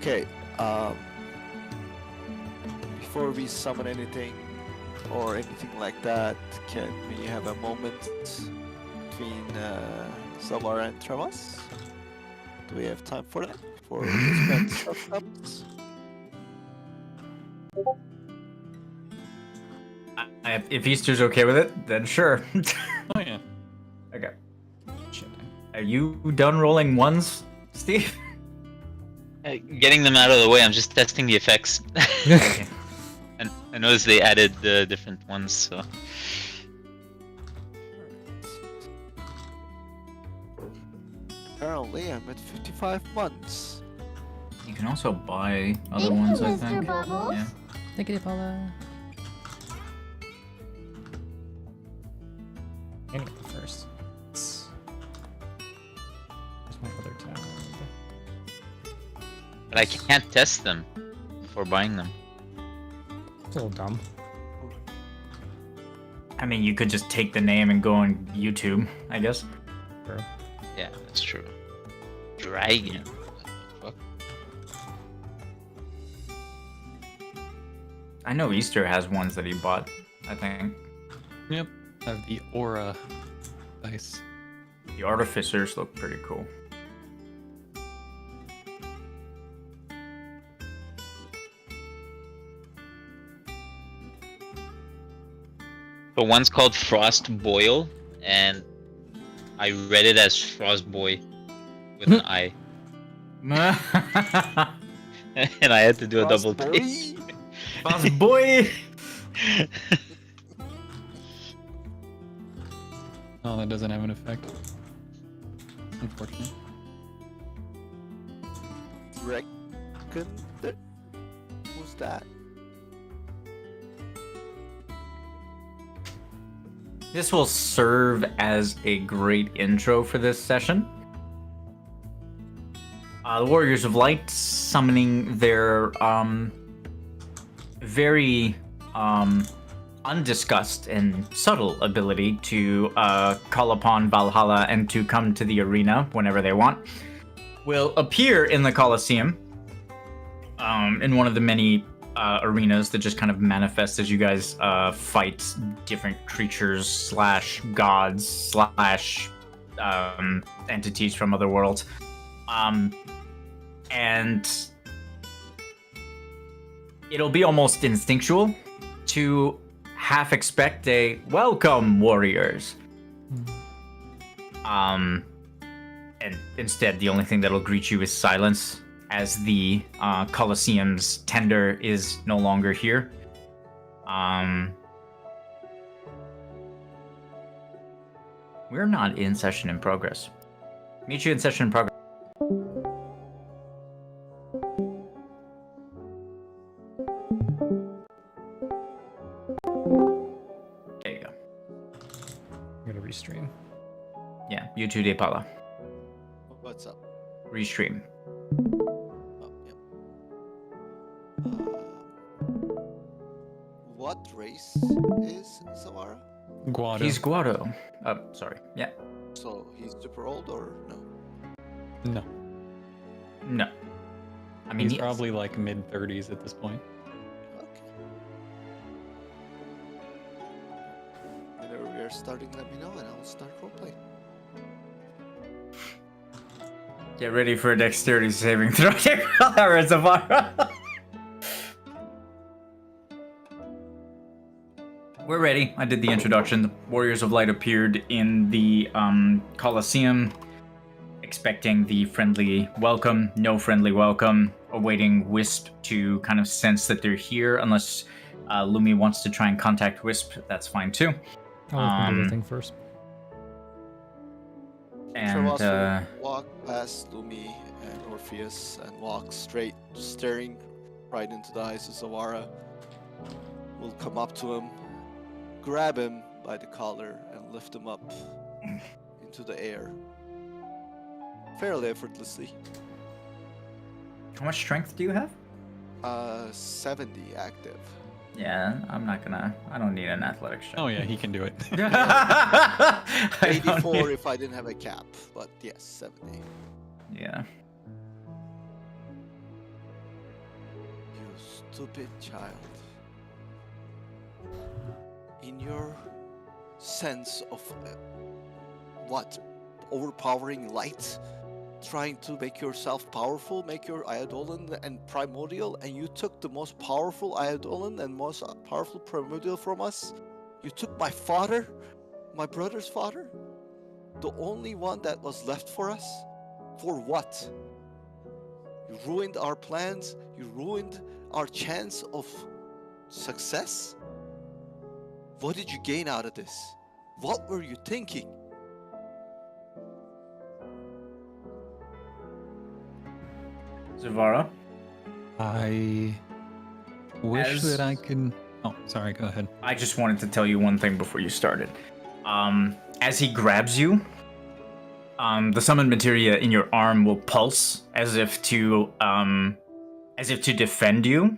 Okay, before we summon anything or anything like that, can we have a moment between Savara and Travas? Do we have time for that? For Wisp and stuff comes? If Easter's okay with it, then sure. Oh yeah. Okay. Shit. Are you done rolling ones, Steve? Getting them out of the way, I'm just testing the effects. Okay. And I noticed they added the different ones, so. Apparently, I'm at 55 months. You can also buy other Thank ones, you, I Mr. think. Bubbles. Yeah. Thank you, Paula. I need the first. Where's my other tab? But I can't test them before buying them. It's a little dumb. I mean, you could just take the name and go on YouTube, I guess. True. Yeah, that's true. Dragon. What I know Easter has ones that he bought, I think. Yep. I have the Aura dice. The Artificers look pretty cool. But one's called Frost Boil, and I read it as Frost Boy with an I. And I had to do a double Frost take. Fast boy! Oh, that doesn't have an effect. Unfortunate. Reckon? Who's that? This will serve as a great intro for this session. The Warriors of Light summoning their very undiscussed and subtle ability to call upon Valhalla and to come to the arena whenever they want, will appear in the Colosseum in one of the many arenas that just kind of manifest as you guys fight different creatures slash gods slash entities from other worlds. And it'll be almost instinctual to half expect a welcome, warriors. And instead, the only thing that'll greet you is silence, as the Colosseum's tender is no longer here. We're not in session in progress. Meet you in session in progress. There you go. I'm gonna restream. Yeah, you too, De Paula. What's up? Restream. Oh, yep. What race is Savara? Guado. He's Guado. Sorry. Yeah. So he's super old or no? No. No. I mean, He's probably like mid-30s at this point. Okay. Whenever we are starting, let me know and I will start roleplay. Get ready for a dexterity saving throw. Zavara. We're ready. I did the introduction. The Warriors of Light appeared in the Colosseum, expecting the friendly welcome. No friendly welcome. Awaiting Wisp to kind of sense that they're here. Unless Lumi wants to try and contact Wisp, that's fine too. I'll do the thing first. And Travas will walk past Lumi and Orpheus and walk straight, staring right into the eyes of Savara. We'll come up to him, grab him by the collar, and lift him up into the air. Fairly effortlessly. how much strength do you have? 70 active. Yeah, I don't need an athletics check. Oh yeah, he can do it. I don't 84 need- if I didn't have a cap, but yes, 70. Yeah. Stupid child. In your sense of what? Overpowering light? Trying to make yourself powerful, make your Eidolon and primordial, and you took the most powerful Eidolon and most powerful primordial from us? You took my father, my brother's father? The only one that was left for us? For what? You ruined our plans, you ruined our chance of success? What did you gain out of this? What were you thinking? Zavara? I wish As- that I could. Oh, sorry. Go ahead. I just wanted to tell you one thing before you started. As he grabs you, the summoned materia in your arm will pulse as if to defend you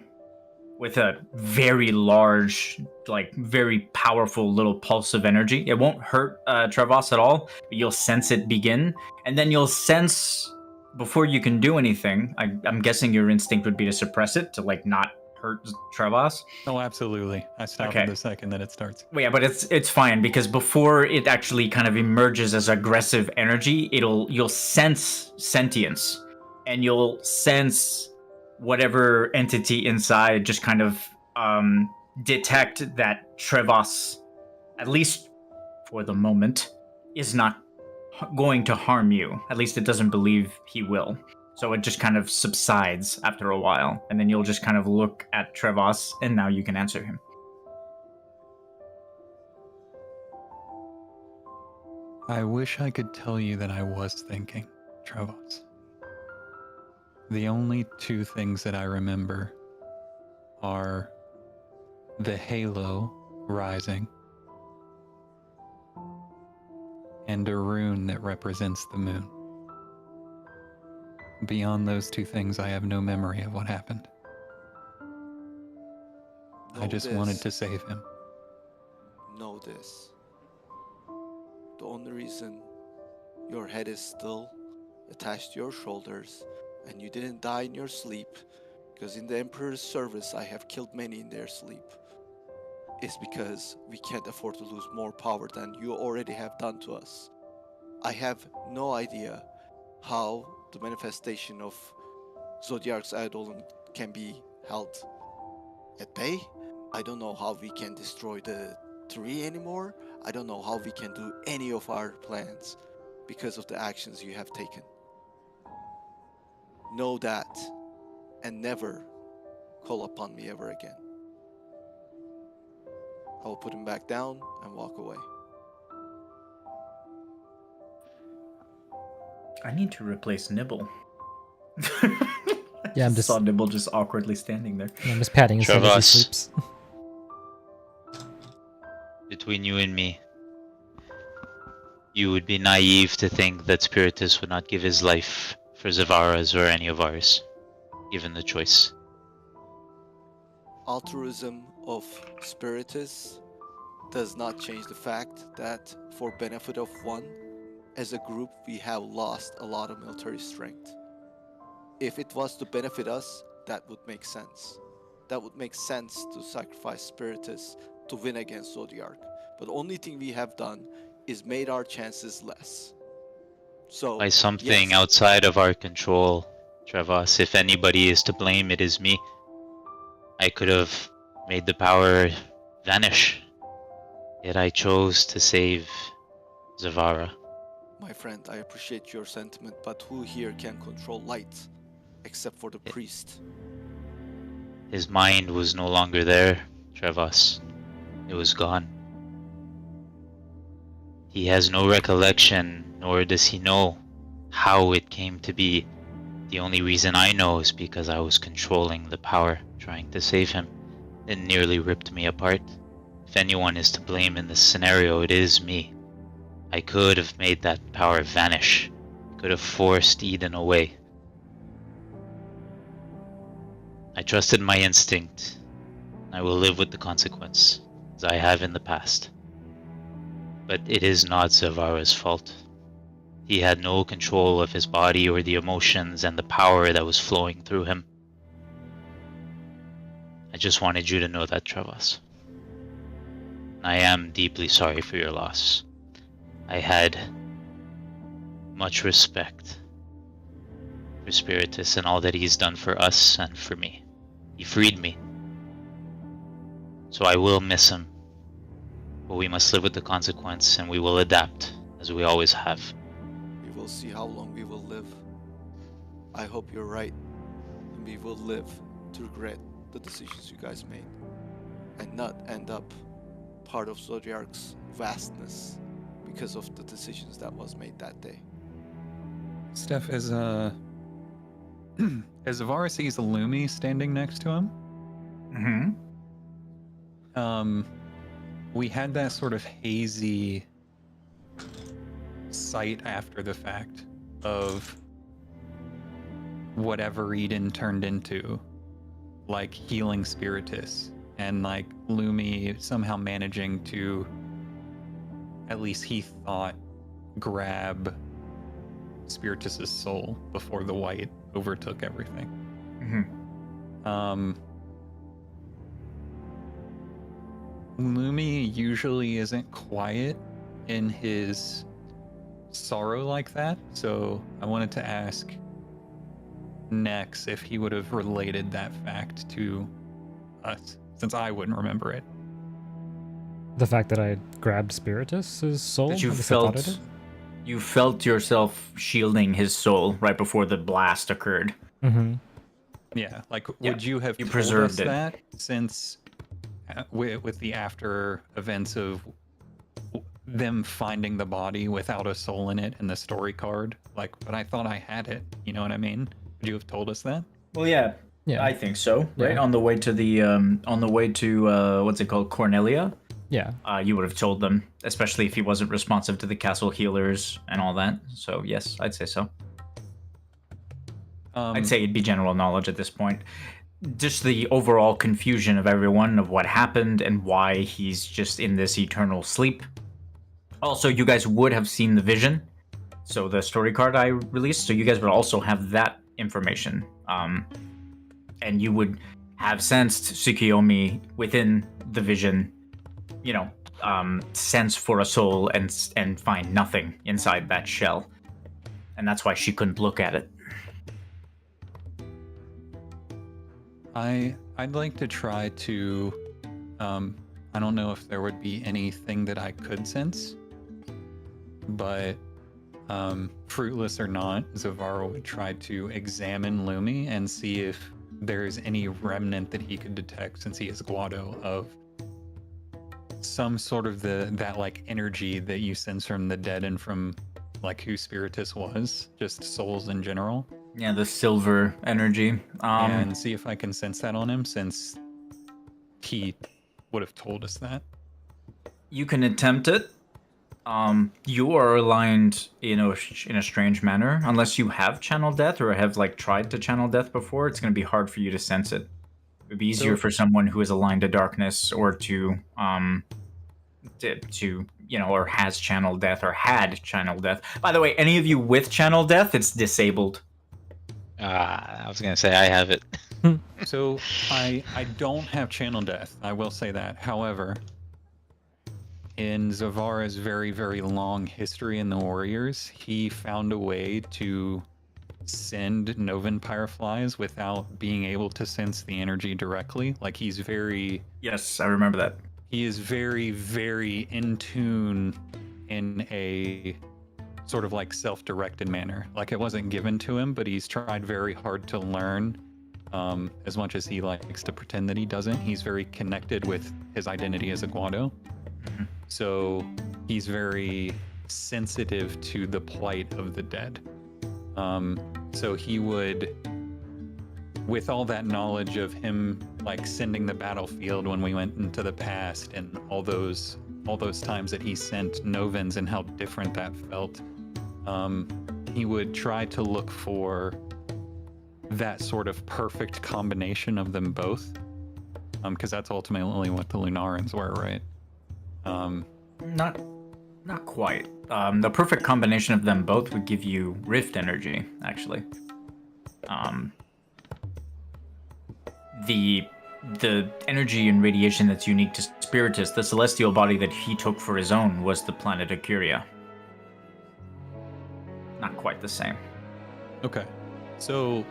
with a very large, like very powerful little pulse of energy. It won't hurt Trevos at all, but you'll sense it begin, and then you'll sense before you can do anything. I'm guessing your instinct would be to suppress it, to like not hurt Trevos. Oh, absolutely. I stop Okay. the second that it starts. Well, yeah, but it's fine because before it actually kind of emerges as aggressive energy, you'll sense sentience, and you'll sense whatever entity inside just kind of detect that Trevos, at least for the moment, is not going to harm you. At least it doesn't believe he will. So it just kind of subsides after a while, and then you'll just kind of look at Trevos, and now you can answer him. I wish I could tell you that I was thinking, Trevos. The only two things that I remember are the halo rising and a rune that represents the moon. Beyond those two things, I have no memory of what happened. I just wanted to save him. Know this. The only reason your head is still attached to your shoulders and you didn't die in your sleep, because in the Emperor's service I have killed many in their sleep, is because we can't afford to lose more power than you already have done to us. I have no idea how the manifestation of Zodiac's Eidolon can be held at bay. I don't know how we can destroy the tree anymore. I don't know how we can do any of our plans because of the actions you have taken. Know that, and never call upon me ever again. I will put him back down and walk away. I need to replace Nibble. Yeah, I'm just saw Nibble just awkwardly standing there. Yeah, I'm just patting his head as he Trevos. sleeps. Between you and me, you would be naive to think that Spiritus would not give his life for Zavara's or any of ours, given the choice. Altruism of Spiritus does not change the fact that for benefit of one, as a group we have lost a lot of military strength. If it was to benefit us, that would make sense. That would make sense to sacrifice Spiritus to win against Zodiarch. But the only thing we have done is made our chances less. So By something yes, outside of our control, Trevos. If anybody is to blame, it is me. I could have made the power vanish, yet I chose to save Zavara. my friend, I appreciate your sentiment, but who here can control light except for the priest? His mind was no longer there, Trevos. It was gone. He has no recollection, nor does he know how it came to be. The only reason I know is because I was controlling the power, trying to save him. It nearly ripped me apart. If anyone is to blame in this scenario, it is me. I could have made that power vanish. Could have forced Eden away. I trusted my instinct. I will live with the consequence, as I have in the past. But it is not Zavara's fault. He had no control of his body or the emotions and the power that was flowing through him. I just wanted you to know that, Trevos. I am deeply sorry for your loss. I had much respect for Spiritus and all that he's done for us and for me. He freed me. So I will miss him. But we must live with the consequence, and we will adapt, as we always have. We will see how long we will live. I hope you're right, and we will live to regret the decisions you guys made, and not end up part of Zodiarc's vastness because of the decisions that was made that day. Steph, as Zavara sees Illumi standing next to him, we had that sort of hazy sight after the fact of whatever Eden turned into, like healing Spiritus, and like Lumi somehow managing to, at least he thought, grab Spiritus's soul before the white overtook everything. Lumi usually isn't quiet in his sorrow like that, so I wanted to ask Nex if he would have related that fact to us, since I wouldn't remember it. The fact that I grabbed Spiritus's soul? That you At least I thought I felt, did. you felt yourself shielding his soul right before the blast occurred. Mm-hmm. Yeah, like Yeah, would you have you told preserved us it. that, since with the after events of them finding the body without a soul in it in the story card? Like, but I thought I had it. You know what I mean? Would you have told us that? Well, yeah, Yeah. I think so. Right Yeah. on the way to the what's it called, Cornelia. Yeah. You would have told them, especially if he wasn't responsive to the castle healers and all that. So yes, I'd say so. I'd say it'd be general knowledge at this point. Just the overall confusion of everyone of what happened and why he's just in this eternal sleep. Also, you guys would have seen the vision, so the story card I released, so you guys would also have that information. And you would have sensed Tsukiyomi within the vision, you know, sense for a soul and find nothing inside that shell. And that's why she couldn't look at it. I'd like to try to, I don't know if there would be anything that I could sense, but fruitless or not, Zavara would try to examine Lumi and see if there's any remnant that he could detect, since he is Guado, of some sort of that like energy that you sense from the dead and from like who Spiritus was, just souls in general. Yeah, the silver energy. And see if I can sense that on him, since he would have told us that. You can attempt it. You are aligned in a strange manner. Unless you have channel death or have like tried to channel death before, it's going to be hard for you to sense it. It would be easier for someone who is aligned to darkness or to you know, or has channel death or had channel death. By the way, any of you with channel death, it's disabled. I was gonna say I have it. So I don't have channel death, I will say that. However, in Zavara's very, very long history in the Warriors, he found a way to send Novan Pyreflies without being able to sense the energy directly. Like, he's very... Yes, I remember that. He is very, very in tune in a sort of like self-directed manner. Like, it wasn't given to him, but he's tried very hard to learn. As much as he likes to pretend that he doesn't, he's very connected with his identity as a Guado. So he's very sensitive to the plight of the dead. So he would, with all that knowledge of him like sending the battlefield when we went into the past, and all those times that he sent Novens and how different that felt, he would try to look for that sort of perfect combination of them both, because that's ultimately what the Lunarans were, right? Not quite. The perfect combination of them both would give you rift energy, actually. The the energy and radiation that's unique to Spiritus, the celestial body that he took for his own was the planet Acuria. Not quite the same. Okay. So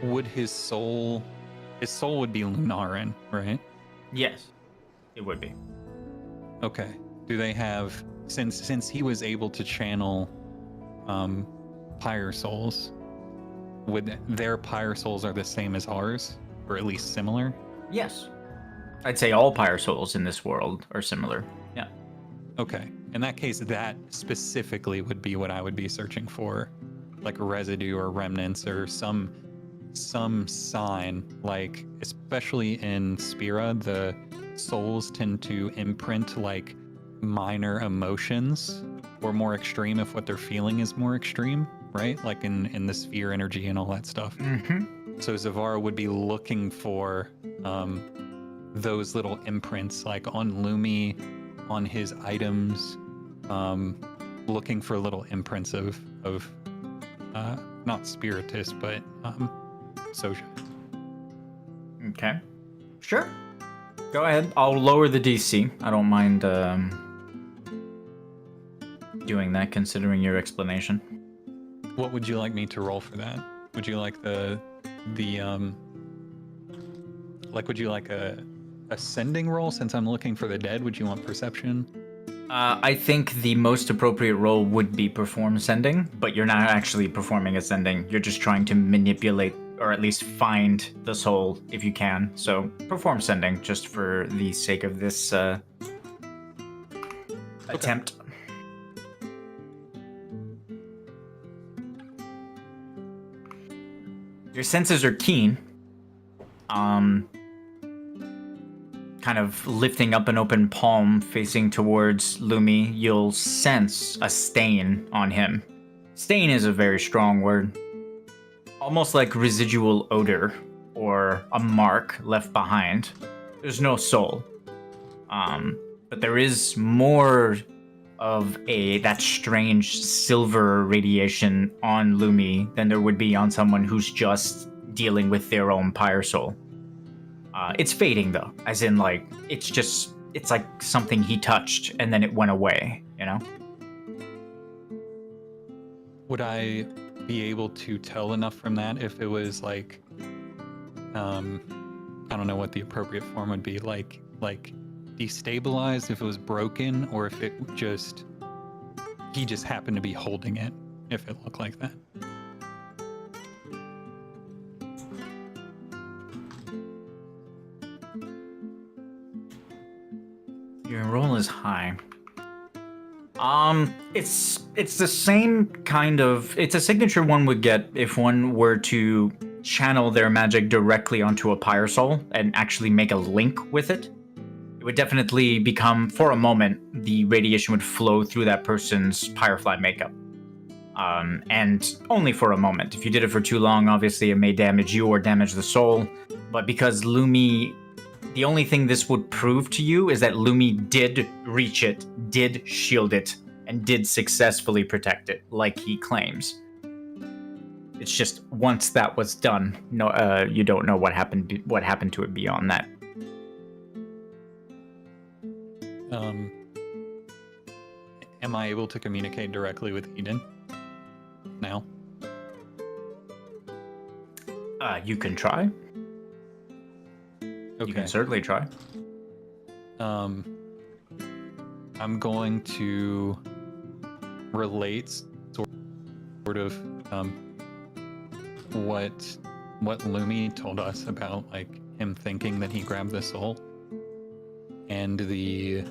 would his soul would be Lunaran, right? Yes, it would be. Okay. Do they have, since he was able to channel pyre souls, would their pyre souls are the same as ours, or at least similar? Yes. I'd say all pyre souls in this world are similar. Yeah. Okay. In that case, that specifically would be what I would be searching for, like residue or remnants or some sign, like especially in Spira, the souls tend to imprint like minor emotions or more extreme if what they're feeling is more extreme, right? Like in the sphere energy and all that stuff. Mm-hmm. So Zavara would be looking for those little imprints, like on Lumi, on his items, looking for little imprints of not Spiritus, but Soja. Okay. Sure. Go ahead. I'll lower the DC. I don't mind doing that, considering your explanation. What would you like me to roll for that? Would you like would you like a ascending roll since I'm looking for the dead? Would you want perception? I think the most appropriate role would be perform sending, but you're not actually performing ascending. You're just trying to manipulate or at least find the soul if you can. So perform sending just for the sake of this attempt. Your senses are keen. Kind of lifting up an open palm facing towards Lumi, you'll sense a stain on him. Stain is a very strong word. Almost like residual odor or a mark left behind. There's no soul. But there is more of that strange silver radiation on Lumi than there would be on someone who's just dealing with their own pyre soul. It's fading though, as in like, it's like something he touched and then it went away, you know? Would I be able to tell enough from that if it was like, I don't know what the appropriate form would be, like destabilized, if it was broken, or if he just happened to be holding it, if it looked like that? Your roll is high. It's the same kind of... It's a signature one would get if one were to channel their magic directly onto a pyre soul and actually make a link with it. It would definitely become, for a moment, the radiation would flow through that person's Pyrefly makeup. And only for a moment. If you did it for too long, obviously it may damage you or damage the soul. But because Lumi... The only thing this would prove to you is that Lumi did reach it, did shield it, and did successfully protect it, like he claims. It's just once that was done, no, you don't know what happened to it beyond that. Am I able to communicate directly with Eden now? You can try. Okay. You can certainly try. I'm going to relate sort of what Lumi told us about, like, him thinking that he grabbed the soul and the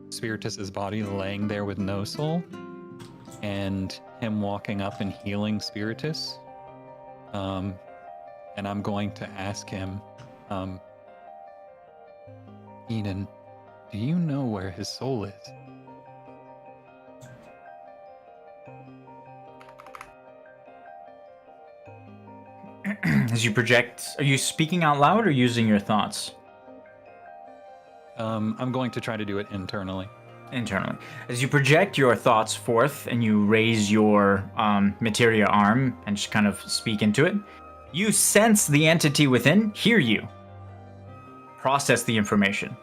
Spiritus's body laying there with no soul, and him walking up and healing Spiritus. And I'm going to ask him, Eden, do you know where his soul is? As you project, are you speaking out loud or using your thoughts? I'm going to try to do it internally. Internally. As you project your thoughts forth and you raise your materia arm and just kind of speak into it, You sense the entity within hear you. Process the information.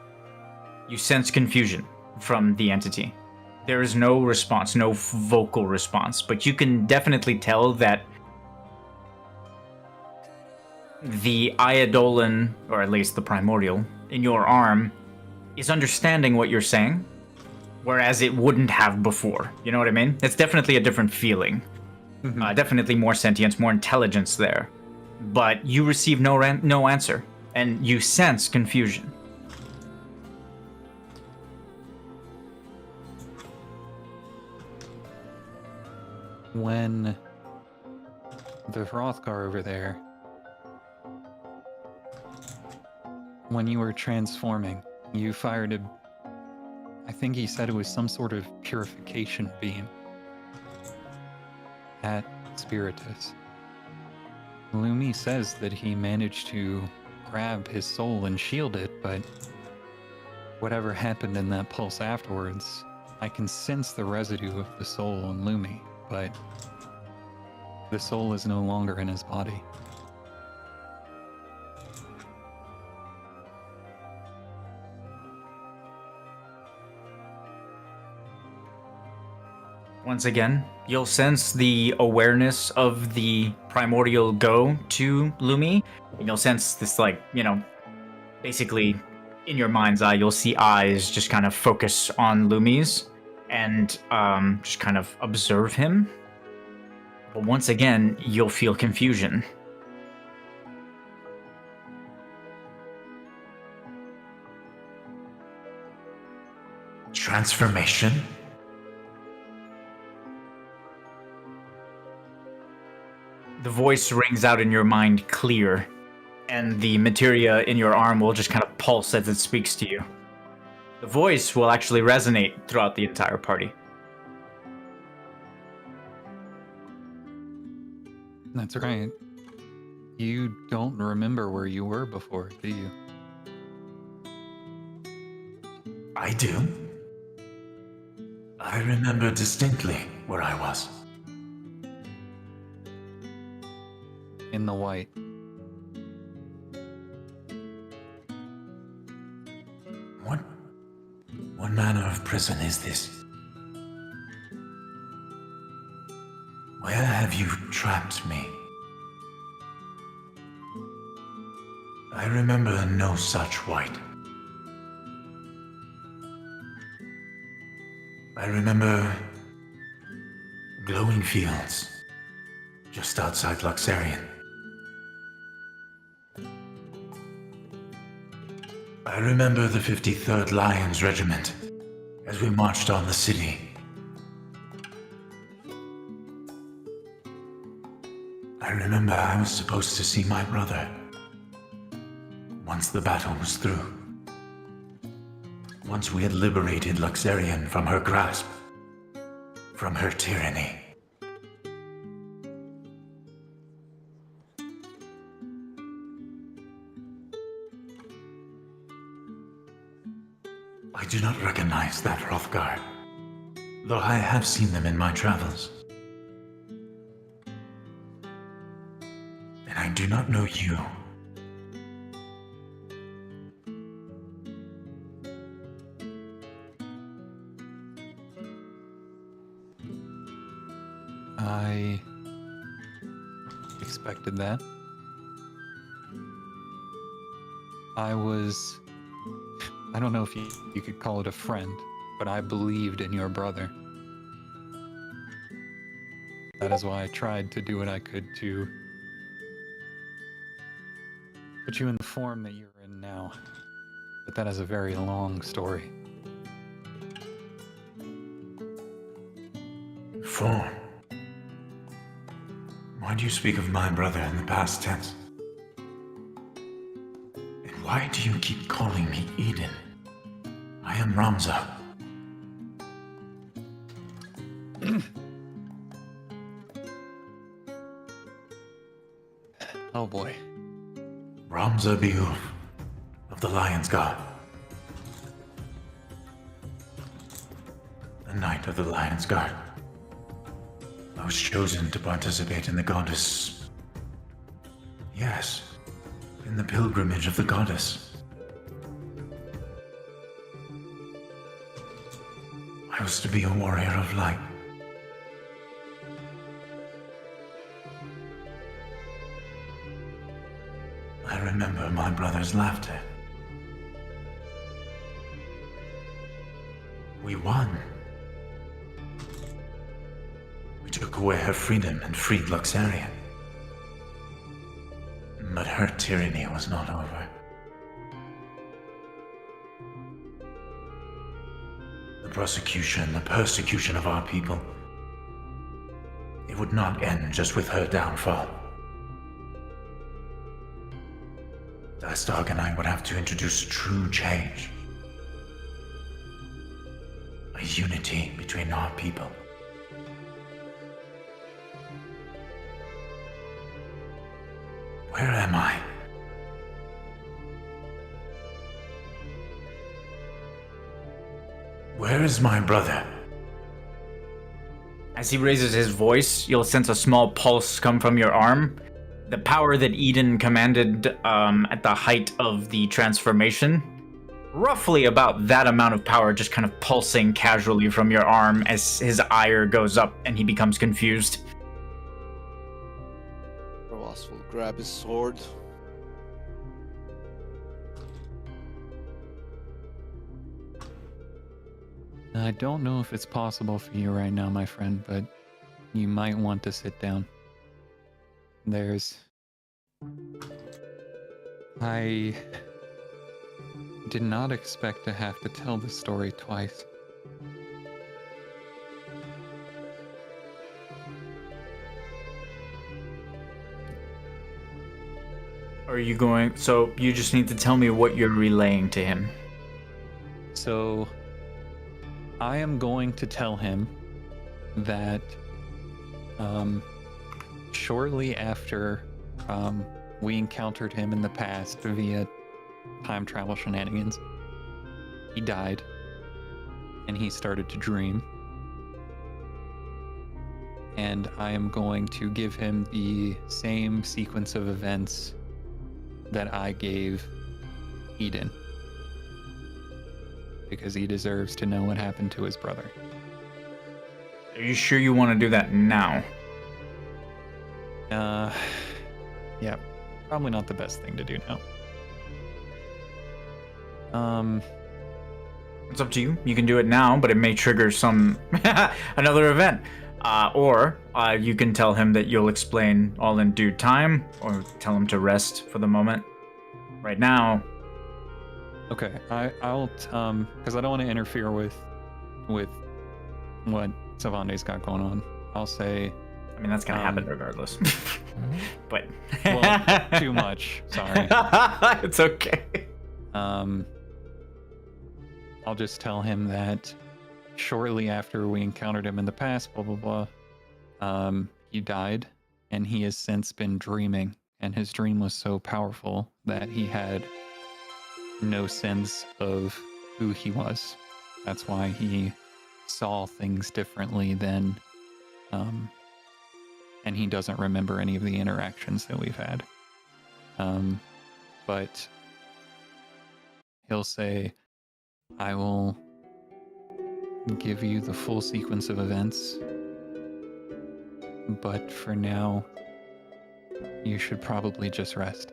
You sense confusion from the entity. There is no response, no vocal response, but you can definitely tell that the Eidolon, or at least the primordial, in your arm is understanding what you're saying, whereas it wouldn't have before. You know what I mean? It's definitely a different feeling. Definitely more sentience, more intelligence there. But you receive no answer, and you sense confusion. When the Hrothgar over there, when you were transforming, you fired a, I think he said it was some sort of purification beam at Spiritus. Lumi says that he managed to grab his soul and shield it, but whatever happened in that pulse afterwards, I can sense the residue of the soul on Lumi, but the soul is no longer in his body. Once again, you'll sense the awareness of the primordial go to Lumi. And you'll sense this, like, basically in your mind's eye, you'll see eyes just kind of focus on Lumi's and just kind of observe him. But once again, you'll feel confusion. Transformation? The voice rings out in your mind clear, and the materia in your arm will just kind of pulse as it speaks to you. The voice will actually resonate throughout the entire party. That's right. You don't remember where you were before, do you? I do. I remember distinctly where I was. In the white. What manner of prison is this? Where have you trapped me? I remember no such white. I remember glowing fields just outside Luxarian. I remember the 53rd Lions Regiment as we marched on the city. I remember I was supposed to see my brother once the battle was through. Once we had liberated Luxarian from her grasp, from her tyranny. I do not recognize that Hrothgar, though I have seen them in my travels. And I do not know you. I expected that. I don't know if you could call it a friend, but I believed in your brother. That is why I tried to do what I could to put you in the form that you're in now. But that is a very long story. Form? Why do you speak of my brother in the past tense? And why do you keep calling me Eden? I am Ramza. Oh boy. Ramza Biuf of the Lion's Guard. The Knight of the Lion's Guard. I was chosen to participate in the goddess Yes, in the pilgrimage of the goddess. I was to be a warrior of light. I remember my brother's laughter. We won. We took away her freedom and freed Luxaria. But her tyranny was not over. The persecution of our people, it would not end just with her downfall. Dastark and I would have to introduce true change. A unity between our people. Where am I? Where is my brother? As he raises his voice, you'll sense a small pulse come from your arm. The power that Eden commanded at the height of the transformation. Roughly about that amount of power just kind of pulsing casually from your arm as his ire goes up and he becomes confused. Ross will grab his sword. I don't know if it's possible for you right now, my friend, but you might want to sit down. I did not expect to have to tell the story twice. Are you going... So you just need to tell me what you're relaying to him. So, I am going to tell him that shortly after we encountered him in the past via time travel shenanigans, he died and he started to dream. And I am going to give him the same sequence of events that I gave Eden. Because he deserves to know what happened to his brother. Are you sure you want to do that now? Yeah, probably not the best thing to do now. It's up to you. You can do it now, but it may trigger some another event. Or you can tell him that you'll explain all in due time, or tell him to rest for the moment. Right now. Okay, I'll because I don't want to interfere with what Savande's got going on. I'll say. I mean, that's gonna happen regardless. But well, too much. Sorry. It's okay. I'll just tell him that shortly after we encountered him in the past, blah blah blah, he died, and he has since been dreaming, and his dream was so powerful that he had no sense of who he was. That's why he saw things differently than, and he doesn't remember any of the interactions that we've had. But he'll say, I will give you the full sequence of events, but for now, you should probably just rest.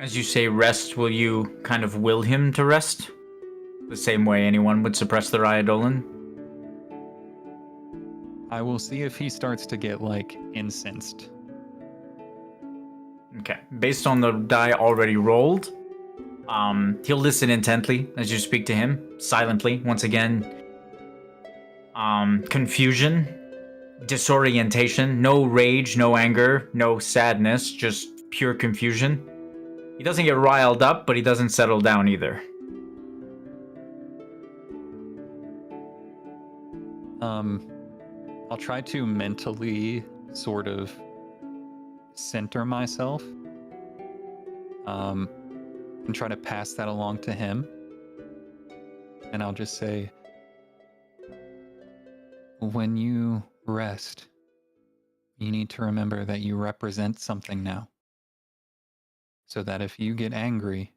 As you say rest, will you kind of will him to rest? The same way anyone would suppress their Eidolon? I will see if he starts to get, like, incensed. Okay. Based on the die already rolled, he'll listen intently as you speak to him, silently, once again. Confusion, disorientation, no rage, no anger, no sadness, just pure confusion. He doesn't get riled up, but he doesn't settle down either. I'll try to mentally sort of center myself, and try to pass that along to him. And I'll just say, when you rest, You need to remember that you represent something now. So that if you get angry,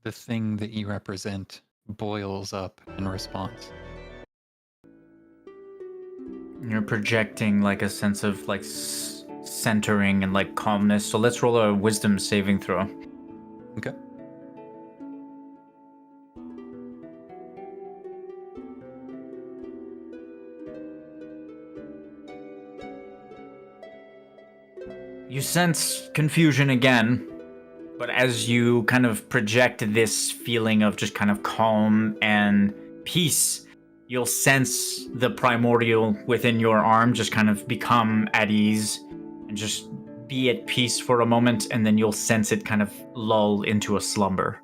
the thing that you represent boils up in response. You're projecting like a sense of like centering and like calmness. So let's roll a wisdom saving throw. Okay. You sense confusion again, but as you kind of project this feeling of just kind of calm and peace, you'll sense the primordial within your arm just kind of become at ease and just be at peace for a moment, and then you'll sense it kind of lull into a slumber.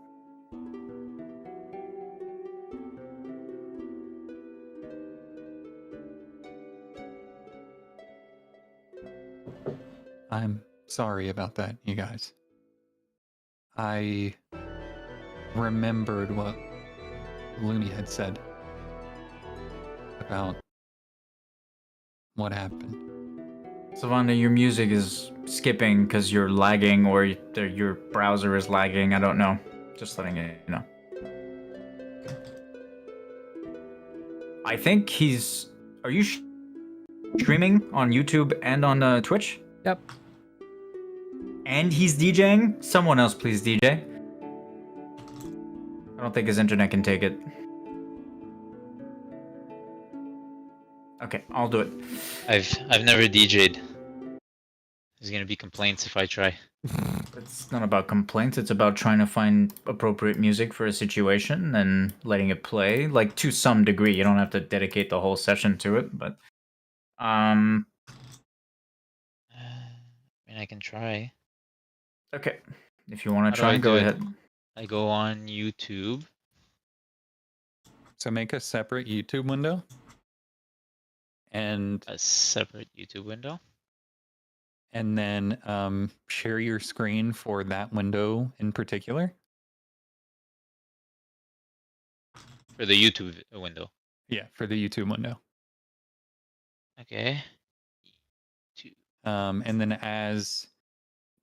I'm sorry about that, you guys. I remembered what Looney had said about what happened. Savannah, your music is skipping because you're lagging or your browser is lagging. I don't know. Just letting you know. I think he's... Are you streaming on YouTube and on Twitch? Yep. And he's DJing? Someone else please DJ. I don't think his internet can take it. Okay, I'll do it. I've never DJ'd. There's gonna be complaints if I try. It's not about complaints, it's about trying to find appropriate music for a situation and letting it play. Like, to some degree, you don't have to dedicate the whole session to it, but... I mean, I can try. Okay. If you want How to do try, I go do it? ahead. I go on YouTube. So make a separate YouTube window. And A separate YouTube window. then share your screen for that window in particular. For the YouTube window. Yeah, for the YouTube window. Okay. And then as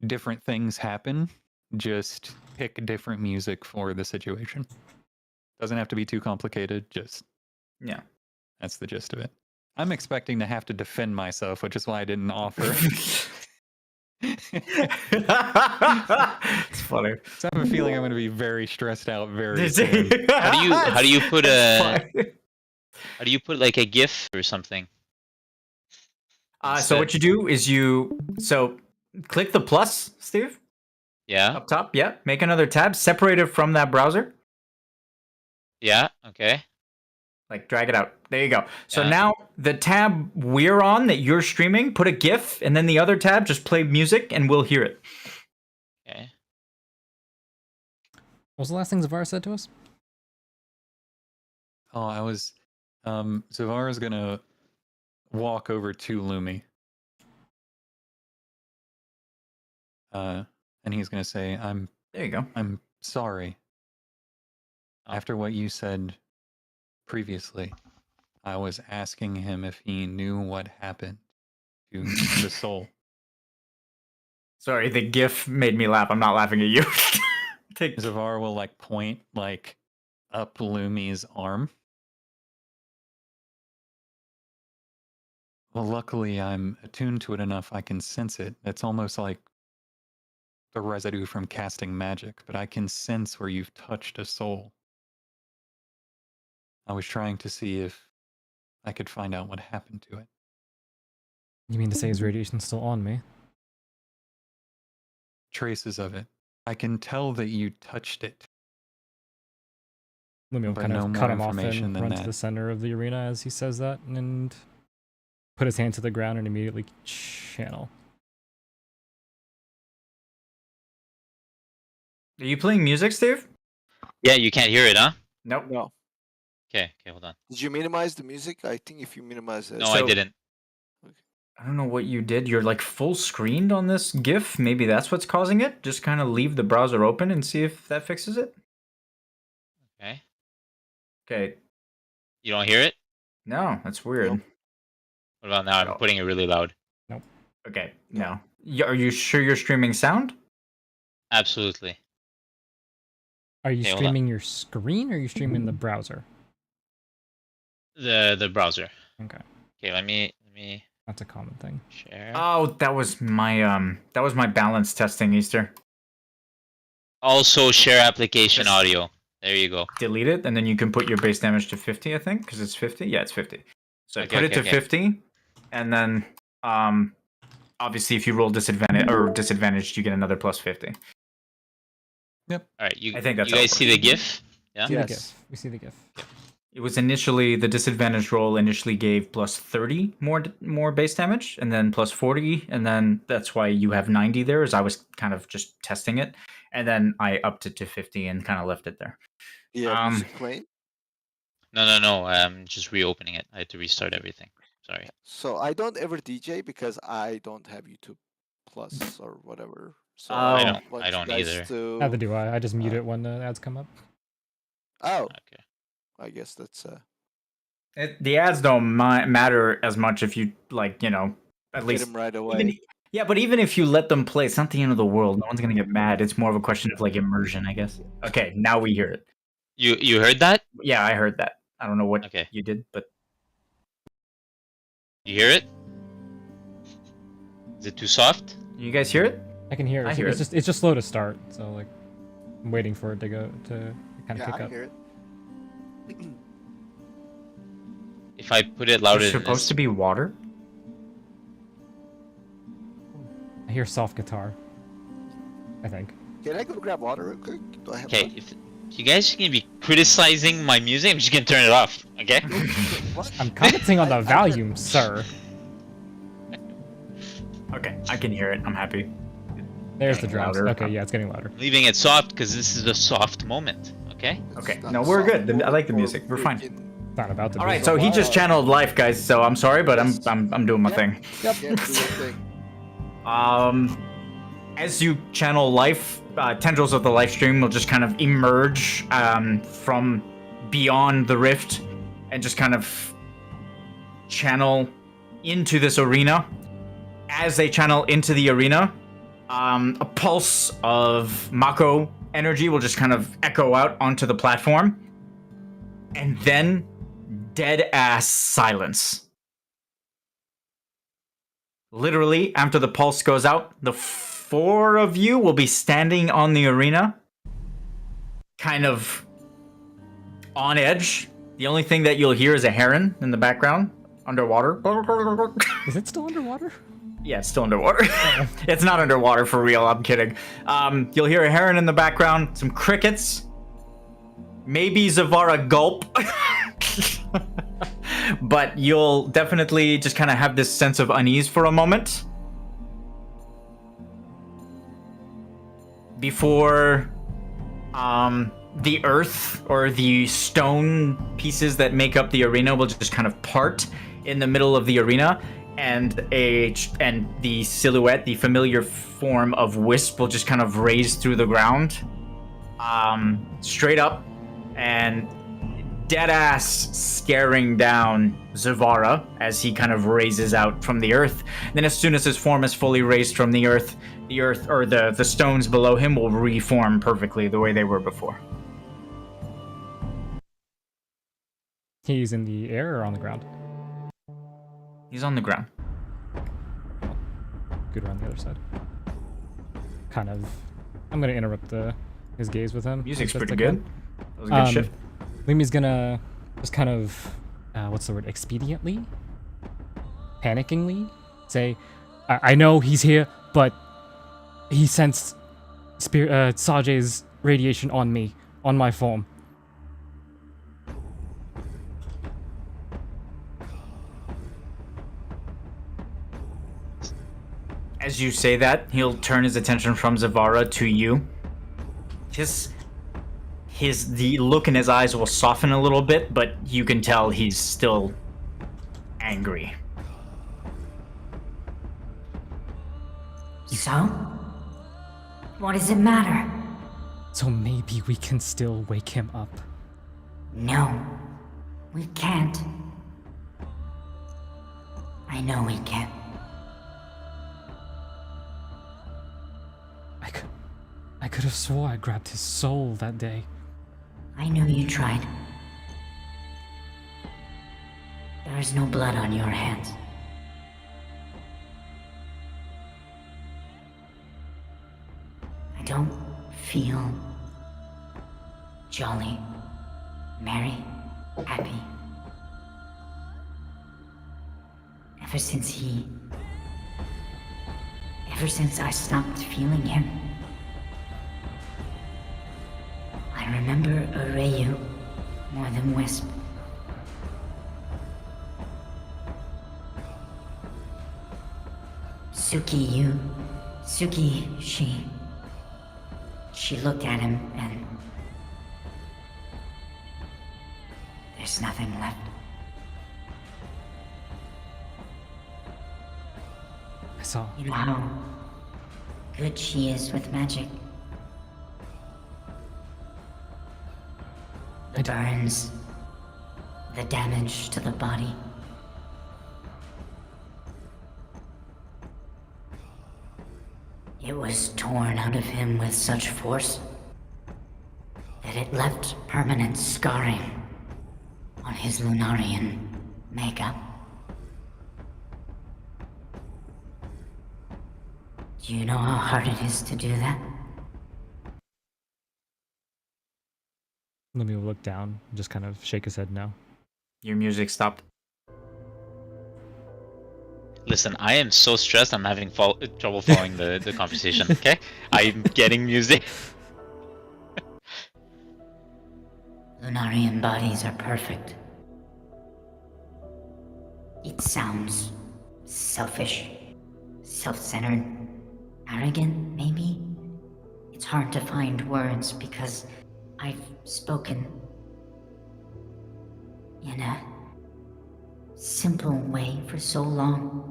different things happen, just pick different music for the situation. Doesn't have to be too complicated, just Yeah. that's the gist of it. I'm expecting to have to defend myself, which is why I didn't offer. It's funny. So I have a feeling I'm going to be very stressed out very soon. How do you put It's a funny. how do you put like a GIF or something? So what you do is click the plus, Steve, Yeah. up top. Yeah, make another tab, separate it from that browser. Yeah. Okay. Like drag it out. There you go. So Yeah. now the tab we're on that you're streaming, put a GIF, and then the other tab just play music, and we'll hear it. Okay. What was the last thing Zavar said to us? Oh, I was. Zavara's going to walk over to Lumi. And he's going to say, There you go. I'm sorry. Oh. After what you said previously, I was asking him if he knew what happened to the soul. Sorry, the GIF made me laugh. I'm not laughing at you. Zavar will like point like up Lumi's arm. Well, luckily I'm attuned to it enough I can sense it. It's almost like the residue from casting magic, but I can sense where you've touched a soul. I was trying to see if I could find out what happened to it. You mean to say his radiation's still on me? Traces of it. I can tell that you touched it. Let me But kind no of more cut him off information and than run to that. the center of the arena as he says that, and put his hand to the ground and immediately channel. Are you playing music, Steve? Yeah. You can't hear it, huh? Nope. No. Okay. Okay. Hold on. Did you minimize the music? I think if you minimize it. No, I So- didn't. I don't know what you did. You're like full screened on this GIF. Maybe that's what's causing it. Just kind of leave the browser open and see if that fixes it. Okay. Okay. You don't hear it? No, that's weird. Nope. What about now? I'm putting it really loud. Okay, no. Are you sure you're streaming sound? Absolutely. Are you Okay, hold on. streaming your screen or are you streaming the browser? The browser. Okay, Okay, let me that's a common thing. share. Oh, that was my balance testing, Easter. Also share application Yes. audio. There you go. Delete it, and then you can put your base damage to 50, I think, because it's 50. Yeah, it's 50. So Okay, put it to okay. 50, and then obviously if you roll disadvantaged, you get another plus 50. All right, you I think that's you how it guys see the GIF? Yeah. See the Yes. GIF. We see the GIF. It was initially the disadvantage roll initially gave plus 30 more base damage, and then plus 40, and then that's why you have 90 there, as I was kind of just testing it, and then I upped it to 50 and kind of left it there. Yeah, music playing. No. I'm just reopening it. I had to restart everything. Sorry. So I don't ever DJ because I don't have YouTube Plus or whatever. So I don't you guys either. Neither do I. I just mute Uh, it when the ads come up. Oh, Okay. I guess that's The ads don't matter as much if you, like, at get least him right away. yeah, but even if you let them play, it's not the end of the world. No one's gonna get mad. It's more of a question of like immersion, I guess. Okay, now we hear it. You heard that? Yeah, I heard that. I don't know what Okay. you did, but You hear it? Is it too soft? you guys hear it? I can hear it. I hear it's it. just it's just slow to start. So like, I'm waiting for it to go to kind of Yeah, pick I up. hear it. If I put it louder It's than supposed this, to be water. I hear soft guitar. I think. Can I go grab water real quick? Do I have okay, one? if you guys are gonna be criticizing my music, I'm just gonna turn it off. Okay? What? I'm commenting on the I- volume, sir. Okay, I can hear it. I'm happy. There's the Getting drums. louder. Okay, yeah, it's getting louder. Leaving it soft because this is a soft moment. Okay? It's Okay, not no, we're soft good. I like the or music. We're fine. freaking- It's not about to All be. right, so he just channeled life, guys. So I'm sorry, but Yes. I'm doing my Yep. thing. Yeah, do your thing. As you channel life, tendrils of the life stream will just kind of emerge from beyond the rift and just kind of channel into this arena. As they channel into the arena, a pulse of Mako energy will just kind of echo out onto the platform, and then dead-ass silence. Literally, after the pulse goes out, the four of you will be standing on the arena, kind of on edge. The only thing that you'll hear is a heron in the background, underwater. Is it still underwater? Yeah, it's still underwater. It's not underwater for real, I'm kidding. You'll hear a heron in the background, some crickets, maybe Zavara gulp. But you'll definitely just kind of have this sense of unease for a moment. Before the earth or the stone pieces that make up the arena will just kind of part in the middle of the arena, and the silhouette, the familiar form of Wisp, will just kind of raise through the ground, straight up, and deadass staring down Zavara as he kind of raises out from the earth. Then as soon as his form is fully raised from the earth or the stones below him will reform perfectly the way they were before. He's in the air or on the ground? He's on the ground. Good on the other side. Kind of. I'm gonna interrupt his gaze with him. Music's as best pretty I good. can. That was a good shift. Limi's gonna just kind of, what's the word, expediently? Panickingly? Say, I know he's here, but he sensed Saje's radiation on me, on my form. As you say that, he'll turn his attention from Zavara to you. The look in his eyes will soften a little bit, but you can tell he's still angry. So? What does it matter? So maybe we can still wake him up. No, we can't. I I know he can. I could have swore I grabbed his soul that day. I knew you tried. There is no blood on your hands. I don't feel jolly, merry, happy. Ever since I stopped feeling him. I remember Areyu more than Wisp. Suki, she looked at him and there's nothing left. I saw. You know how good she is with magic. The burns, the damage to the body. It was torn out of him with such force that it left permanent scarring on his Lunarian makeup. Do you know how hard it is to do that? Let me look down, just kind of shake his head no. Your music stopped. Listen, I am so stressed. I'm having trouble following the conversation. Okay, I'm getting music. Lunarian bodies are perfect. It sounds selfish, self-centered, arrogant, maybe? It's hard to find words because I've spoken in a simple way for so long.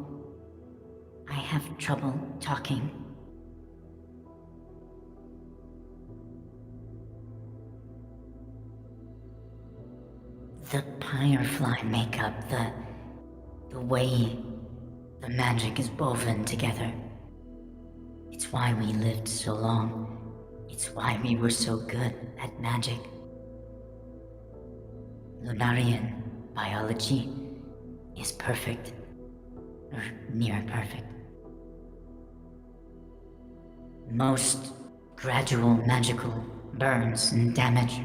I have trouble talking. The firefly makeup, the way the magic is woven together. It's why we lived so long. It's why we were so good at magic. Lunarian biology is perfect, or near perfect. Most gradual magical burns and damage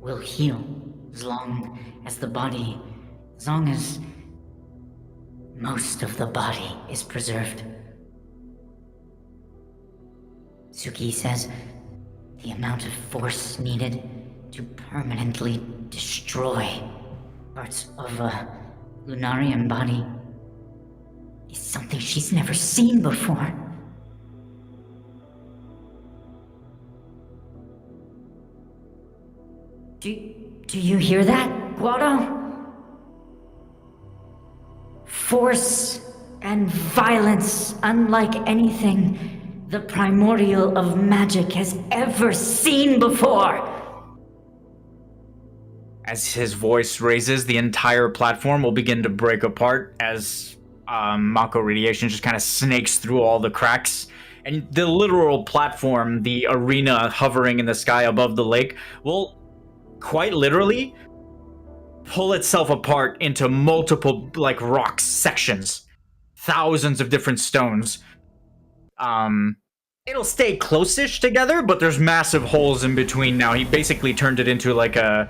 will heal as long as most of the body is preserved. Suki says the amount of force needed to permanently destroy parts of a Lunarian body is something she's never seen before. Do you hear that, Guado? Force and violence unlike anything the primordial of magic has ever seen before. As his voice raises, the entire platform will begin to break apart as Mako radiation just kind of snakes through all the cracks. And the literal platform, the arena hovering in the sky above the lake, will quite literally pull itself apart into multiple, like, rock sections. Thousands of different stones. It'll stay close-ish together, but there's massive holes in between now. He basically turned it into like a...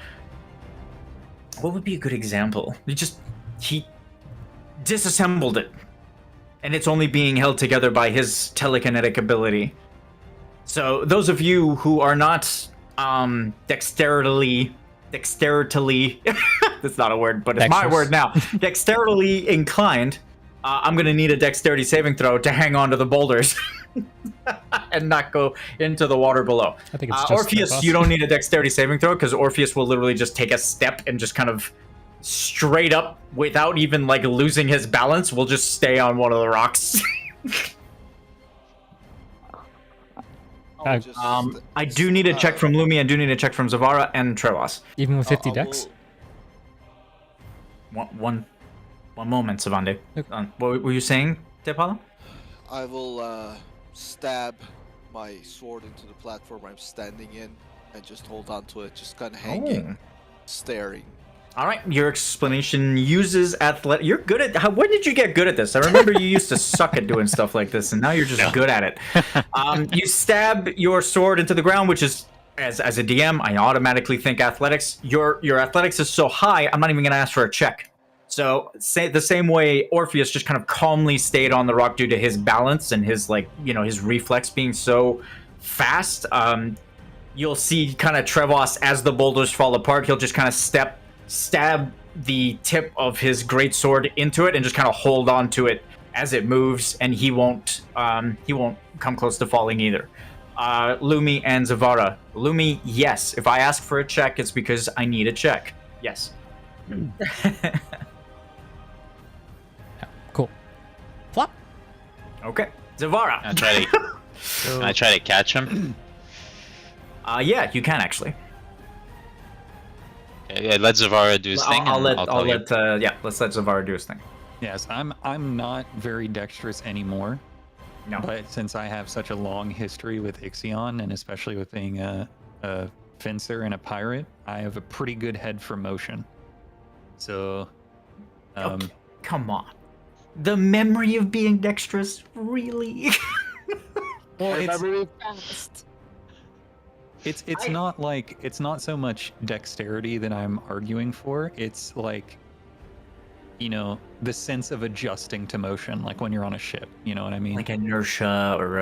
What would be a good example? He disassembled it. And it's only being held together by his telekinetic ability. So those of you who are not dexteritily that's not a word, but it's my word now. Dexteritily inclined, I'm gonna need a dexterity saving throw to hang on to the boulders and not go into the water below. I think it's just Orpheus, you don't need a dexterity saving throw because Orpheus will literally just take a step and just kind of straight up, without even like losing his balance, will just stay on one of the rocks. I do need a check from Lumi, and do need a check from Zavara and Trewas. Even with 50 dex? One One moment, Savande. Okay. What were you saying, Tepala? I will stab my sword into the platform I'm standing in and just hold on to it, just kind of hanging, staring. All right, your explanation uses athletic. You're good at. When did you get good at this? I remember you used to suck at doing stuff like this, and now you're just good at it. You stab your sword into the ground, which is, as a DM, I automatically think athletics. Your athletics is so high, I'm not even going to ask for a check. So, the same way Orpheus just kind of calmly stayed on the rock due to his balance and his, his reflex being so fast. You'll see kind of Trevos, as the boulders fall apart, he'll just kind of stab the tip of his greatsword into it and just kind of hold on to it as it moves, and he won't come close to falling either. Lumi and Zavara. Lumi, yes. If I ask for a check, it's because I need a check. Yes. Cool. Flop. Okay. Zavara. Can I try to catch him? Yeah, you can actually. Okay, let Zavara do his thing. Let's let Zavara do his thing. Yes, I'm not very dexterous anymore. No. But since I have such a long history with Ixion, and especially with being a fencer and a pirate, I have a pretty good head for motion. So, Okay, come on. The memory of being dexterous, really? well, Remember me fast. it's not so much dexterity that I'm arguing for. It's like, the sense of adjusting to motion, like when you're on a ship. You know what I mean? Like inertia, or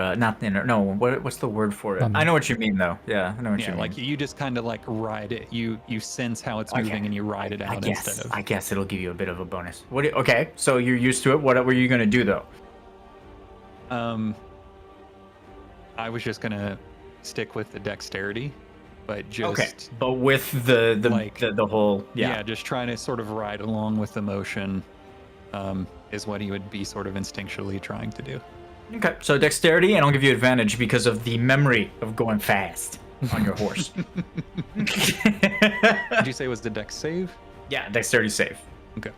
what's the word for it? I know what you mean, though. Yeah, I know what you mean. Like you just kind of like ride it. You sense how it's moving and you ride it out instead of. I guess it'll give you a bit of a bonus. Okay, so you're used to it. What were you gonna do though? I was just gonna stick with the dexterity, but just okay, but with the whole just trying to sort of ride along with the motion, is what he would be sort of instinctually trying to do. Okay, so dexterity, and I'll give you advantage because of the memory of going fast on your horse. Did you say it was the dex save? Yeah, dexterity save. Okay.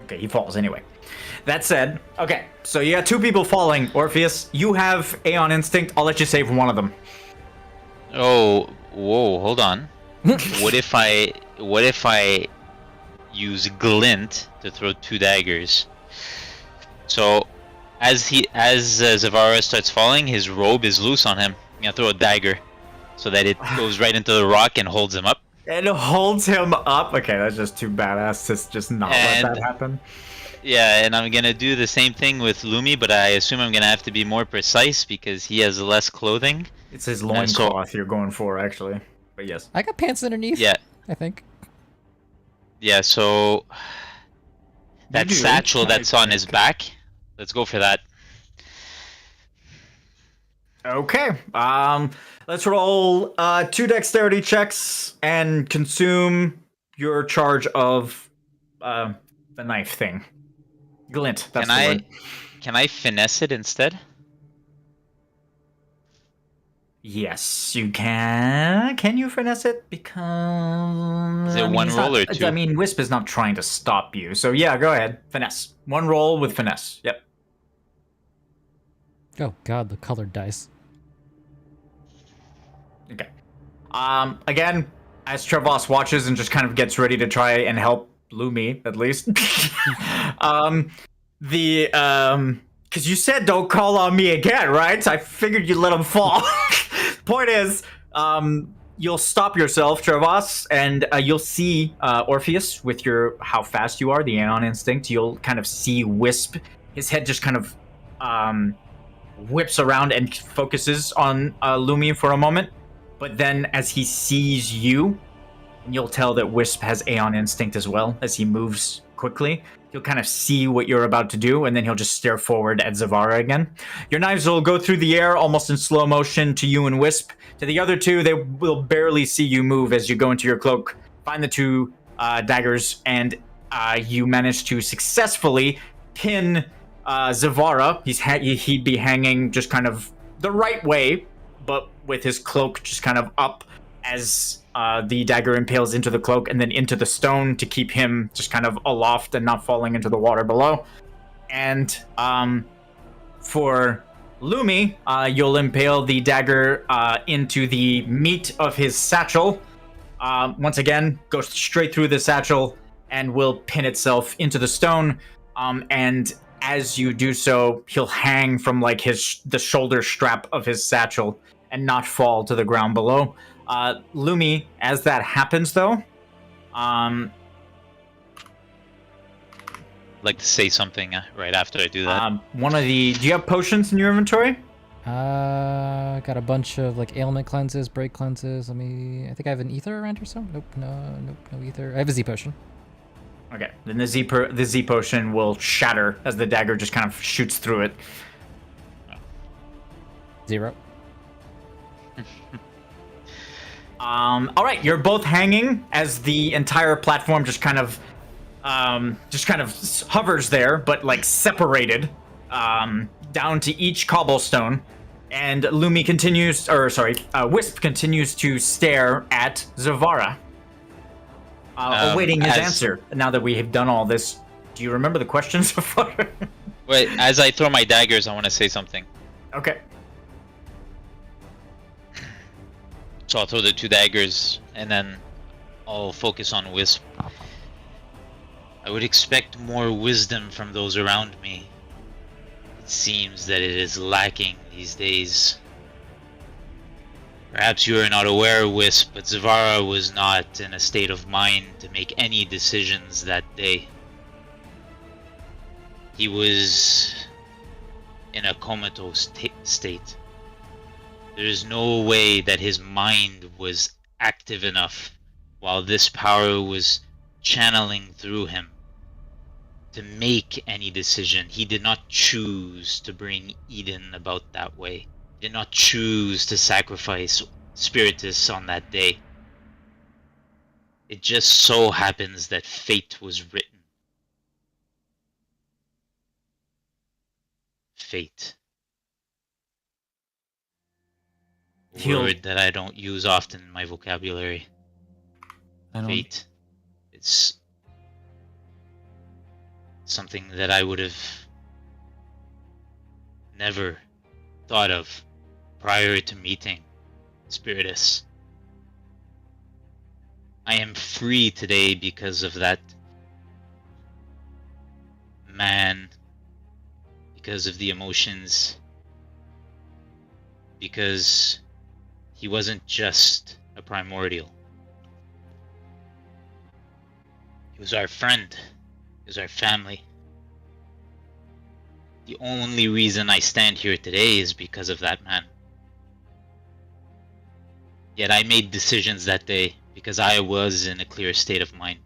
Okay, he falls anyway. That said, okay, so you got two people falling. Orpheus, you have Aeon Instinct. I'll let you save one of them. Oh, whoa, hold on. What if I use glint to throw 2 daggers? So, as Zavara starts falling, his robe is loose on him. I'm gonna throw a dagger so that it goes right into the rock and holds him up. And it holds him up. Okay, that's just too badass to just not let that happen. Yeah, and I'm gonna do the same thing with Lumi, but I assume I'm gonna have to be more precise because he has less clothing. It's his loincloth you're going for, actually. But yes. I got pants underneath. Yeah. I think. Yeah, so that satchel that's on his back, let's go for that. Okay. Let's roll 2 dexterity checks and consume your charge of the knife thing. Glint. That's the word. Can I finesse it instead? Yes, you can. Can you finesse it? Because is it one roll or 2? I mean, Wisp is not trying to stop you. So yeah, go ahead. Finesse. One roll with finesse. Yep. Oh god, the colored dice. Okay. Again, as Trevos watches and just kind of gets ready to try and help Lumi, at least. Because you said don't call on me again, right? I figured you'd let him fall. Point is, you'll stop yourself, Trevos, and you'll see Orpheus with how fast you are, the Aeon Instinct. You'll kind of see Wisp. His head just kind of whips around and focuses on Lumi for a moment. But then as he sees you, you'll tell that Wisp has Aeon Instinct as well as he moves quickly. He'll kind of see what you're about to do, and then he'll just stare forward at Zavara again. Your knives will go through the air almost in slow motion to you and Wisp. To the other two, they will barely see you move as you go into your cloak, find the 2 daggers, and you manage to successfully pin Zavara. He'd be hanging just kind of the right way, but with his cloak just kind of up as the dagger impales into the cloak and then into the stone to keep him just kind of aloft and not falling into the water below. And for Lumi, you'll impale the dagger into the meat of his satchel. Once again, goes straight through the satchel and will pin itself into the stone. And as you do so, he'll hang from like the shoulder strap of his satchel and not fall to the ground below. Lumi, as that happens though, I'd like to say something right after I do that. do you have potions in your inventory? Got a bunch of like ailment cleanses, break cleanses. I think I have an ether around or something. Nope, no ether. I have a Z potion. Okay, then the Z potion will shatter as the dagger just kind of shoots through it. 0. All right, you're both hanging as the entire platform just kind of hovers there, but like separated down to each cobblestone. And Lumi Wisp continues to stare at Zavara, awaiting his answer. Now that we have done all this, do you remember the questions so far? Wait, as I throw my daggers, I want to say something. Okay. So I'll throw the 2 daggers, and then I'll focus on Wisp. I would expect more wisdom from those around me. It seems that it is lacking these days. Perhaps you are not aware, Wisp, but Zavara was not in a state of mind to make any decisions that day. He was in a comatose state. There is no way that his mind was active enough while this power was channeling through him to make any decision. He did not choose to bring Eden about that way. He did not choose to sacrifice Spiritus on that day. It just so happens that fate was written. Fate. A word that I don't use often in my vocabulary. Fate. It's something that I would have never thought of prior to meeting Spiritus. I am free today because of that man, because of the emotions, because he wasn't just a primordial. He was our friend. He was our family. The only reason I stand here today is because of that man. Yet I made decisions that day because I was in a clear state of mind.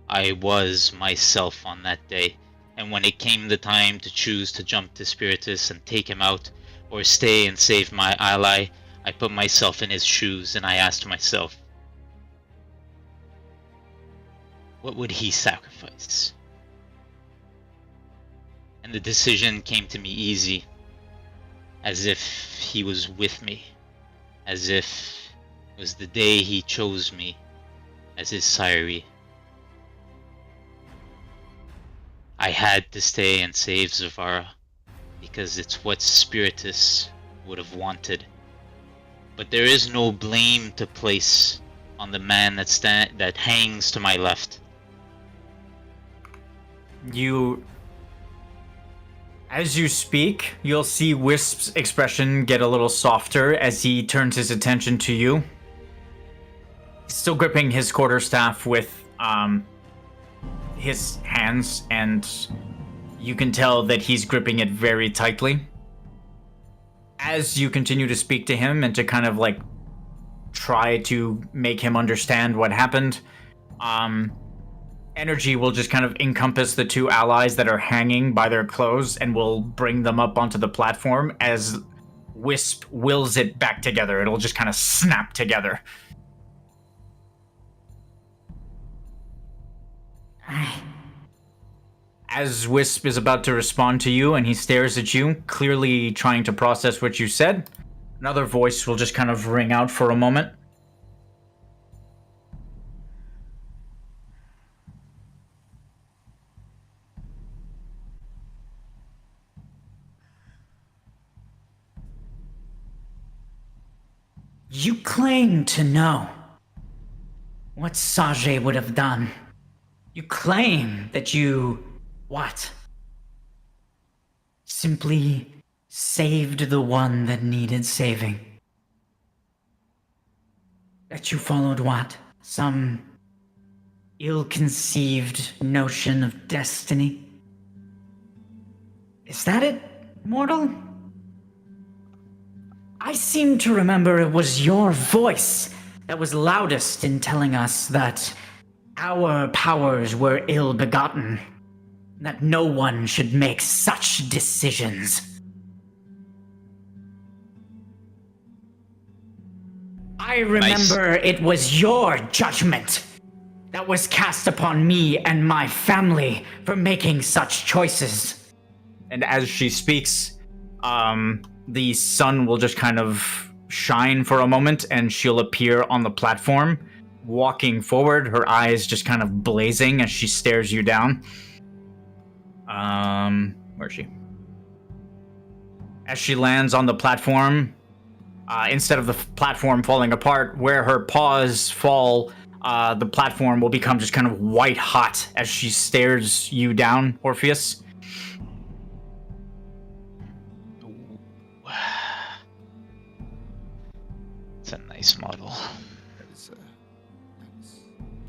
I was myself on that day, and when it came the time to choose to jump to Spiritus and take him out, or stay and save my ally, I put myself in his shoes and I asked myself, what would he sacrifice? And the decision came to me easy, as if he was with me, as if it was the day he chose me as his sire. I had to stay and save Zavara, because it's what Spiritus would have wanted. But there is no blame to place on the man that hangs to my left. As you speak, you'll see Wisp's expression get a little softer as he turns his attention to you. He's still gripping his quarterstaff with his hands, and you can tell that he's gripping it very tightly. As you continue to speak to him and to kind of like try to make him understand what happened, energy will just kind of encompass the 2 allies that are hanging by their clothes and will bring them up onto the platform as Wisp wills it back together. It'll just kind of snap together. As Wisp is about to respond to you and he stares at you, clearly trying to process what you said, another voice will just kind of ring out for a moment. You claim to know what Sage would have done. You claim that you... what? Simply saved the one that needed saving. That you followed what? Some ill-conceived notion of destiny? Is that it, mortal? I seem to remember it was your voice that was loudest in telling us that our powers were ill-begotten, that no one should make such decisions. I remember it was your judgment that was cast upon me and my family for making such choices. And as she speaks, the sun will just kind of shine for a moment, and she'll appear on the platform, walking forward, her eyes just kind of blazing as she stares you down. Where is she? As she lands on the platform, instead of the platform falling apart, where her paws fall, the platform will become just kind of white hot as she stares you down, Orpheus. It's a nice model. That is, nice.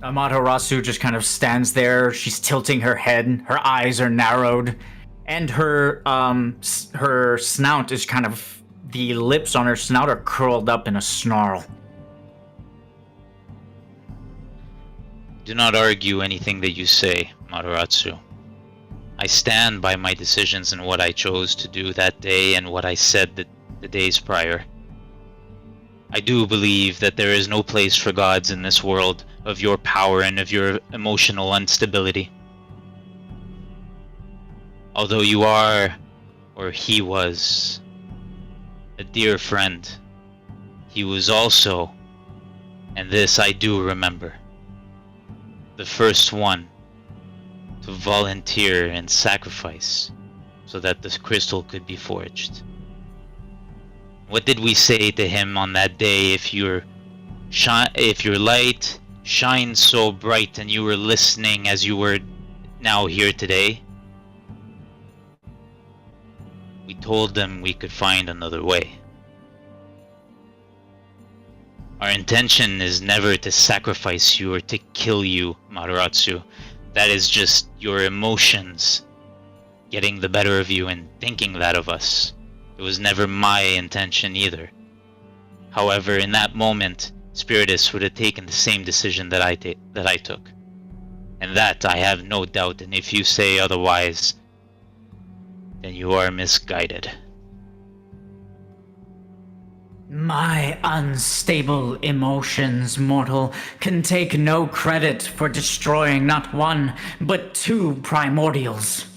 Amaterasu just kind of stands there. She's tilting her head. Her eyes are narrowed, and her snout is kind of, the lips on her snout are curled up in a snarl. Do not argue anything that you say, Amaterasu. I stand by my decisions and what I chose to do that day and what I said the days prior. I do believe that there is no place for gods in this world of your power and of your emotional instability. Although you are, or he was, a dear friend, he was also, and this I do remember, the first one to volunteer and sacrifice so that this crystal could be forged. What did we say to him on that day? If your light shines so bright and you were listening as you were now here today, we told them we could find another way. Our intention is never to sacrifice you or to kill you, Mataratsu. That is just your emotions getting the better of you and thinking that of us. It was never my intention either. However, in that moment, Spiritus would have taken the same decision that I took. And that I have no doubt, and if you say otherwise, then you are misguided. My unstable emotions, mortal, can take no credit for destroying not one, but two primordials.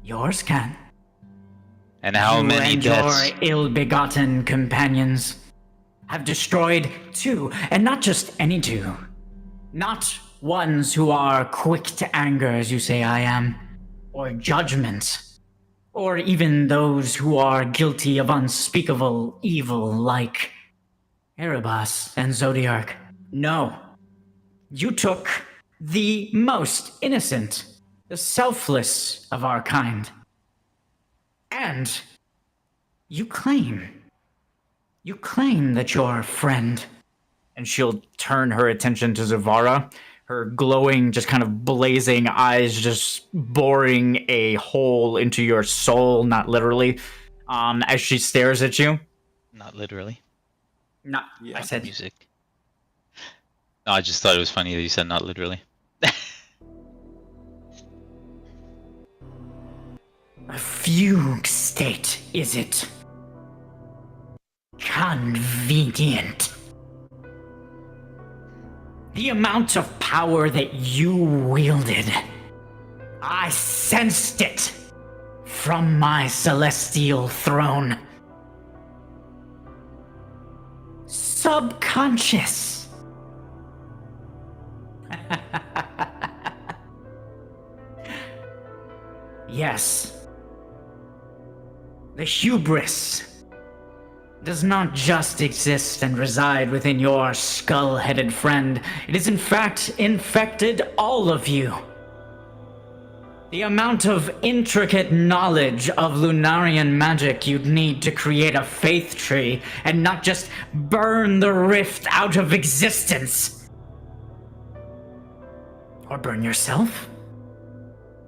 Yours can. And how many and deaths? your ill-begotten companions have destroyed two, and not just any two. Not ones who are quick to anger, as you say I am, or judgment, or even those who are guilty of unspeakable evil like Erebus and Zodiark. No. You took the most innocent, the selfless of our kind. And you claim that you're a friend. And she'll turn her attention to Zavara, her glowing, just kind of blazing eyes just boring a hole into your soul, not literally, as she stares at you. Not literally. No, Yeah. I said Music. No, I just thought it was funny that you said not literally. a fugue state, is it? Convenient. The amount of power that you wielded, I sensed it from my celestial throne. Subconscious. Yes. The hubris does not just exist and reside within your skull-headed friend. It is in fact infected all of you. The amount of intricate knowledge of Lunarian magic you'd need to create a faith tree and not just burn the rift out of existence. Or burn yourself?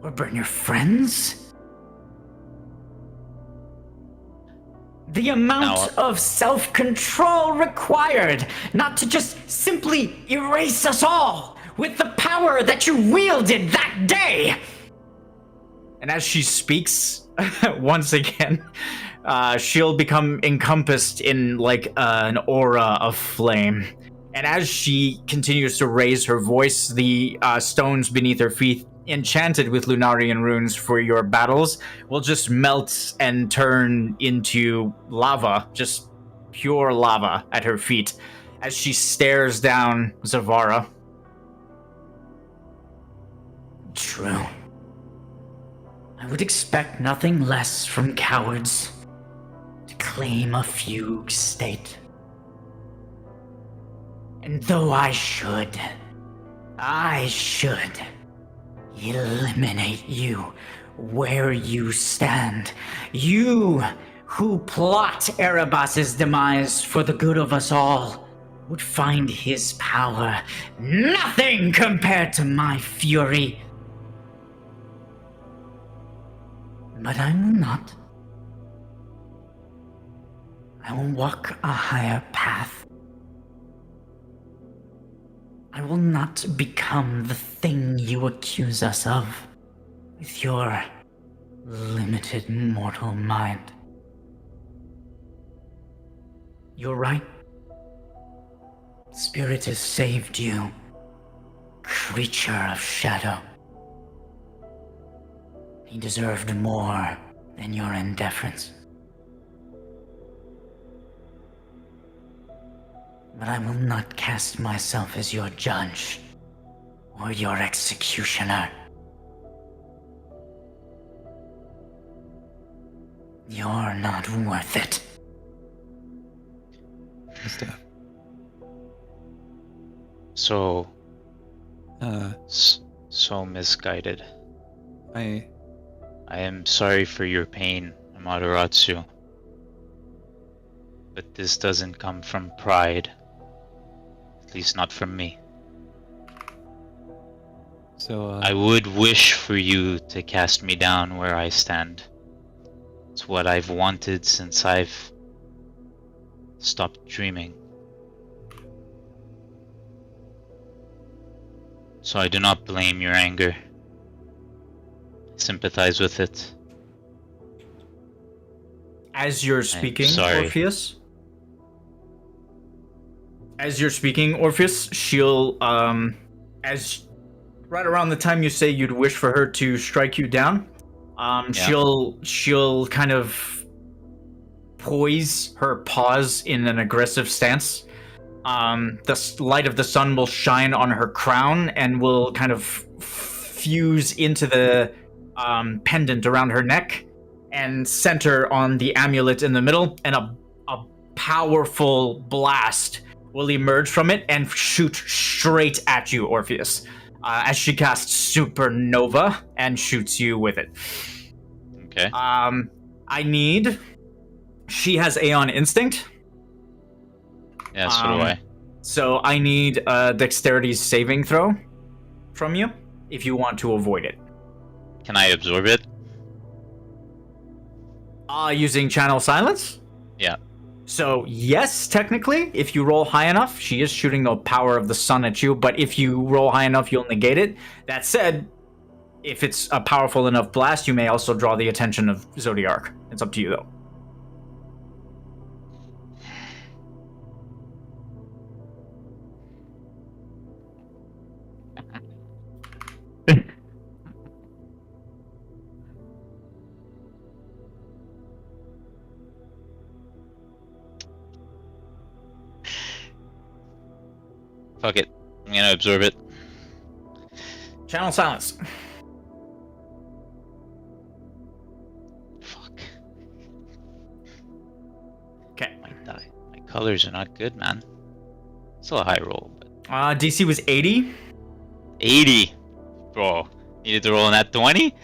Or burn your friends? The amount of self-control required not to just simply erase us all with the power that you wielded that day. And as she speaks, once again, she'll become encompassed in like an aura of flame. And as she continues to raise her voice, the stones beneath her feet, enchanted with Lunarian runes for your battles, will just melt and turn into lava, just pure lava at her feet, as she stares down Zavara. True. I would expect nothing less from cowards to claim a fugue state. And though I should eliminate you where you stand. You who plot Erebus's demise for the good of us all would find his power nothing compared to my fury. But I will not. I will walk a higher path. I will not become the thing you accuse us of with your limited mortal mind. You're right. Spirit has saved you, creature of shadow. He deserved more than your indifference. But I will not cast myself as your judge or your executioner. You're not worth it. Steph. So misguided. I am sorry for your pain, Amaterasu. But this doesn't come from pride. At least not from me. So I would wish for you to cast me down where I stand. It's what I've wanted since I've stopped dreaming. So I do not blame your anger. I sympathize with it. As you're speaking, sorry. Orpheus. As you're speaking, Orpheus, she'll as right around the time you say you'd wish for her to strike you down, she'll kind of poise her paws in an aggressive stance. The light of the sun will shine on her crown and will kind of fuse into the pendant around her neck and center on the amulet in the middle, and a powerful blast will emerge from it and shoot straight at you, Orpheus, as she casts Supernova and shoots you with it. Okay. She has Aeon Instinct. Yeah, so do I. So I need a Dexterity saving throw from you if you want to avoid it. Can I absorb it? Using Channel Silence? Yeah. So yes, technically, if you roll high enough, she is shooting the power of the sun at you, but if you roll high enough, you'll negate it. That said, if it's a powerful enough blast, you may also draw the attention of Zodiark. It's up to you, though. Fuck it. I'm gonna absorb it. Channel Silence. Fuck. Okay. My colors are not good, man. Still a high roll, but DC was 80. 80, bro. Needed to roll in that 20.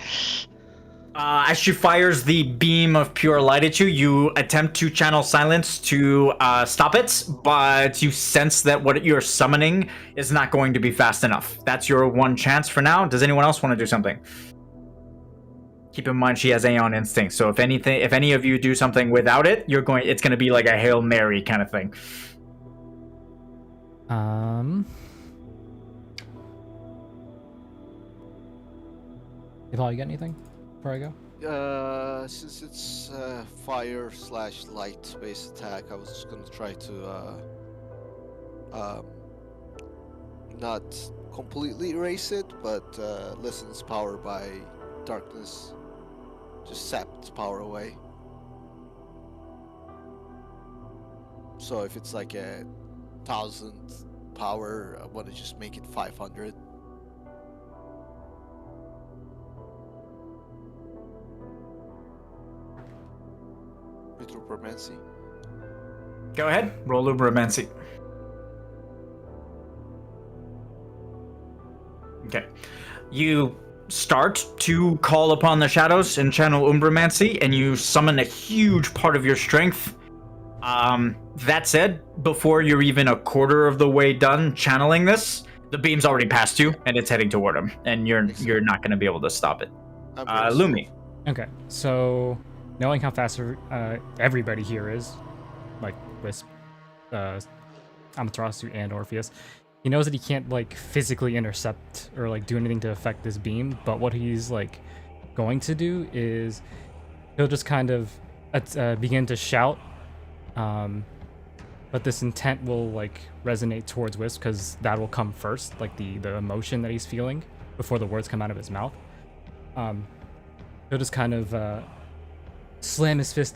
As she fires the beam of pure light at you, you attempt to channel silence to stop it, but you sense that what you're summoning is not going to be fast enough. That's your one chance for now. Does anyone else want to do something? Keep in mind she has Aeon Instinct, so if any of you do something without it, it's going to be like a Hail Mary kind of thing. Paul, you got anything before I go? Since it's fire/light based attack, I was just gonna try to not completely erase it, but lessen its power by darkness. Just sap its power away. So if it's like 1,000 power, I want to just make it 500. With Rupermancy. Go ahead, roll Uberomancy. Okay. You start to call upon the shadows and channel Umbromancy, and you summon a huge part of your strength. That said, before you're even a quarter of the way done channeling this, the beam's already past you, and it's heading toward him, and you're not going to be able to stop it. Lumi. Okay, so knowing how fast everybody here is, like Wisp, Amaterasu, and Orpheus, he knows that he can't like physically intercept or like do anything to affect this beam, but what he's like going to do is he'll just kind of begin to shout, but this intent will like resonate towards Wisp because that will come first, like the emotion that he's feeling before the words come out of his mouth. He'll just kind of slam his fist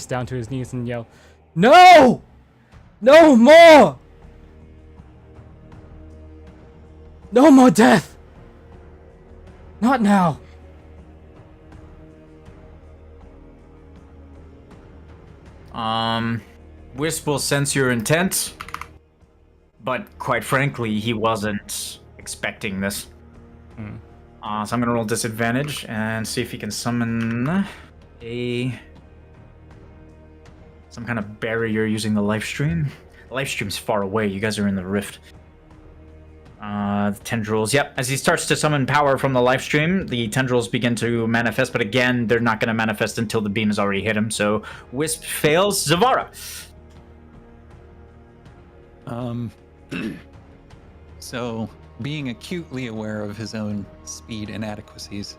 down to his knees and yell, "No! No more! No more death! Not now!" Wisp will sense your intent, but quite frankly, he wasn't expecting this. So I'm gonna roll disadvantage and see if he can summon some kind of barrier using the life stream. The life stream's far away. You guys are in the rift. The tendrils. Yep. As he starts to summon power from the life stream, the tendrils begin to manifest. But again, they're not going to manifest until the beam has already hit him. So Wisp fails. Zavara. So, being acutely aware of his own speed inadequacies,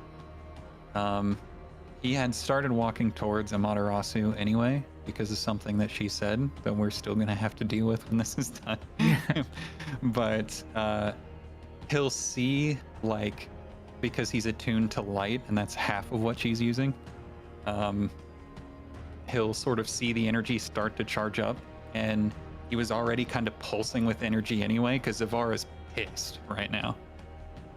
he had started walking towards Amaterasu anyway, because of something that she said that we're still going to have to deal with when this is done. But he'll see, like, because he's attuned to light, and that's half of what she's using, he'll sort of see the energy start to charge up, and he was already kind of pulsing with energy anyway, because Zavara's pissed right now.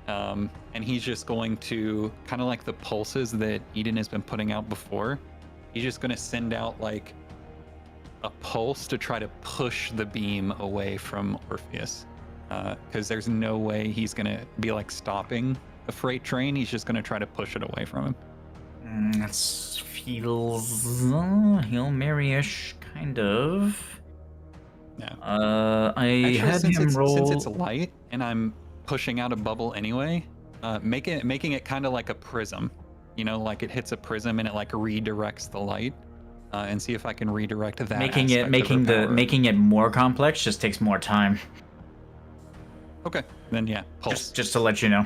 And he's just going to, kind of like the pulses that Eden has been putting out before, he's just going to send out like a pulse to try to push the beam away from Orpheus. Because there's no way he's going to be like stopping a freight train. He's just going to try to push it away from him. That feels Hail Mary-ish, kind of. Yeah. I had him roll. Since it's light and I'm pushing out a bubble anyway, making it kind of like a prism. You know, like it hits a prism and it like redirects the light. And see if I can redirect that. Making it more complex just takes more time. Okay, then yeah, pulse. Just to let you know.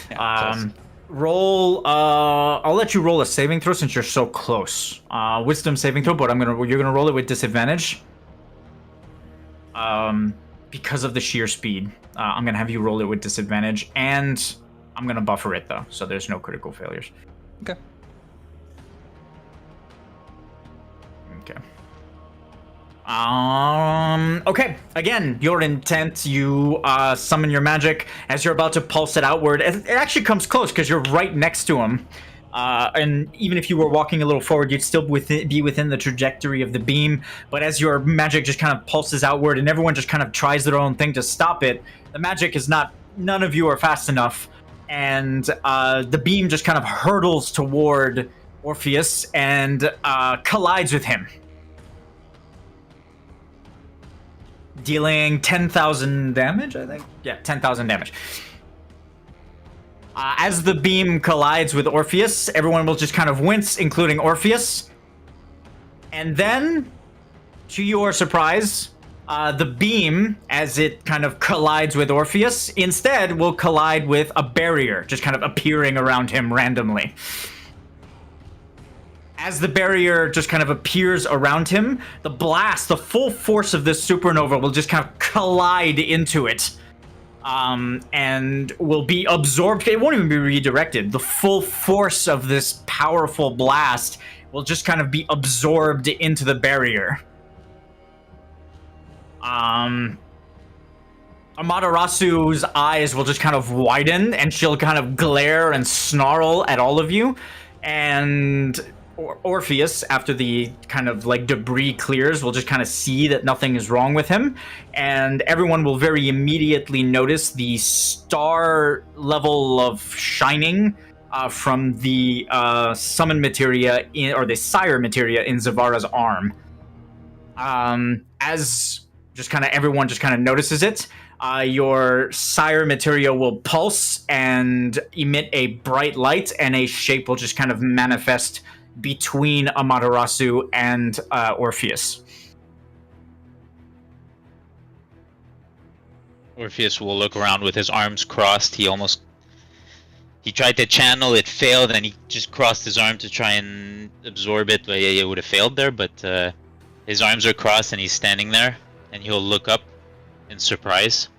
Yeah, pulse. Roll. I'll let you roll a saving throw since you're so close. Wisdom saving throw, but you're gonna roll it with disadvantage. Because of the sheer speed, I'm gonna have you roll it with disadvantage, and I'm gonna buffer it though, so there's no critical failures. Okay. Okay. Okay. Again, your intent, you summon your magic as you're about to pulse it outward. It actually comes close because you're right next to him. And even if you were walking a little forward, you'd still be within the trajectory of the beam. But as your magic just kind of pulses outward and everyone just kind of tries their own thing to stop it, the magic is not... None of you are fast enough. And the beam just kind of hurtles toward Orpheus and collides with him, dealing 10,000 damage, I think? Yeah, 10,000 damage. As the beam collides with Orpheus, everyone will just kind of wince, including Orpheus. And then, to your surprise, the beam, as it kind of collides with Orpheus, instead will collide with a barrier, just kind of appearing around him randomly. As the barrier just kind of appears around him, the blast, the full force of this supernova will just kind of collide into it. And will be absorbed. It won't even be redirected. The full force of this powerful blast will just kind of be absorbed into the barrier. Amaterasu's eyes will just kind of widen, and she'll kind of glare and snarl at all of you. And Orpheus, after the kind of like debris clears, will just kind of see that nothing is wrong with him, and everyone will very immediately notice the star level of shining from the summon materia or the sire materia in Zavara's arm. As just kind of everyone just kind of notices it, your sire materia will pulse and emit a bright light, and a shape will just kind of manifest between Amaterasu and Orpheus. Orpheus will look around with his arms crossed. He tried to channel, it failed, and he just crossed his arm to try and absorb it. But it would have failed there, but his arms are crossed and he's standing there, and he'll look up in surprise.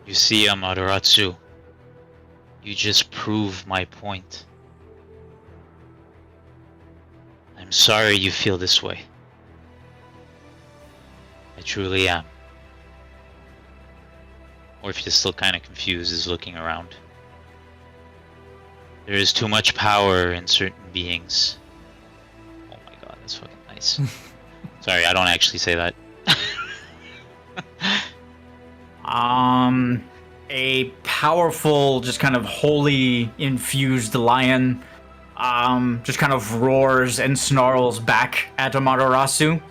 You see, Amaterasu, you just prove my point. I'm sorry you feel this way. I truly am. Orpheus, still kind of confused, is looking around. There is too much power in certain beings. Oh my god, that's fucking nice. Sorry, I don't actually say that. A powerful, just kind of holy infused lion just kind of roars and snarls back at Amaterasu.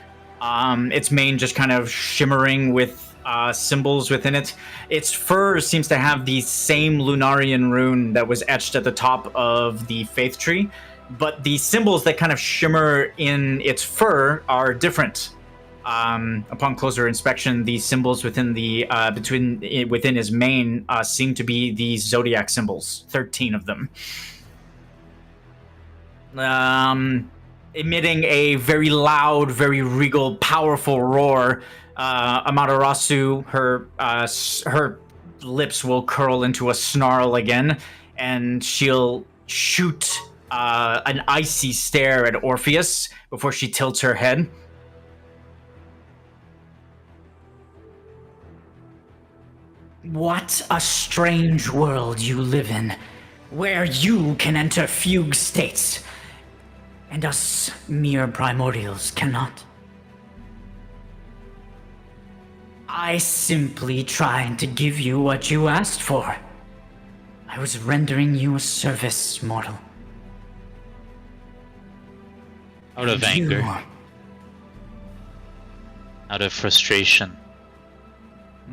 Its mane just kind of shimmering with symbols within it. Its fur seems to have the same Lunarian rune that was etched at the top of the faith tree, but the symbols that kind of shimmer in its fur are different. Upon closer inspection, the symbols within the within his mane seem to be the zodiac symbols, 13 of them. Emitting a very loud, very regal, powerful roar, Amaterasu, her lips will curl into a snarl again, and she'll shoot an icy stare at Orpheus before she tilts her head. What a strange world you live in, where you can enter fugue states, and us mere primordials cannot. I simply tried to give you what you asked for. I was rendering you a service, mortal. Out of And you- anger. Out of frustration.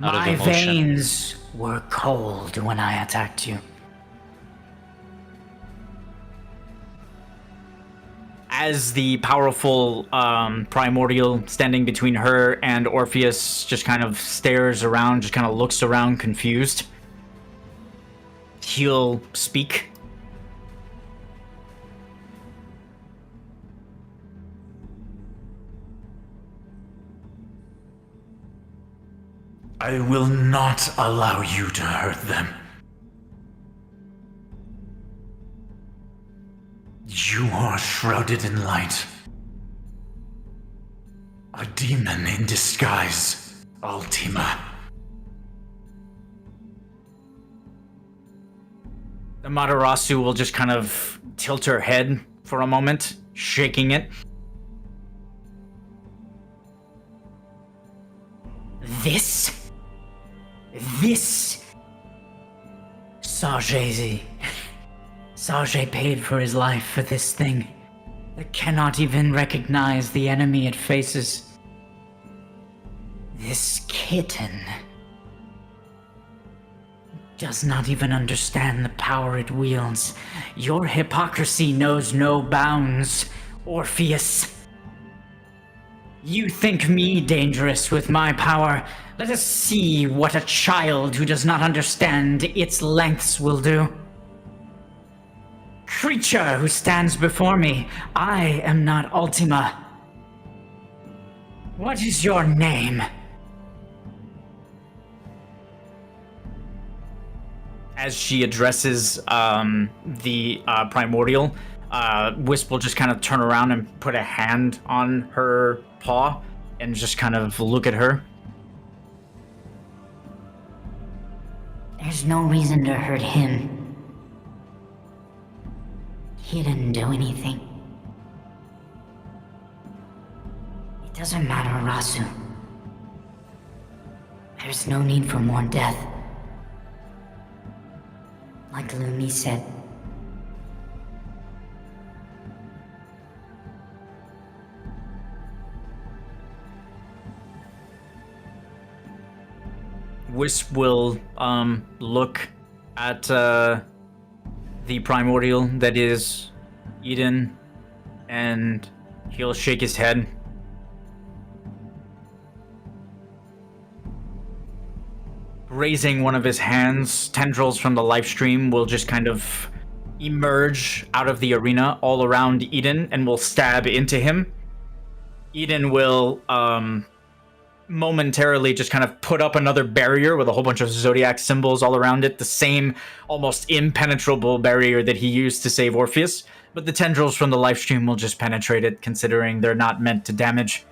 Out of My emotion. veins were cold when I attacked you. As the powerful primordial standing between her and Orpheus just kind of stares around, just kind of looks around confused, he'll speak. I will not allow you to hurt them. You are shrouded in light. A demon in disguise, Ultima. Amaterasu will just kind of tilt her head for a moment, shaking it. This Sage paid for his life for this thing that cannot even recognize the enemy it faces. This kitten does not even understand the power it wields. Your hypocrisy knows no bounds, Orpheus. You think me dangerous with my power? Let us see what a child who does not understand its lengths will do. Creature who stands before me, I am not Ultima. What is your name? As she addresses the primordial, Wisp will just kind of turn around and put a hand on her paw and just kind of look at her. There's no reason to hurt him. He didn't do anything. It doesn't matter, Rasu. There's no need for more death. Like Lumi said. Wisp will look at the primordial that is Eden, and he'll shake his head. Raising one of his hands, tendrils from the life stream will just kind of emerge out of the arena all around Eden and will stab into him. Eden will momentarily just kind of put up another barrier with a whole bunch of zodiac symbols all around it, the same almost impenetrable barrier that he used to save Orpheus, but the tendrils from the lifestream will just penetrate it, considering they're not meant to damage.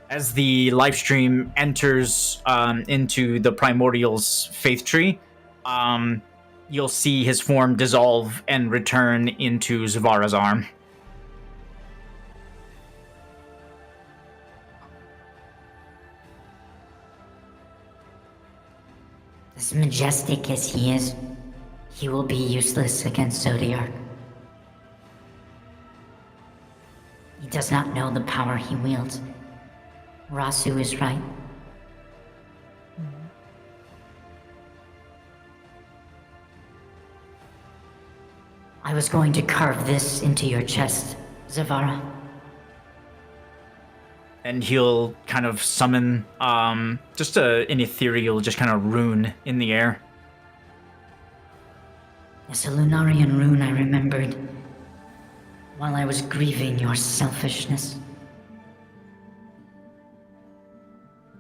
As the lifestream enters into the primordial's faith tree, you'll see his form dissolve and return into Zavara's arm. As majestic as he is, he will be useless against Zodiark. He does not know the power he wields. Rasu is right. I was going to carve this into your chest, Zavara. And he'll kind of summon just an ethereal, just kind of rune in the air. It's a Lunarian rune I remembered while I was grieving your selfishness.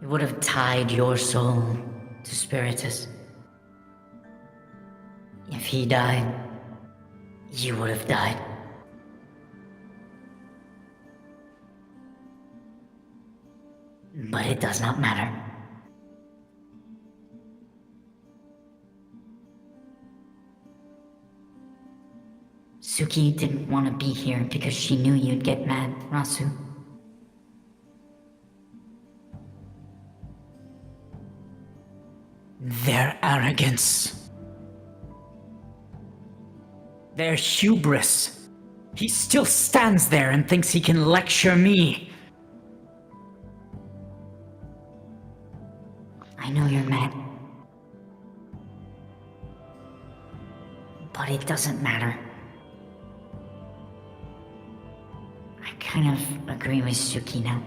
It would have tied your soul to Spiritus. If he died, you would have died. But it does not matter. Suki didn't want to be here because she knew you'd get mad, Rasu. Their arrogance. Their hubris. He still stands there and thinks he can lecture me. I know you're mad. But it doesn't matter. I kind of agree with Suki now.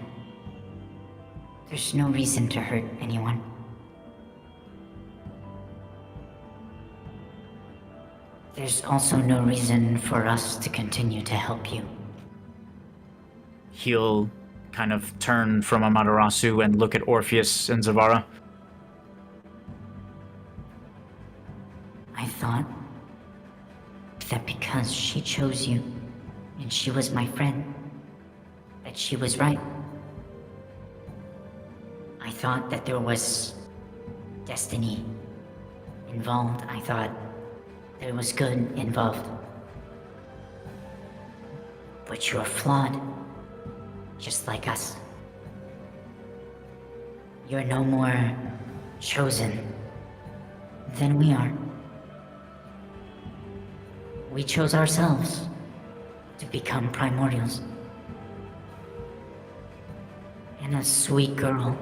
There's no reason to hurt anyone. There's also no reason for us to continue to help you. He'll kind of turn from Amaterasu and look at Orpheus and Zavara. I thought that because she chose you, and she was my friend, that she was right. I thought that there was destiny involved. I thought There was good involved. But you're flawed, just like us. You're no more chosen than we are. We chose ourselves to become primordials. And a sweet girl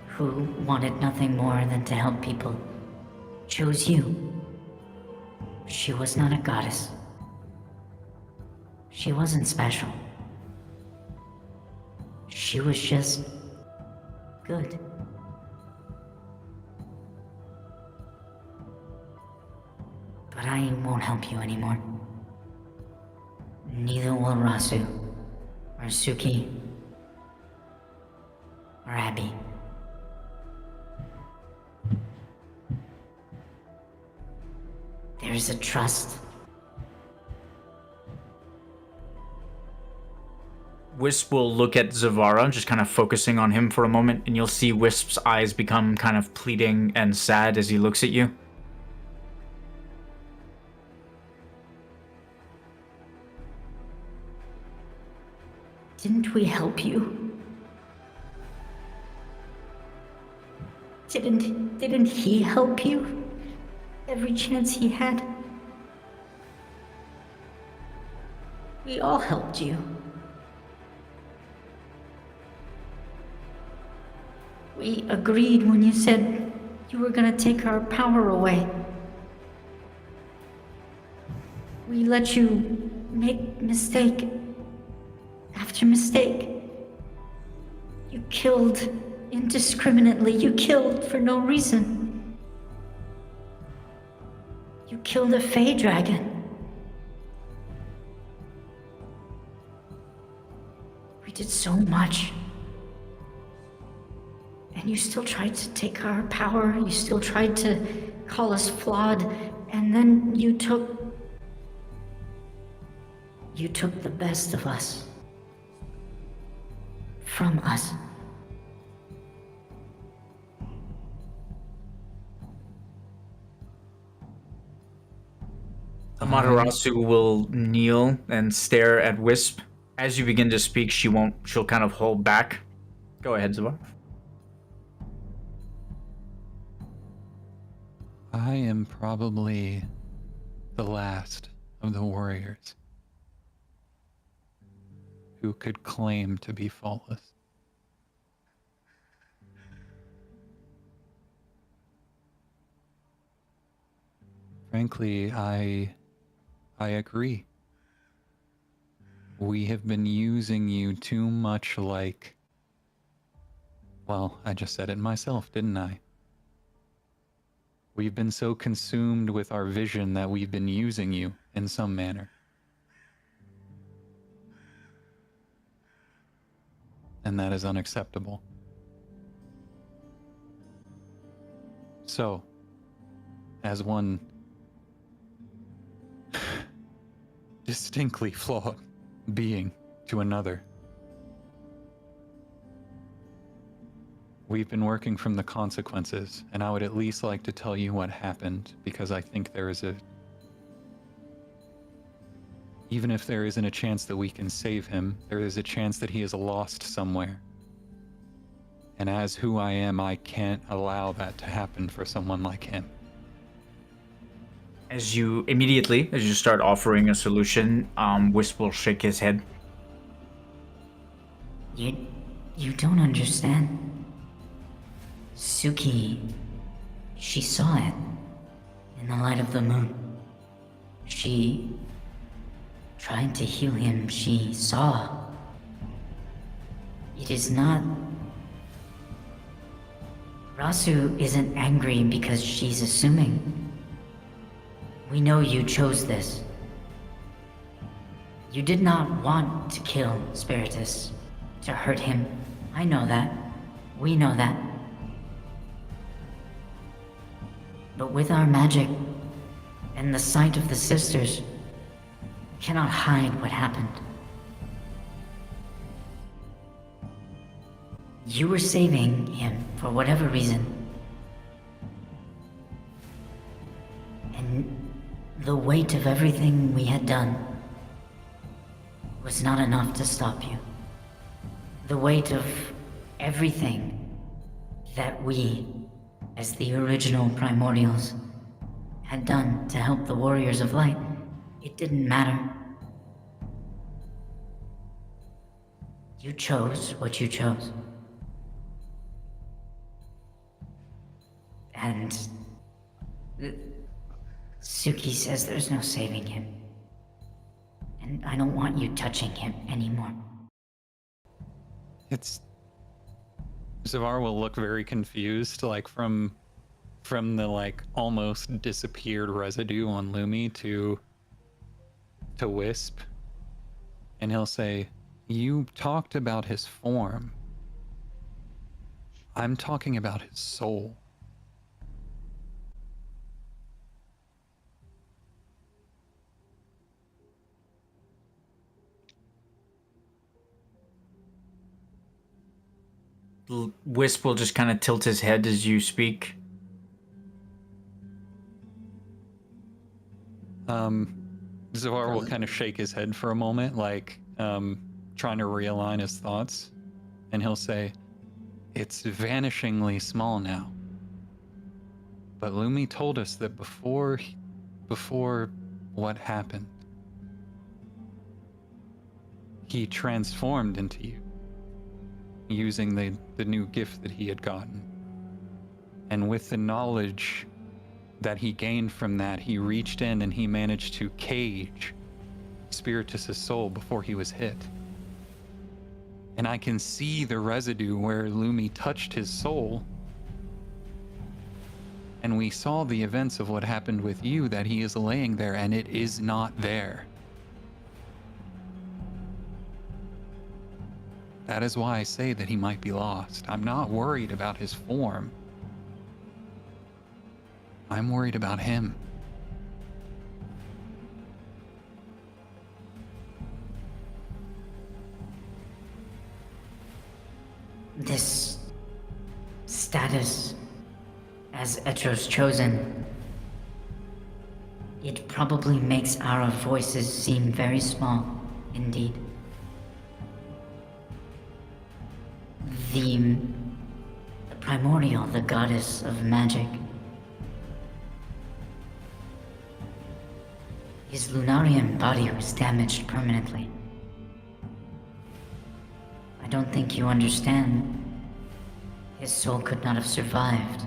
who wanted nothing more than to help people chose you. She was not a goddess. She wasn't special. She was just good. But I won't help you anymore. Neither will Rasu, or Suki, or Abby. There's a trust. Wisp will look at Zavara, just kind of focusing on him for a moment, and you'll see Wisp's eyes become kind of pleading and sad as he looks at you. Didn't we help you? Didn't he help you? Every chance he had? We all helped you. We agreed when you said you were gonna take our power away. We let you make mistake after mistake. You killed indiscriminately. You killed for no reason. You killed a Fey dragon. We did so much. And you still tried to take our power. You still tried to call us flawed. And then you took the best of us. From us. Amaterasu will kneel and stare at Wisp. As you begin to speak, she'll kind of hold back. Go ahead, Zavara. I am probably the last of the warriors who could claim to be faultless. Frankly, I agree. We have been using you too much like... Well, I just said it myself, didn't I? We've been so consumed with our vision that we've been using you in some manner. And that is unacceptable. So, as one distinctly flawed being to another, we've been working from the consequences, and I would at least like to tell you what happened, because I think there is even if there isn't a chance that we can save him, there is a chance that he is lost somewhere. And as who I am, I can't allow that to happen for someone like him. As you start offering a solution, Wisp will shake his head. You don't understand. Suki, she saw it in the light of the moon. She tried to heal him. She saw. It is not... Rasu isn't angry because she's assuming. We know you chose this. You did not want to kill Spiritus, to hurt him. I know that. We know that. But with our magic and the sight of the sisters, we cannot hide what happened. You were saving him for whatever reason. The weight of everything we had done was not enough to stop you. The weight of everything that we, as the original primordials, had done to help the Warriors of Light, it didn't matter. You chose what you chose. And Suki says there's no saving him. And I don't want you touching him anymore. Zavar will look very confused, like from the like almost disappeared residue on Lumi to Wisp. And he'll say, "You talked about his form. I'm talking about his soul." Wisp will just kind of tilt his head as you speak. Zavar will kind of shake his head for a moment, like trying to realign his thoughts, and he'll say, "It's vanishingly small now. But Lumi told us that before what happened, he transformed into you, using the new gift that he had gotten. And with the knowledge that he gained from that, he reached in and he managed to cage Spiritus's soul before he was hit. And I can see the residue where Lumi touched his soul. And we saw the events of what happened with you, that he is laying there and it is not there. That is why I say that he might be lost. I'm not worried about his form. I'm worried about him." This status as Etro's chosen, it probably makes our voices seem very small indeed. The primordial, the goddess of magic, his Lunarian body was damaged permanently. I don't think you understand. His soul could not have survived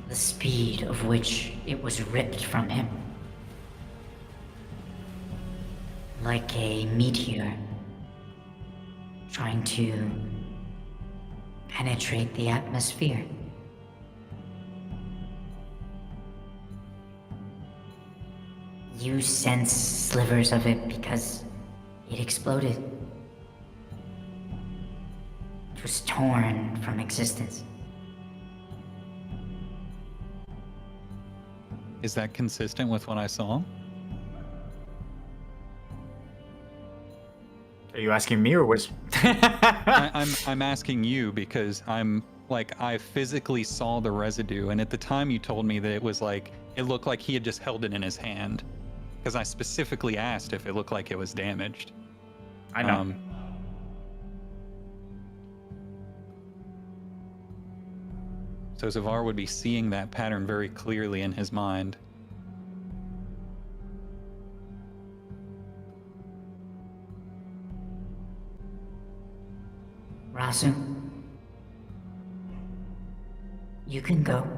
the speed of which it was ripped from him. Like a meteor trying to penetrate the atmosphere. You sense slivers of it because it exploded. It was torn from existence. Is that consistent with what I saw? Are you asking me or Wisp? I'm asking you because I'm like, I physically saw the residue, and at the time you told me that it was like, it looked like he had just held it in his hand. Because I specifically asked if it looked like it was damaged. I know. So Zavar would be seeing that pattern very clearly in his mind. Rasu, you can go.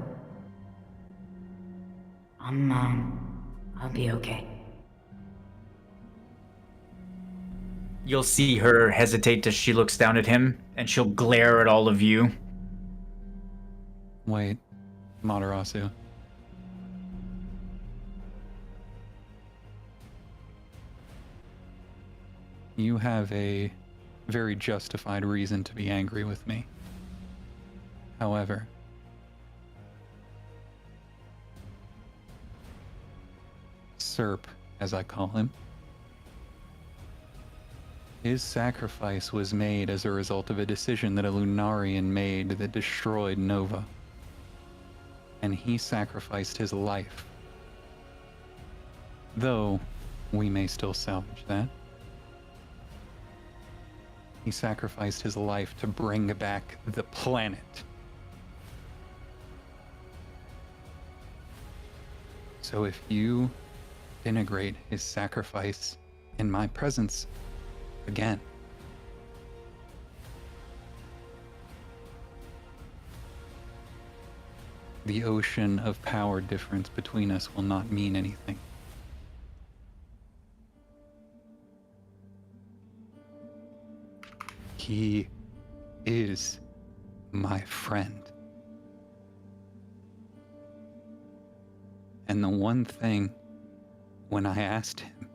I'll be okay. You'll see her hesitate as she looks down at him, and she'll glare at all of you. Wait, Matarasu. You have a very justified reason to be angry with me. However, Serp, as I call him, his sacrifice was made as a result of a decision that a Lunarian made that destroyed Nova. And he sacrificed his life Though, we may still salvage that. He sacrificed his life to bring back the planet. So if you denigrate his sacrifice in my presence again, the ocean of power difference between us will not mean anything. He is my friend. And the one thing, when I asked him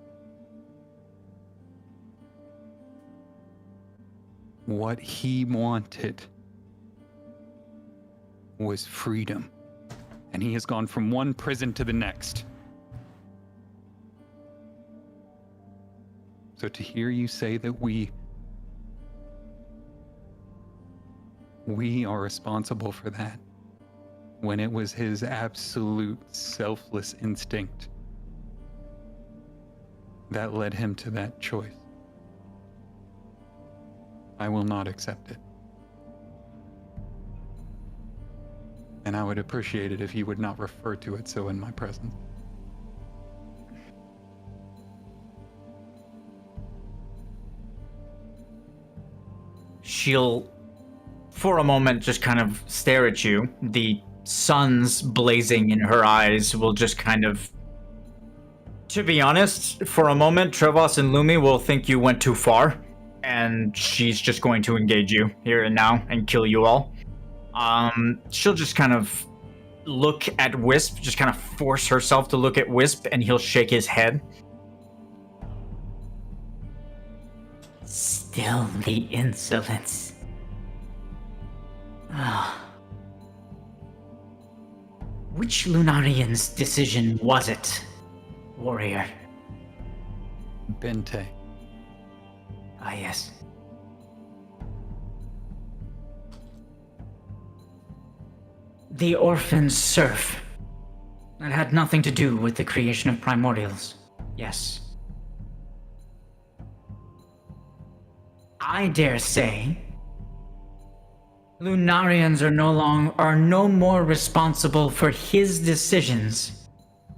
what he wanted, was freedom. And he has gone from one prison to the next. So to hear you say that we are responsible for that, when it was his absolute selfless instinct that led him to that choice, I will not accept it. And I would appreciate it if you would not refer to it so in my presence. She'll, for a moment, just kind of stare at you. The sun's blazing in her eyes will just kind of... To be honest, for a moment, Trevos and Lumi will think you went too far, and she's just going to engage you here and now and kill you all. She'll just kind of look at Wisp, just kind of force herself to look at Wisp, and he'll shake his head. Still the insolence. Ah. Which Lunarian's decision was it, warrior? Bente. Ah, yes. The orphan's serf. That had nothing to do with the creation of primordials. Yes. I dare say Lunarians are no more responsible for his decisions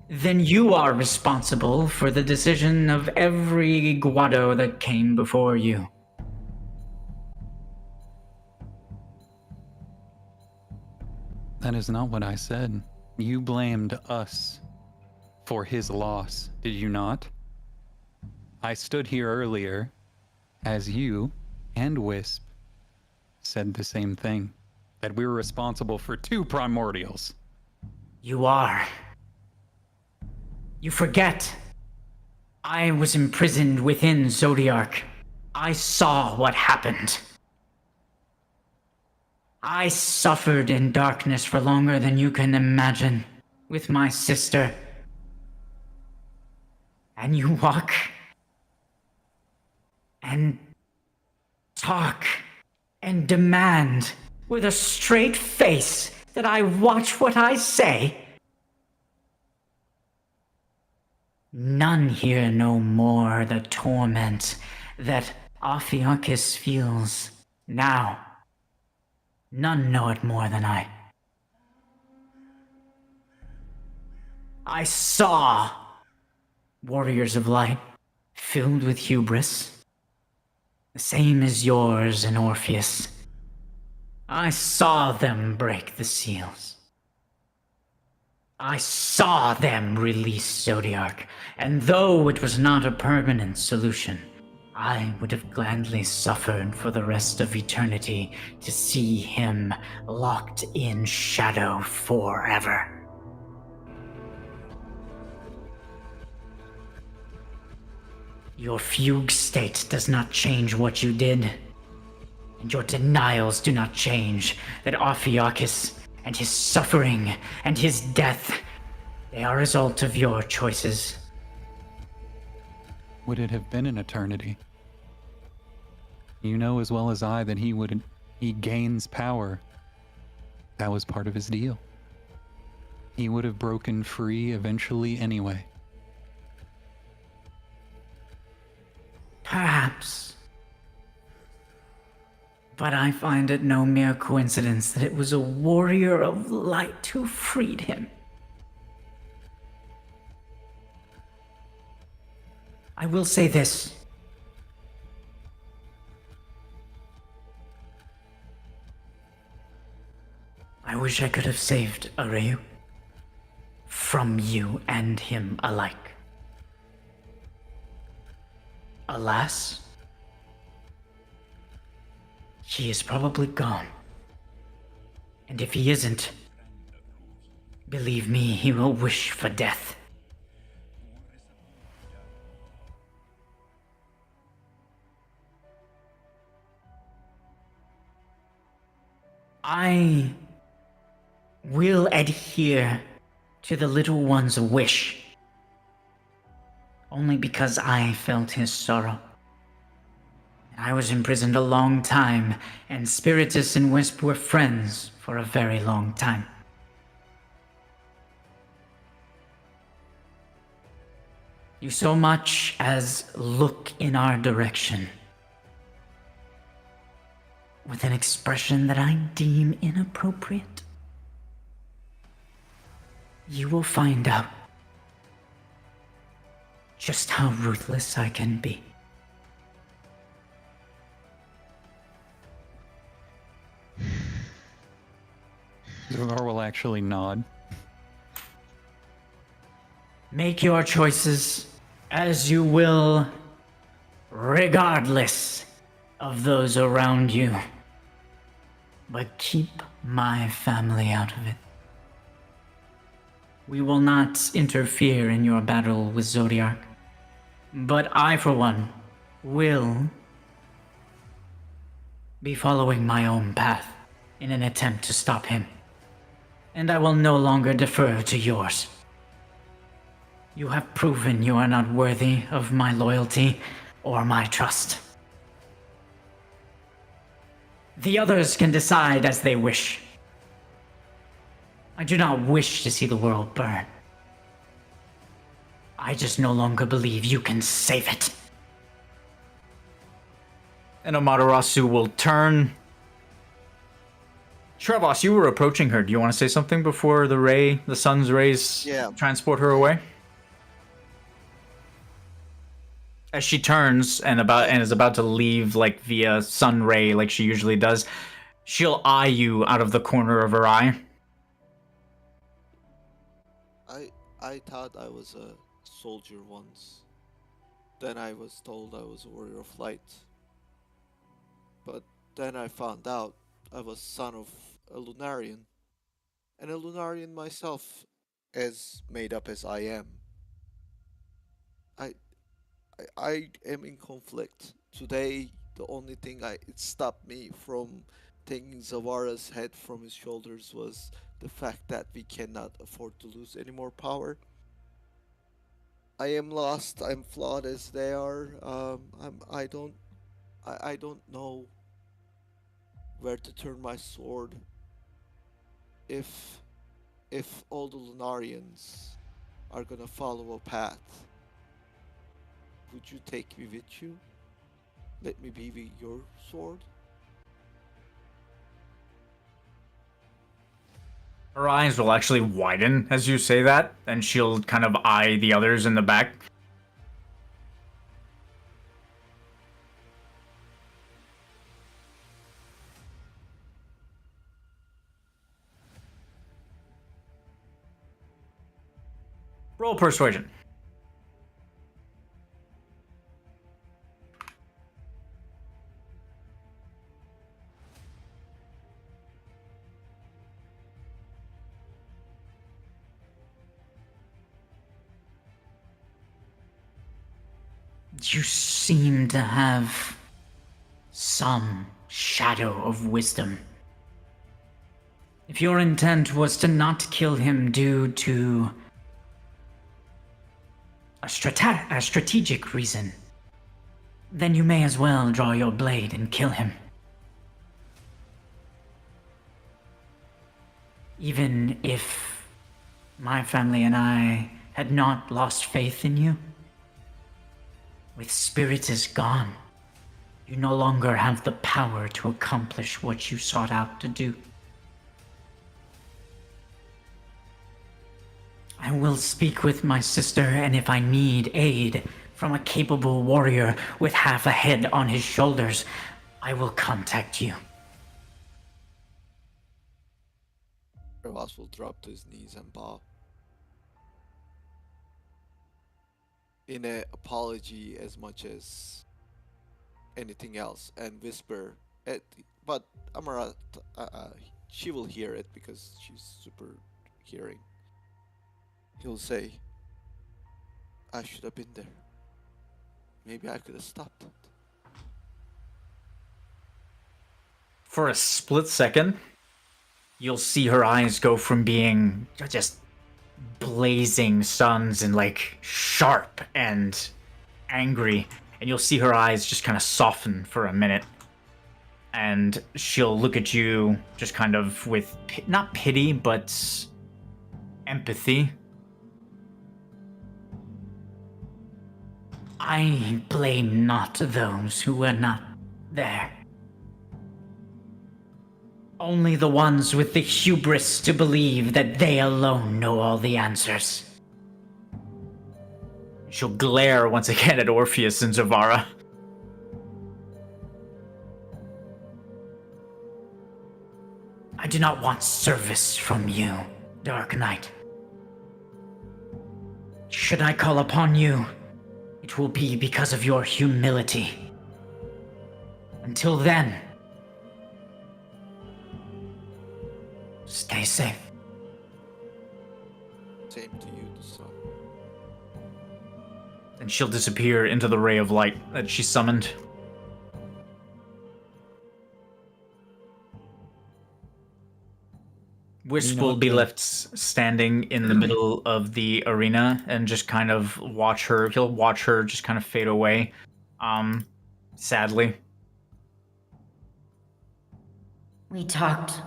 than you are responsible for the decision of every Guado that came before you. That is not what I said. You blamed us for his loss, did you not? I stood here earlier as you and Wisp said the same thing, that we were responsible for 2 primordials. You are. You forget. I was imprisoned within Zodiark. I saw what happened. I suffered in darkness for longer than you can imagine with my sister. And you walk and talk and demand with a straight face that I watch what I say. None here know more the torment that Ophiuchus feels now. None know it more than I. I saw warriors of light filled with hubris, the same as yours and Orpheus. I saw them break the seals. I saw them release Zodiark, and though it was not a permanent solution, I would have gladly suffered for the rest of eternity to see him locked in shadow forever. Your fugue state does not change what you did, and your denials do not change that Ophiuchus and his suffering and his death, they are a result of your choices. Would it have been an eternity? You know as well as I that he gains power. That was part of his deal. He would have broken free eventually anyway. Perhaps. But I find it no mere coincidence that it was a warrior of light who freed him. I will say this. I wish I could have saved Areyu. From you and him alike. Alas, he is probably gone. And if he isn't, believe me, he will wish for death. I will adhere to the little one's wish, only because I felt his sorrow. I was imprisoned a long time, and Spiritus and Wisp were friends for a very long time. You so much as look in our direction with an expression that I deem inappropriate, you will find out just how ruthless I can be. Zogar will actually nod. Make your choices as you will, regardless of those around you. But keep my family out of it. We will not interfere in your battle with Zodiac. But I, for one, will be following my own path in an attempt to stop him. And I will no longer defer to yours. You have proven you are not worthy of my loyalty or my trust. The others can decide as they wish. I do not wish to see the world burn. I just no longer believe you can save it. And Amaterasu will turn. Trevos, you were approaching her. Do you want to say something before the sun's rays transport her away? As she turns and is about to leave, like via sun ray, like she usually does, she'll eye you out of the corner of her eye. I thought I was a soldier once. Then I was told I was a warrior of light. But then I found out I was son of a Lunarian. And a Lunarian myself, as made up as I am. I am in conflict. Today, the only thing it stopped me from taking Zavara's head from his shoulders was the fact that we cannot afford to lose any more power. I am lost. I'm flawed as they are. I don't know where to turn my sword. If all the Lunarians are gonna follow a path, would you take me with you? Let me be your sword? Her eyes will actually widen as you say that, and she'll kind of eye the others in the back. Roll persuasion. You seem to have some shadow of wisdom. If your intent was to not kill him due to a strategic reason, then you may as well draw your blade and kill him. Even if my family and I had not lost faith in you, With spirits gone, you no longer have the power to accomplish what you sought out to do. I will speak with my sister, and if I need aid from a capable warrior with half a head on his shoulders, I will contact you. Trevas will drop to his knees and bow. In an apology as much as anything else, and whisper, but Amara, she will hear it because she's super hearing. He'll say, I should have been there. Maybe I could have stopped it. For a split second, you'll see her eyes go from being just blazing suns and like sharp and angry, and you'll see her eyes just kind of soften for a minute, and she'll look at you just kind of with not pity but empathy. I blame not those who were not there. Only the ones with the hubris to believe that they alone know all the answers. She'll glare once again at Orpheus and Zavara. I do not want service from you, Dark Knight. Should I call upon you, it will be because of your humility. Until then, stay safe. Same to you, the sun. And she'll disappear into the ray of light that she summoned. Wisp will be left standing in the middle of the arena and just kind of watch her. He'll watch her just kind of fade away, sadly. We talked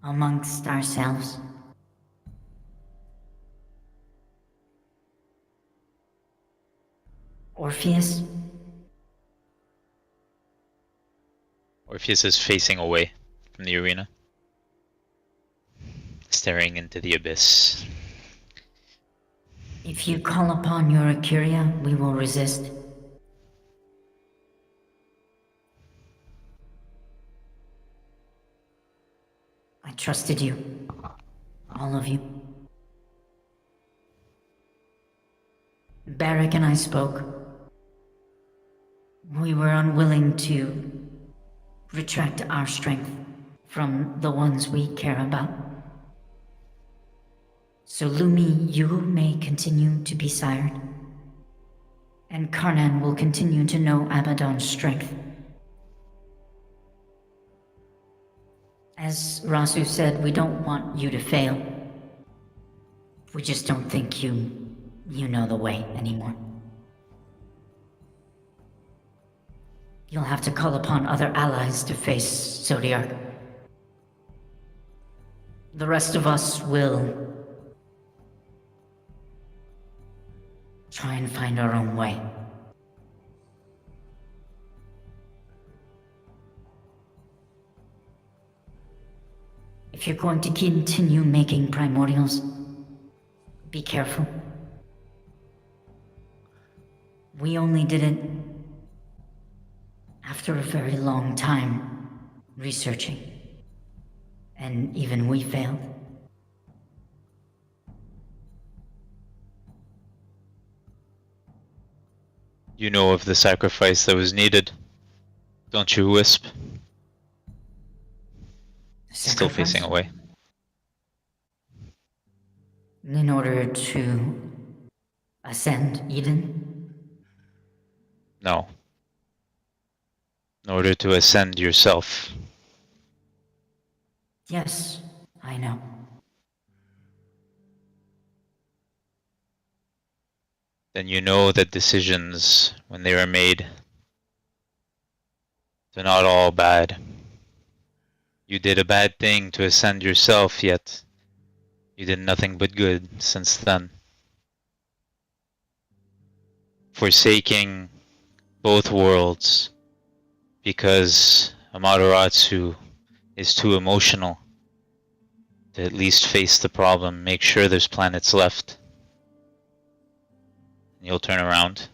amongst ourselves. Orpheus? Orpheus is facing away from the arena, staring into the abyss. If you call upon your Acuria, we will resist. I trusted you. All of you. Barrick and I spoke. We were unwilling to retract our strength from the ones we care about. So Lumi, you may continue to be sired. And Karnan will continue to know Abaddon's strength. As Rasu said, we don't want you to fail. We just don't think you know the way anymore. You'll have to call upon other allies to face Zodiac. The rest of us will try and find our own way. If you're going to continue making primordials, be careful. We only did it after a very long time researching, and even we failed. You know of the sacrifice that was needed, don't you, Wisp? Still facing away. In order to ascend Eden? No. In order to ascend yourself. Yes, I know. Then you know that decisions, when they are made, they're not all bad. You did a bad thing to ascend yourself, yet you did nothing but good since then. forsaking both worlds because Amaterasu is too emotional to at least face the problem, make sure there's planets left. And you'll turn around.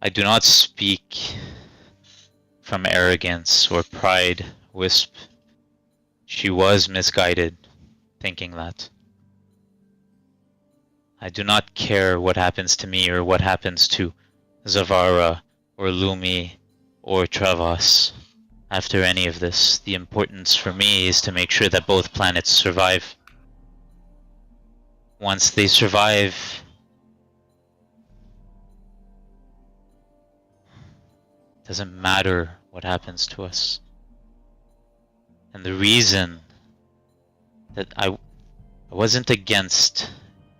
I do not speak from arrogance or pride, Wisp. She was misguided, thinking that. I do not care what happens to me or what happens to Zavara or Lumi or Travas after any of this. The importance for me is to make sure that both planets survive. Once they survive, it doesn't matter what happens to us. And the reason that I wasn't against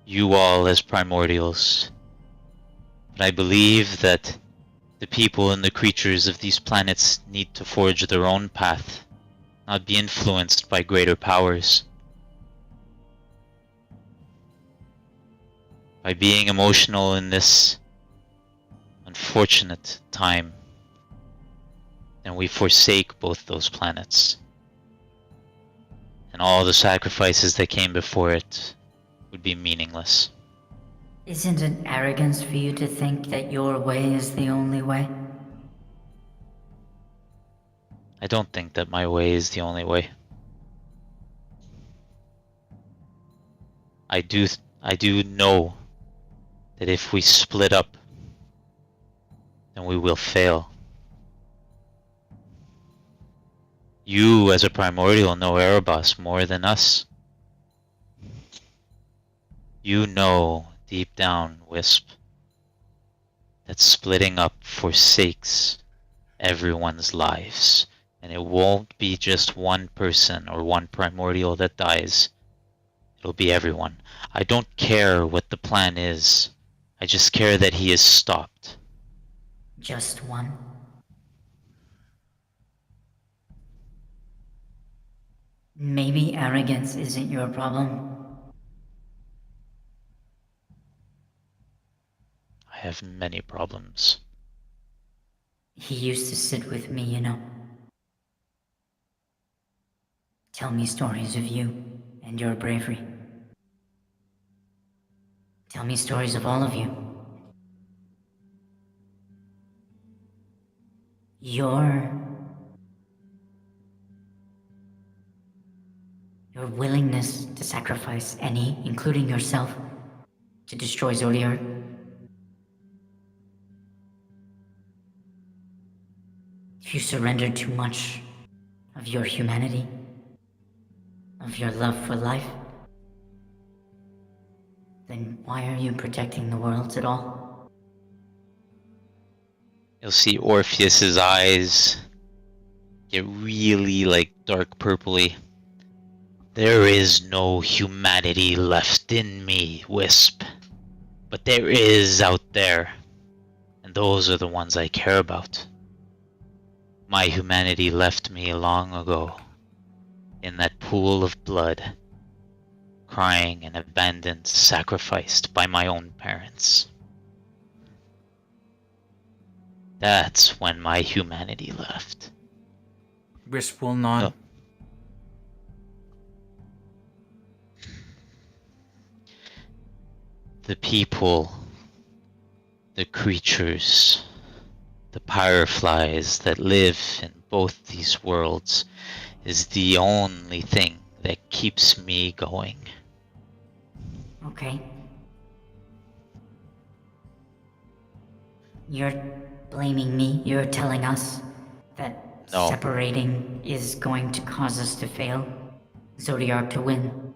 you all as primordials, but I believe that the people and the creatures of these planets need to forge their own path, not be influenced by greater powers. By being emotional in this unfortunate time, then we forsake both those planets. And all the sacrifices that came before it would be meaningless. Isn't it arrogance for you to think that your way is the only way? I don't think that my way is the only way. I do know that if we split up, then we will fail. You, as a primordial, know Erebos more than us. You know, deep down, Wisp, that splitting up forsakes everyone's lives. And it won't be just one person or one primordial that dies. It'll be everyone. I don't care what the plan is. I just care that he is stopped. Just one? Maybe arrogance isn't your problem. I have many problems. He used to sit with me, you know. Tell me stories of you and your bravery. Tell me stories of all of you. Your willingness to sacrifice any, including yourself, to destroy Zodiac. If you surrender too much of your humanity, of your love for life, then why are you protecting the worlds at all? You'll see Orpheus's eyes get really dark purpley. There is no humanity left in me, Wisp. But there is out there. And those are the ones I care about. My humanity left me long ago. In that pool of blood. Crying and abandoned, sacrificed by my own parents. That's when my humanity left. Wisp will not. No. The people, the creatures, the fireflies that live in both these worlds is the only thing that keeps me going. Okay. You're blaming me. You're telling us that No. separating is going to cause us to fail. Zodiac to win.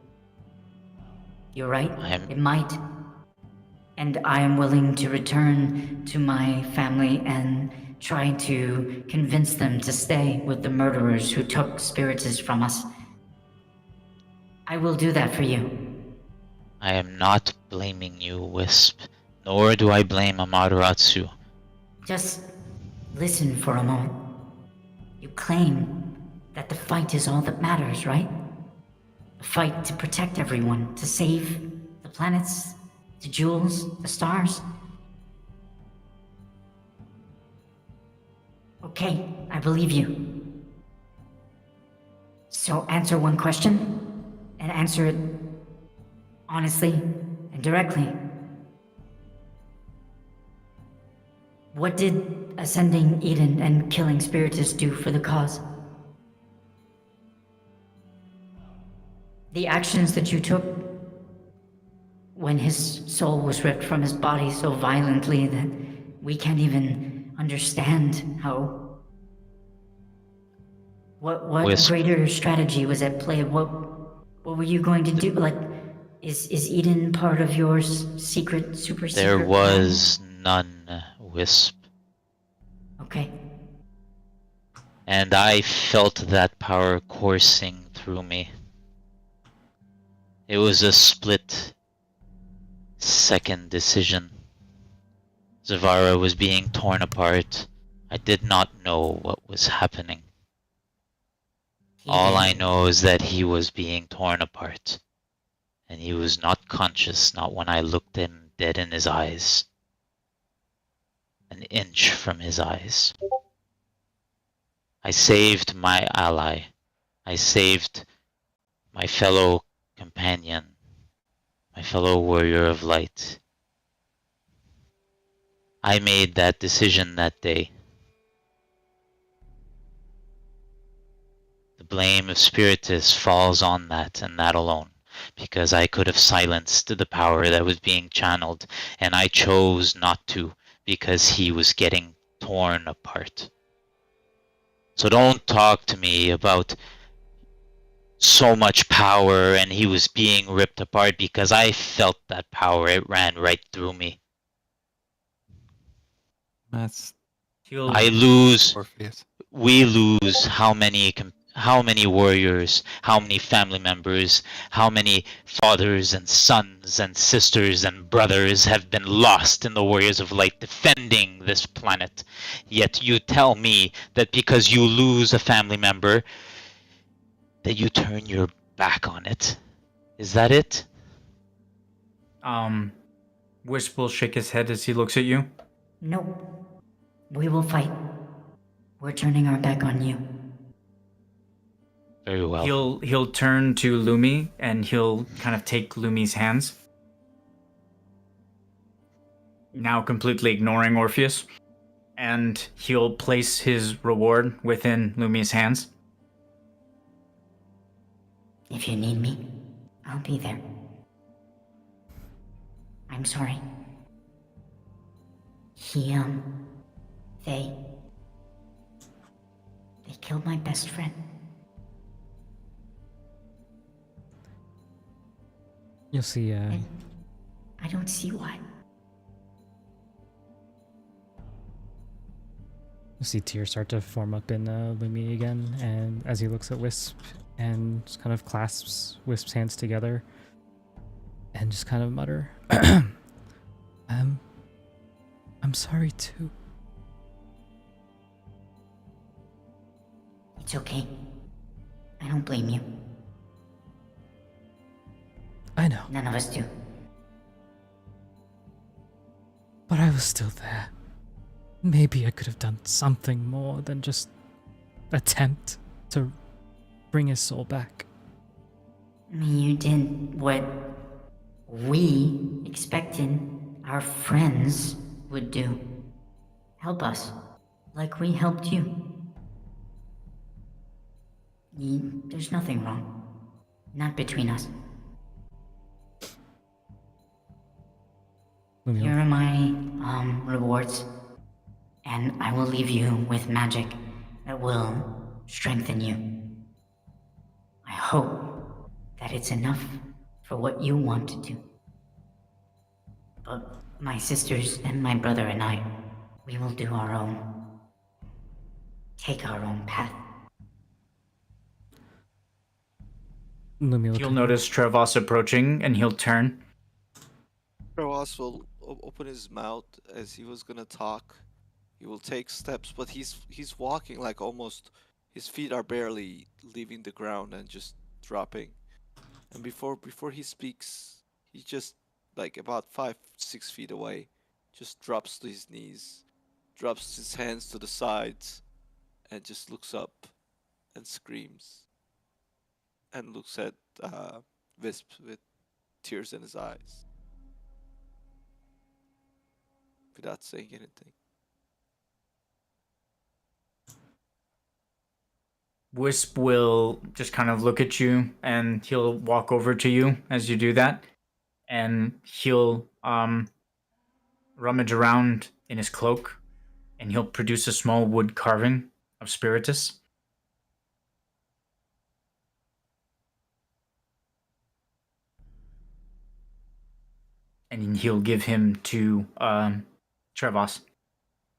You're right. It might. And I am willing to return to my family and try to convince them to stay with the murderers who took spiritus from us. I will do that for you. I am not blaming you, Wisp, nor do I blame Amaterasu. Just listen for a moment. You claim that the fight is all that matters, right? The fight to protect everyone, to save the planets The jewels? The stars? Okay, I believe you. So answer one question, and answer it honestly and directly. What did ascending Eden and killing Spiritus do for the cause? The actions that you took when his soul was ripped from his body so violently that we can't even understand how. What Wisp. greater strategy was at play? What were you going to do? Like, is Eden part of your secret, super secret There plan? was none, Wisp. Okay. And I felt that power coursing through me. It was a split-second decision. Zavara was being torn apart. I did not know what was happening. All I know is that he was being torn apart. And he was not conscious, not when I looked him dead in his eyes. An inch from his eyes. I saved my ally. I saved my fellow companion, my fellow warrior of light. I made that decision that day. The blame of Spiritus falls on that and that alone, because I could have silenced the power that was being channeled, and I chose not to because he was getting torn apart. So don't talk to me about so much power and he was being ripped apart, because I felt that power. It ran right through me. That's He'll I lose, Orpheus. we lose how many warriors, how many family members, how many fathers and sons and sisters and brothers have been lost in the Warriors of Light defending this planet. Yet you tell me that because you lose a family member, that you turn your back on it. Is that it? Wisp will shake his head as he looks at you. Nope. We will fight. We're turning our back on you. Very well. He'll turn to Lumi and he'll kind of take Lumi's hands. Now completely ignoring Orpheus. And he'll place his reward within Lumi's hands. If you need me, I'll be there. I'm sorry. They killed my best friend. You'll see, And I don't see why. you'll see tears start to form up in Lumi again, and as he looks at Wisp and just kind of clasps Wisp's hands together and just kind of mutter, I'm sorry too. It's okay. I don't blame you. I know, None of us do. but I was still there. Maybe I could have done something more than just attempt to bring his soul back. You did what we expected our friends would do. Help us, like we helped you. There's nothing wrong. Not between us. Lumi Here are my rewards, and I will leave you with magic that will strengthen you. I hope that it's enough for what you want to do. But my sisters and my brother and I, we will do our own. Take our own path. Lumi will He'll notice Trevos approaching and he'll turn. Roas will open his mouth as he was gonna talk. He will take steps, but he's walking like almost his feet are barely leaving the ground and just dropping. And before he speaks, he just like about 5, 6 feet away, just drops to his knees, drops his hands to the sides, and just looks up and screams and looks at Wisp with tears in his eyes without saying anything. Wisp will just kind of look at you and he'll walk over to you as you do that. And he'll rummage around in his cloak and he'll produce a small wood carving of Spiritus. And he'll give him to Trevos.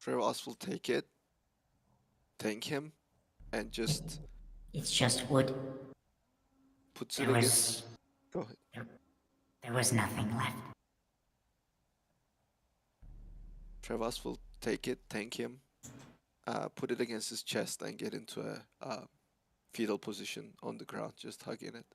Trevos will take it, thank him, and just It's just wood. puts it There against. was Go ahead. there was nothing left. Trevos will take it, thank him, put it against his chest, and get into a fetal position on the ground, just hugging it.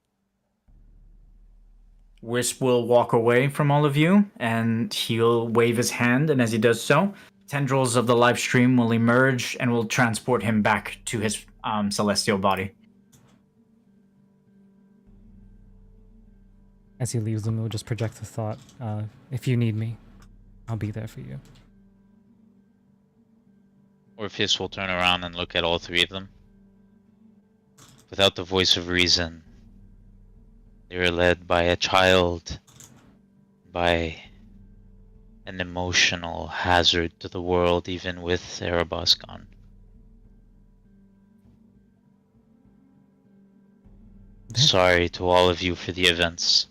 Wisp will walk away from all of you and he'll wave his hand, and as he does so, tendrils of the live stream will emerge and will transport him back to his celestial body. As he leaves them, he'll just project the thought, if you need me, I'll be there for you. Orpheus will turn around and look at all three of them. Without the voice of reason, they were led by a child, by an emotional hazard to the world, even with Erebos gone. Sorry to all of you for the events.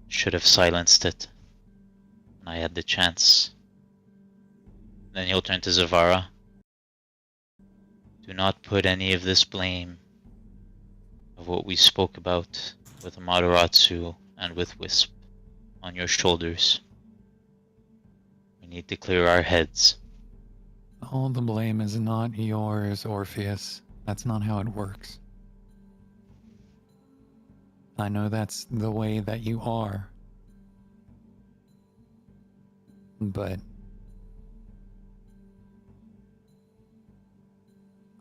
Should have silenced it when I had the chance. Then he'll turn to Zavara. Do not put any of this blame of what we spoke about with Amaterasu and with Wisp on your shoulders. We need to clear our heads. All the blame is not yours, Orpheus. That's not how it works. I know that's the way that you are. But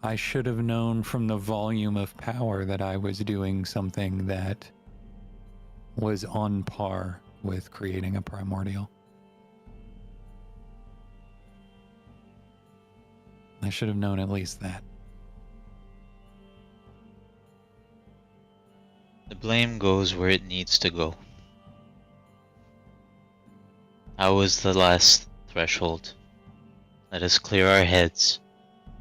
I should have known from the volume of power that I was doing something that was on par with creating a primordial. I should have known at least that. The blame goes where it needs to go. I was the last threshold. Let us clear our heads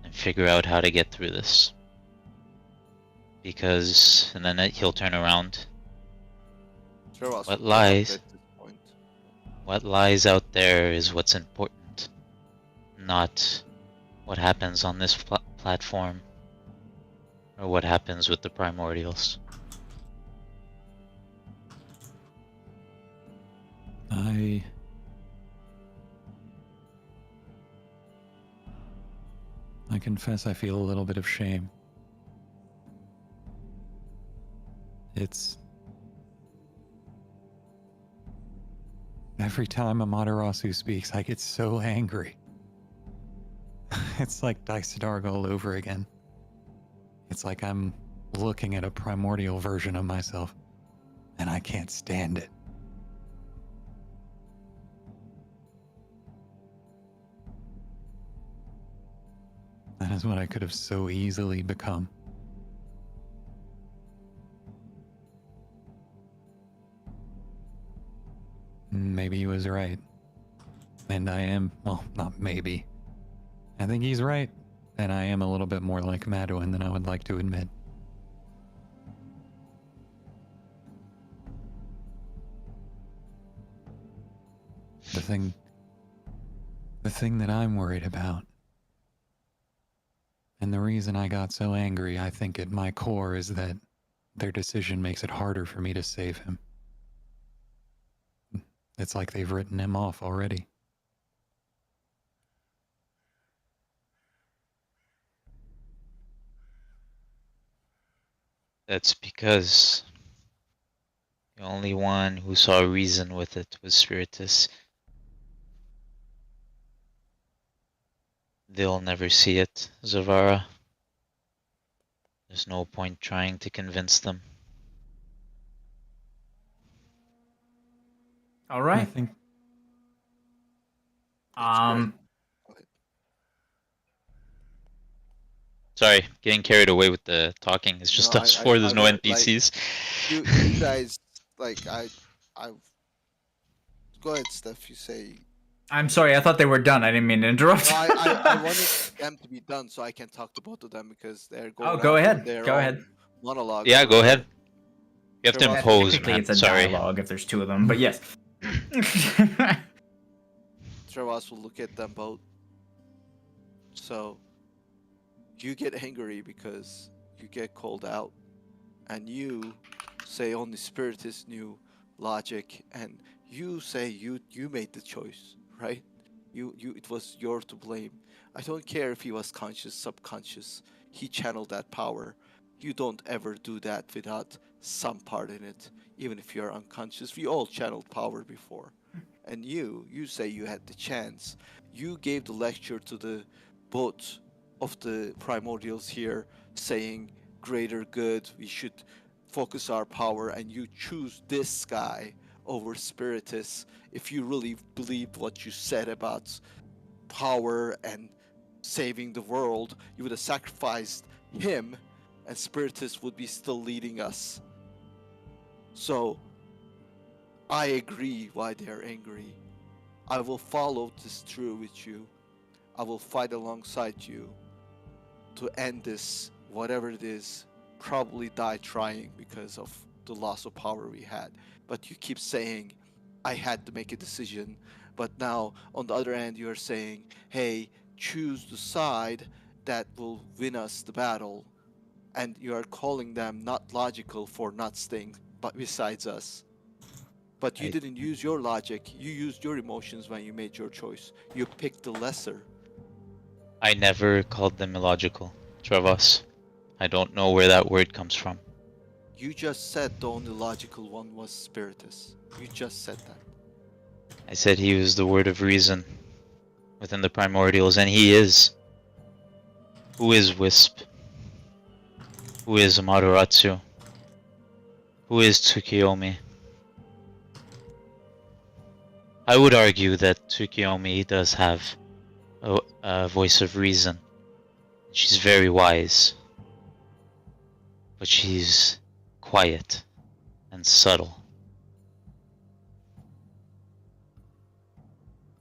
and figure out how to get through this. Because, and then he'll turn around. Trevos What will get up lies? at this point. What lies out there is what's important, not what happens on this platform or what happens with the primordials. I confess I feel a little bit of shame. It's... Every time Amaterasu speaks, I get so angry. It's like Dice Dark all over again. It's like I'm looking at a primordial version of myself, and I can't stand it. That is what I could have so easily become. Maybe he was right. And I am, well, not maybe. I think he's right. And I am a little bit more like Madeline than I would like to admit. The thing that I'm worried about, and the reason I got so angry, I think at my core, is that their decision makes it harder for me to save him. It's like they've written him off already. That's because The only one who saw reason with it was Spiritus. They'll never see it, Zavara. There's no point trying to convince them. All I right. think It's great. Go ahead. Sorry, getting carried away with the talking. It's just No, us four. I There's no will like NPCs. you guys like I go ahead, Steph. You say I'm sorry. I thought they were done. I didn't mean to interrupt. no. I wanted them to be done so I can talk to both of them because they're Oh, going go on ahead. their Go own ahead. monologue Yeah, over go there. ahead. You have to Trevor, impose, Technically, man. it's a Sorry. dialogue if there's two of them, but yes. Trevas will look at them both. So you get angry because you get called out, and you say only Spiritus knew logic, and you say you made the choice, right? You it was your to blame. I don't care if he was conscious, subconscious. He channeled that power. You don't ever do that without some part in it, even if you're unconscious. We all channeled power before. And you say you had the chance. You gave the lecture to the both of the primordials here, saying greater good, we should focus our power, and you choose this guy over Spiritus. If you really believed what you said about power and saving the world, you would have sacrificed him, and Spiritus would be still leading us. So I agree why they're angry. I will follow this through with you. I will fight alongside you to end this, whatever it is. Probably die trying because of the loss of power we had. But you keep saying, I had to make a decision. But now, on the other hand, you're saying, hey, choose the side that will win us the battle. And you are calling them not logical for not staying besides us. But you I, didn't use your logic. You used your emotions when you made your choice. You picked the lesser. I never called them illogical, Travas. I don't know where that word comes from. You just said the only logical one was Spiritus. You just said that. I said he was the word of reason within the primordials, and he is. Who is Wisp? Who is Amaterasu? Who is Tsukiyomi? I would argue that Tsukiyomi does have a voice of reason. She's very wise. But she's quiet and subtle.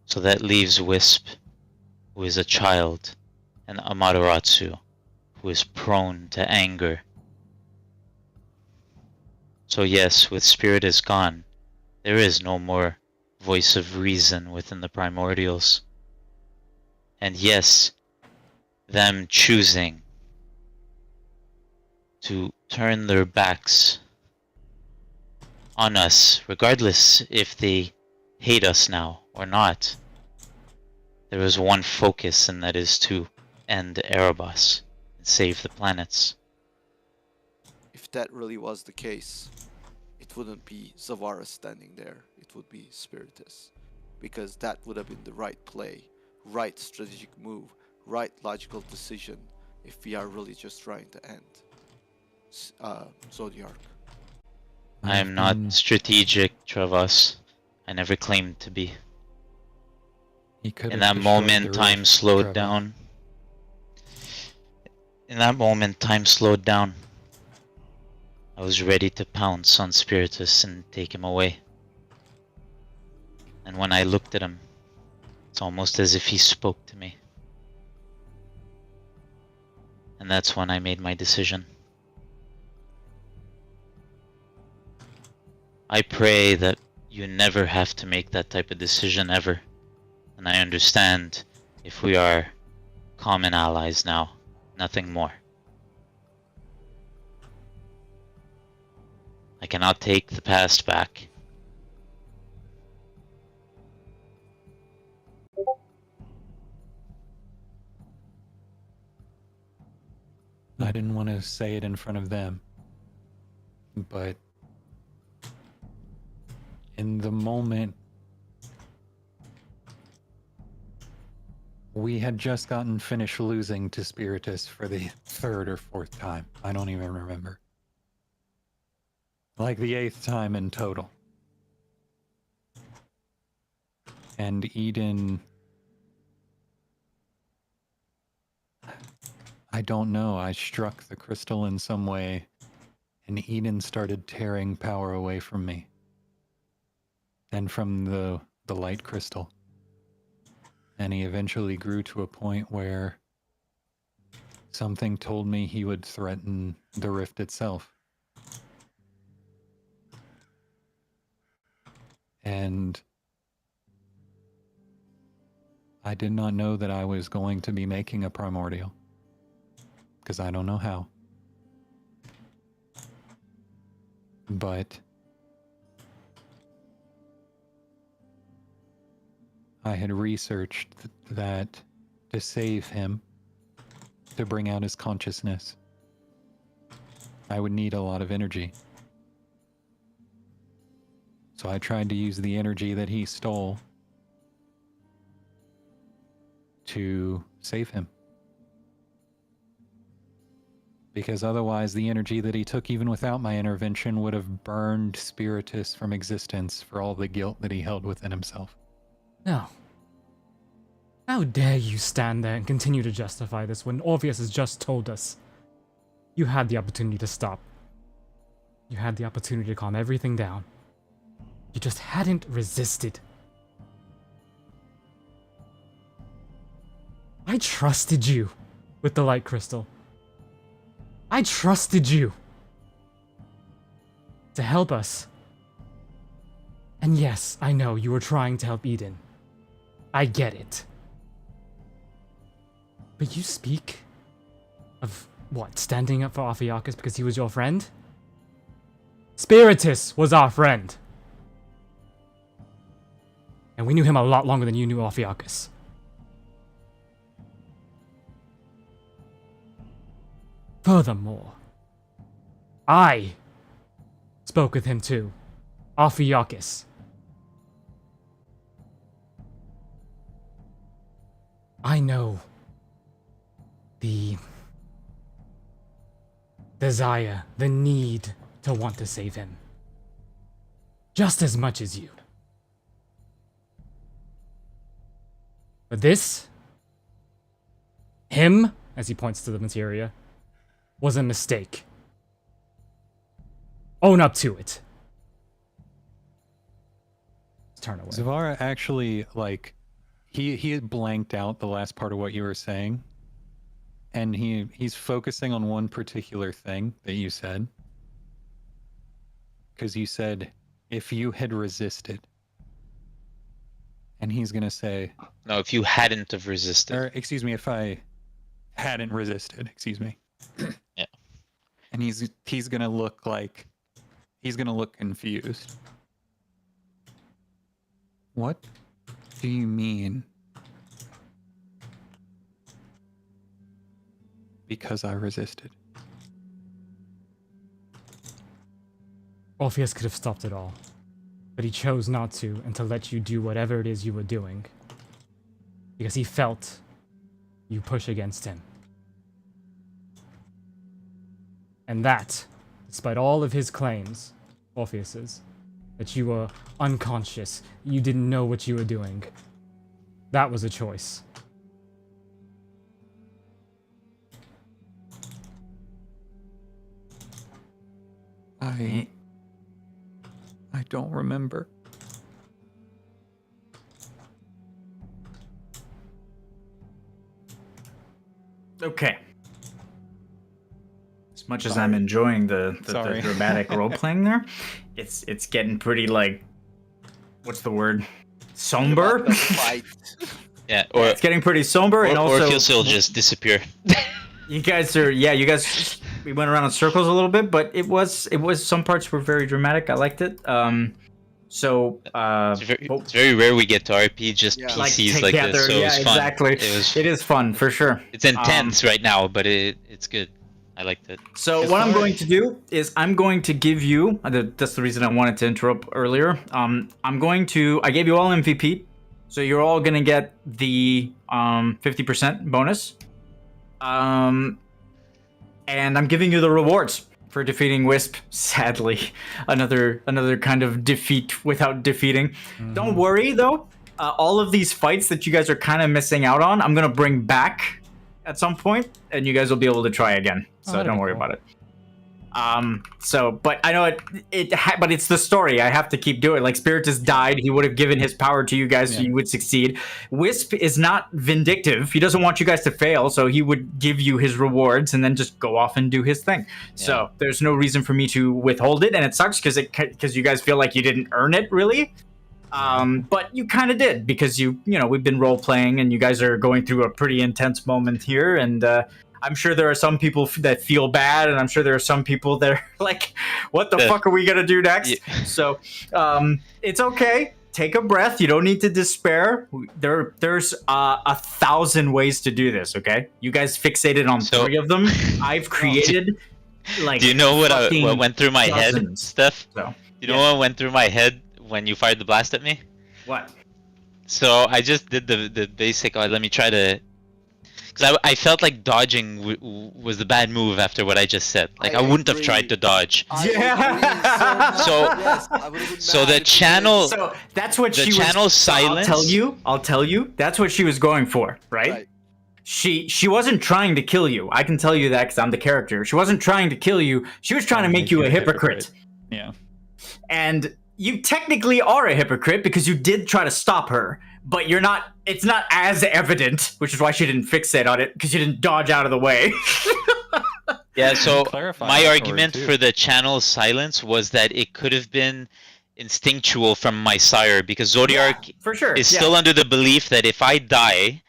So that leaves Wisp, who is a child, and Amaterasu, who is prone to anger. So yes, with Spirit is gone, there is no more voice of reason within the primordials. And yes, them choosing to turn their backs on us, regardless if they hate us now or not, there is one focus, and that is to end Erebos and save the planets. If that really was the case, it wouldn't be Zavara standing there. It would be Spiritus. Because that would have been the right play, right strategic move, right logical decision if we are really just trying to end Zodiark. I am not strategic, Travas. I never claimed to be. He could In have that destroyed moment, the time rift, slowed Trevor. down. In that moment, time slowed down. I was ready to pounce on Spiritus and take him away. And when I looked at him, it's almost as if he spoke to me. And that's when I made my decision. I pray that you never have to make that type of decision ever. And I understand if we are common allies now, nothing more. I cannot take the past back. I didn't want to say it in front of them, but in the moment, we had just gotten finished losing to Spiritus for the third or fourth time. I don't even remember. Like the 8th time in total. And Eden... I don't know. I struck the crystal in some way, and Eden started tearing power away from me. And from the light crystal. And he eventually grew to a point where something told me he would threaten the rift itself. And I did not know that I was going to be making a primordial. Because I don't know how. But I had researched that to save him, to bring out his consciousness, I would need a lot of energy. So I tried to use the energy that he stole to save him. Because otherwise the energy that he took even without my intervention would have burned Spiritus from existence for all the guilt that he held within himself. No. How dare you stand there and continue to justify this when Orpheus has just told us you had the opportunity to stop. You had the opportunity to calm everything down. You just hadn't resisted. I trusted you with the light crystal. I trusted you to help us. And yes, I know you were trying to help Eden. I get it. But you speak of, what, standing up for Ophiuchus because he was your friend? Spiritus was our friend. And we knew him a lot longer than you knew Ophiuchus. Furthermore, I spoke with him too, Ophiuchus. I know the desire, the need to want to save him, just as much as you. But this, him, as he points to the materia, was a mistake. Own up to it. Let's turn away. Zavara actually, like, he had blanked out the last part of what you were saying. And he's focusing on one particular thing that you said. Because you said, if you had resisted. And he's going to say... No, if you hadn't have resisted. Or, excuse me, if I hadn't resisted, excuse me. Yeah. And he's gonna look confused. What do you mean? Because I resisted. Orpheus could have stopped it all, but he chose not to and to let you do whatever it is you were doing. Because he felt you push against him. And that, despite all of his claims, Orpheus's, that you were unconscious, you didn't know what you were doing, that was a choice. I don't remember. Okay. As much as I'm enjoying the dramatic role playing there, it's getting pretty, like, what's the word? Somber. Yeah, or It's getting pretty somber, and also Orpheus will just disappear. you guys, we went around in circles a little bit, but it was some parts were very dramatic. I liked it. It's very rare we get to RP just PCs like this, so yeah, it was fun. exactly. It is fun for sure. It's intense right now, but it's good. I liked it. So what I'm going to do is I'm going to give you. That's the reason I wanted to interrupt earlier. I gave you all MVP, so you're all gonna get the 50% bonus. And I'm giving you the rewards for defeating Wisp. Sadly, another kind of defeat without defeating. Don't worry though. All of these fights that you guys are kind of missing out on, I'm gonna bring back at some point, and you guys will be able to try again. So don't worry about it. But I know but it's the story. I have to keep doing it. Like Spiritus died, he would have given his power to you guys, so you would succeed. Wisp is not vindictive. He doesn't want you guys to fail, so he would give you his rewards and then just go off and do his thing. Yeah. So there's no reason for me to withhold it, and it sucks because you guys feel like you didn't earn it, really. But you kind of did, because we've been role playing and you guys are going through a pretty intense moment here, and I'm sure there are some people that feel bad, and I'm sure there are some people that are like, what the fuck are we gonna do next? Yeah. So it's okay. Take a breath. You don't need to despair. There's 1,000 ways to do this, okay? You guys fixated on 3 of them. I've created like. Do you know what went through my head, Steph? So, you know what went through my head when you fired the blast at me? What? So I just did the basic. Let me try to. Because I felt like dodging was the bad move after what I just said. Like I wouldn't have tried to dodge. So the channel. So that's what the channel silence. I'll tell you. That's what she was going for, right? She wasn't trying to kill you. I can tell you that because I'm the character. She wasn't trying to kill you. She was trying to make you a hypocrite. Yeah. And you technically are a hypocrite because you did try to stop her. But you're not. It's not as evident, which is why she didn't fixate on it, because you didn't dodge out of the way. Yeah. So my argument for the channel silence was that it could have been instinctual from my sire, because Zodiark for sure is still under the belief that if I die,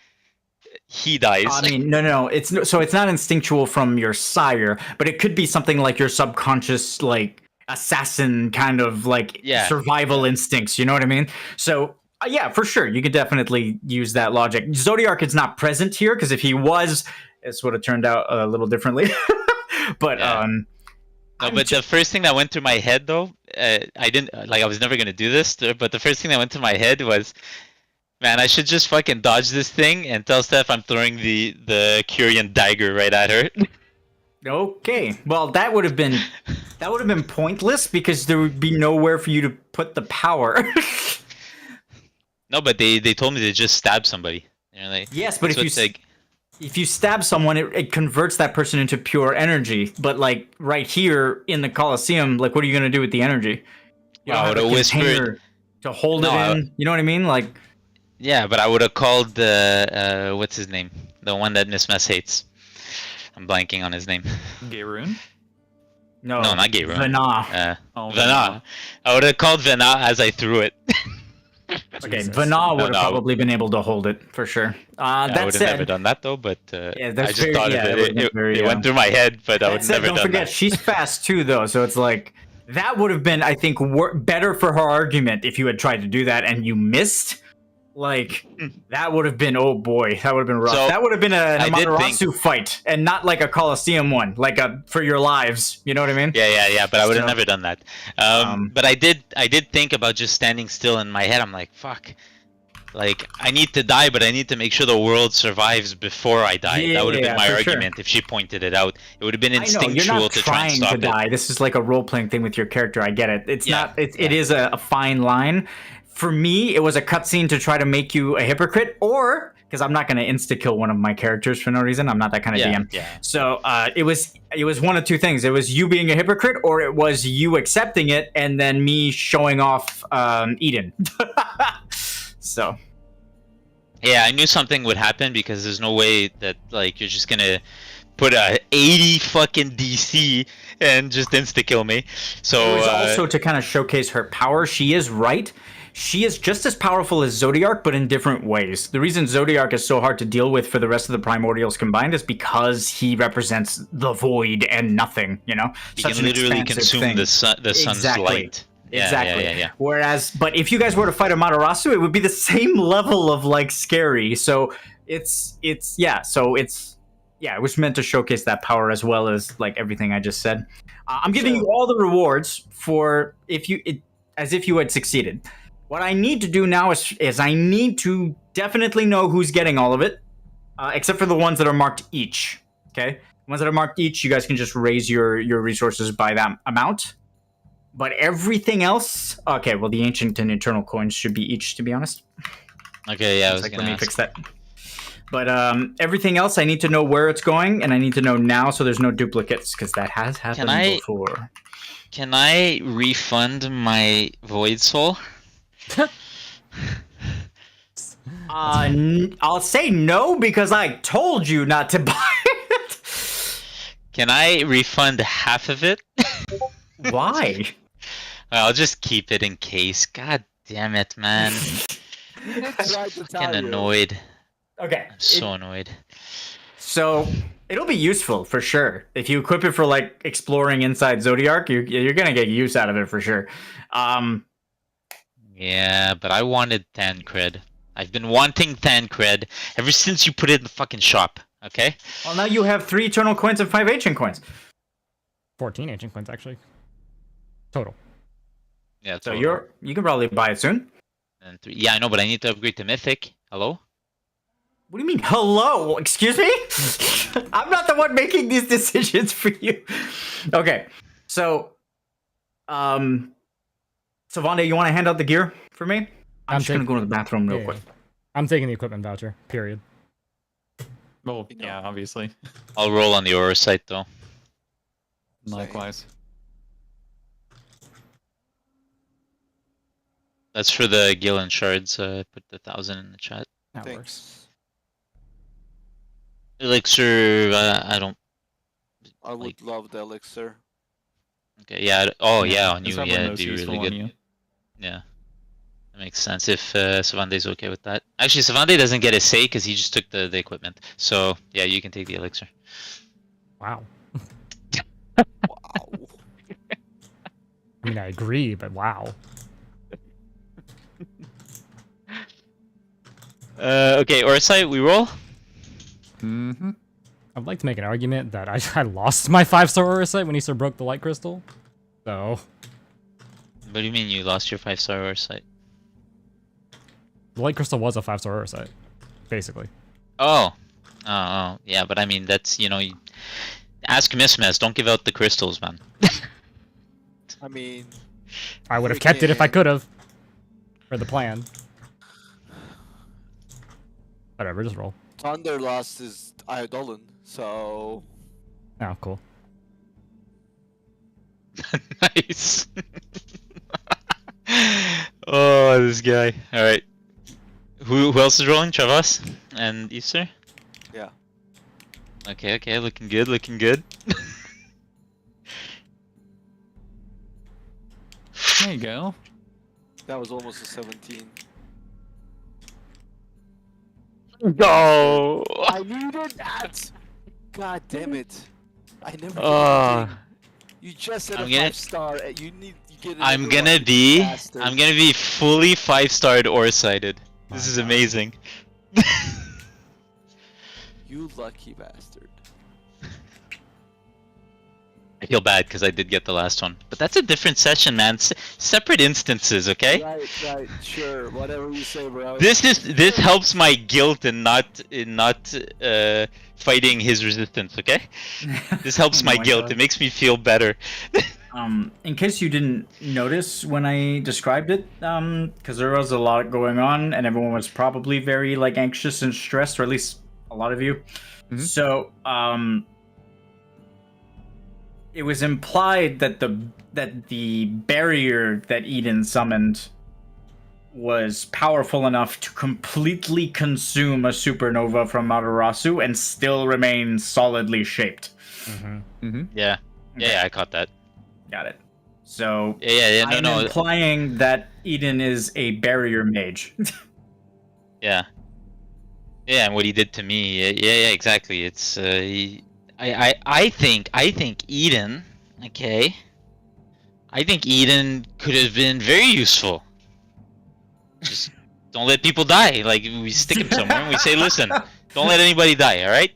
he dies. I mean, no. It's not instinctual from your sire, but it could be something like your subconscious, like assassin kind of like survival instincts. You know what I mean? So. Yeah, for sure. You could definitely use that logic. Zodiark is not present here, because if he was, this would have turned out a little differently. But but the first thing that went through my head, though, I was never gonna do this, but the first thing that went through my head was, man, I should just fucking dodge this thing and tell Steph I'm throwing the Curian dagger right at her. Okay, well that would have been pointless, because there would be nowhere for you to put the power. No, but they told me to just stab somebody. Yes, but if you stab someone, it converts that person into pure energy. But like right here in the Colosseum, like what are you gonna do with the energy? You don't have a container to hold it in. You know what I mean? Like. Yeah, but I would have called the what's his name? The one that Miss Mess hates. I'm blanking on his name. Gaerun? No, not Gaerun. Vana. Vana. I would have called Vana as I threw it. Okay, Vana would have probably been able to hold it for sure. I would have never done that though, but I just thought of it. It went through my head, but I would never done that. Don't forget, she's fast too, though, so it's like that would have been, I think, better for her argument if you had tried to do that and you missed. Like that would have been, oh boy, that would have been rough. So, that would have been a Amaterasu fight, and not like a Colosseum one, like a for your lives. You know what I mean? Yeah. But I would have never done that. But I did think about just standing still in my head. I'm like, fuck. Like I need to die, but I need to make sure the world survives before I die. That would have been my argument if she pointed it out. It would have been instinctual to try and stop it. Die. This is like a role playing thing with your character. I get it. It's not. It is a fine line. For me, it was a cutscene to try to make you a hypocrite, or because I'm not going to insta-kill one of my characters for no reason. I'm not that kind of DM. Yeah. So it was one of two things. It was you being a hypocrite, or it was you accepting it and then me showing off Eden. So. Yeah, I knew something would happen, because there's no way that like you're just gonna put a 80 fucking DC and just insta-kill me. So it was also to kind of showcase her power. She is right. She is just as powerful as Zodiark, but in different ways. The reason Zodiark is so hard to deal with for the rest of the Primordials combined is because he represents the void and nothing, you know? He can literally consume the sun's light. Exactly. Yeah. Whereas, but if you guys were to fight Amaterasu, it would be the same level of like scary. So it's yeah, it was meant to showcase that power as well as like everything I just said. I'm giving you all the rewards for as if you had succeeded. What I need to do now is I need to definitely know who's getting all of it, except for the ones that are marked each. Okay, the ones that are marked each, you guys can just raise your resources by that amount. But everything else, okay. Well, the ancient and eternal coins should be each, to be honest. Okay, yeah, I was Let gonna me ask. fix that. But everything else, I need to know where it's going, and I need to know now so there's no duplicates, because that has happened before. Can I refund my Void Soul? I'll say no because I told you not to buy it. Can I refund half of it? Why? I'll just keep it in case. God damn it, man. Tried to tell Fucking you. annoyed. Okay. I'm so annoyed. So it'll be useful for sure. If you equip it for like exploring inside Zodiac, you're gonna get use out of it for sure. Yeah, but I wanted Thancred. I've been wanting Thancred ever since you put it in the fucking shop, okay? Well, now you have 3 eternal coins and 5 ancient coins. 14 ancient coins, actually. Total. Yeah, So total. you can probably buy it soon. And 3. Yeah, I know, but I need to upgrade to Mythic. Hello? What do you mean, hello? Excuse me? I'm not the one making these decisions for you. Okay, so, Savande, you want to hand out the gear for me? I'm just gonna go to the bathroom real quick. I'm taking the equipment voucher, period. Well, yeah, obviously. I'll roll on the Aura site, though. Likewise. That's for the Gillen shards. Put the 1,000 in the chat. That works. Thanks. Elixir, I don't... I would Like- love the elixir. Okay, yeah. Oh, yeah, on It's you, probably yeah, it'd most be useful really on good. you. Yeah. That makes sense if Savande's okay with that. Actually, Savande doesn't get a say because he just took the equipment. So, yeah, you can take the elixir. Wow. Wow. I mean, I agree, but wow. Okay, Orsite, we roll? Mm-hmm. I'd like to make an argument that I lost my 5-star Aura site when Easter broke the light crystal. So, What do you mean you lost your 5-star Orsite? the light crystal was a 5-star Aura site, basically. Oh. Oh, yeah, but I mean, that's, you know, ask Mismas, don't give out the crystals, man. I mean, I would have kept it if I Freaking- could have. For the plan. Whatever, just roll. Thunder lost his Eidolon, so Oh, cool. Nice. Oh, this guy. Alright. Who else is rolling? Travas and Easter? yeah. Okay, looking good, looking good. There you go. That was almost a 17. Go! I needed that. God damn it! I never. did Uh, anything. You just said I'm a gonna- 5-star. You need. You get. I'm another gonna one, you be bastard. fully 5-starred or sighted. My This is God. amazing. You lucky bastard. I feel bad because I did get the last one, but that's a different session, man. Separate instances, okay? Right. Sure. Whatever you say, bro. This helps my guilt in not fighting his resistance, okay? This helps Oh my my guilt. God. It makes me feel better. In case you didn't notice when I described it, because there was a lot going on and everyone was probably very like anxious and stressed, or at least a lot of you. Mhm. So, it was implied that the barrier that Eden summoned was powerful enough to completely consume a supernova from Amaterasu and still remain solidly shaped. Mm-hmm. Yeah, yeah, I caught that. Got it. So Yeah, I'm no, implying that Eden is a barrier mage. yeah, and what he did to me, yeah, exactly. It's I think Eden, okay. I think Eden could have been very useful. Just don't let people die. Like we stick him somewhere and we say, listen, don't let anybody die. All right.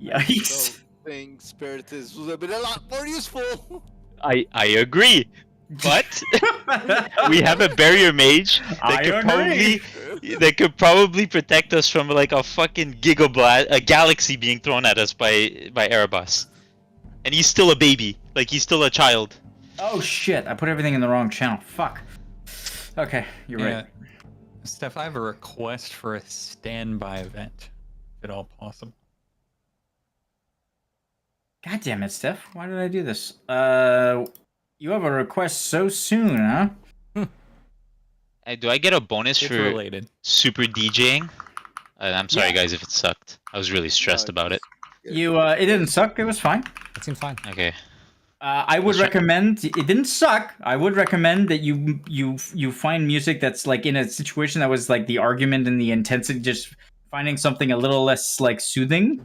Yikes. I think Spiritus would have been a lot more useful. I agree, but we have a barrier mage I that could probably protect us from like a fucking gigablast, a galaxy being thrown at us by Erebus, and he's still a baby, like he's still a child. Oh shit! I put everything in the wrong channel. Fuck. Okay, you're right. Steph, I have a request for a standby event, if at all possible. God damn it, Steph. Why did I do this? You have a request so soon, huh? Do I get a bonus It's for related. super DJing? I'm sorry, guys, if it sucked. I was really stressed about it. It didn't suck. It was fine. That seems fine. Okay. I would recommend. It didn't suck. I would recommend that you find music that's like in a situation that was like the argument and the intensity, just finding something a little less like soothing.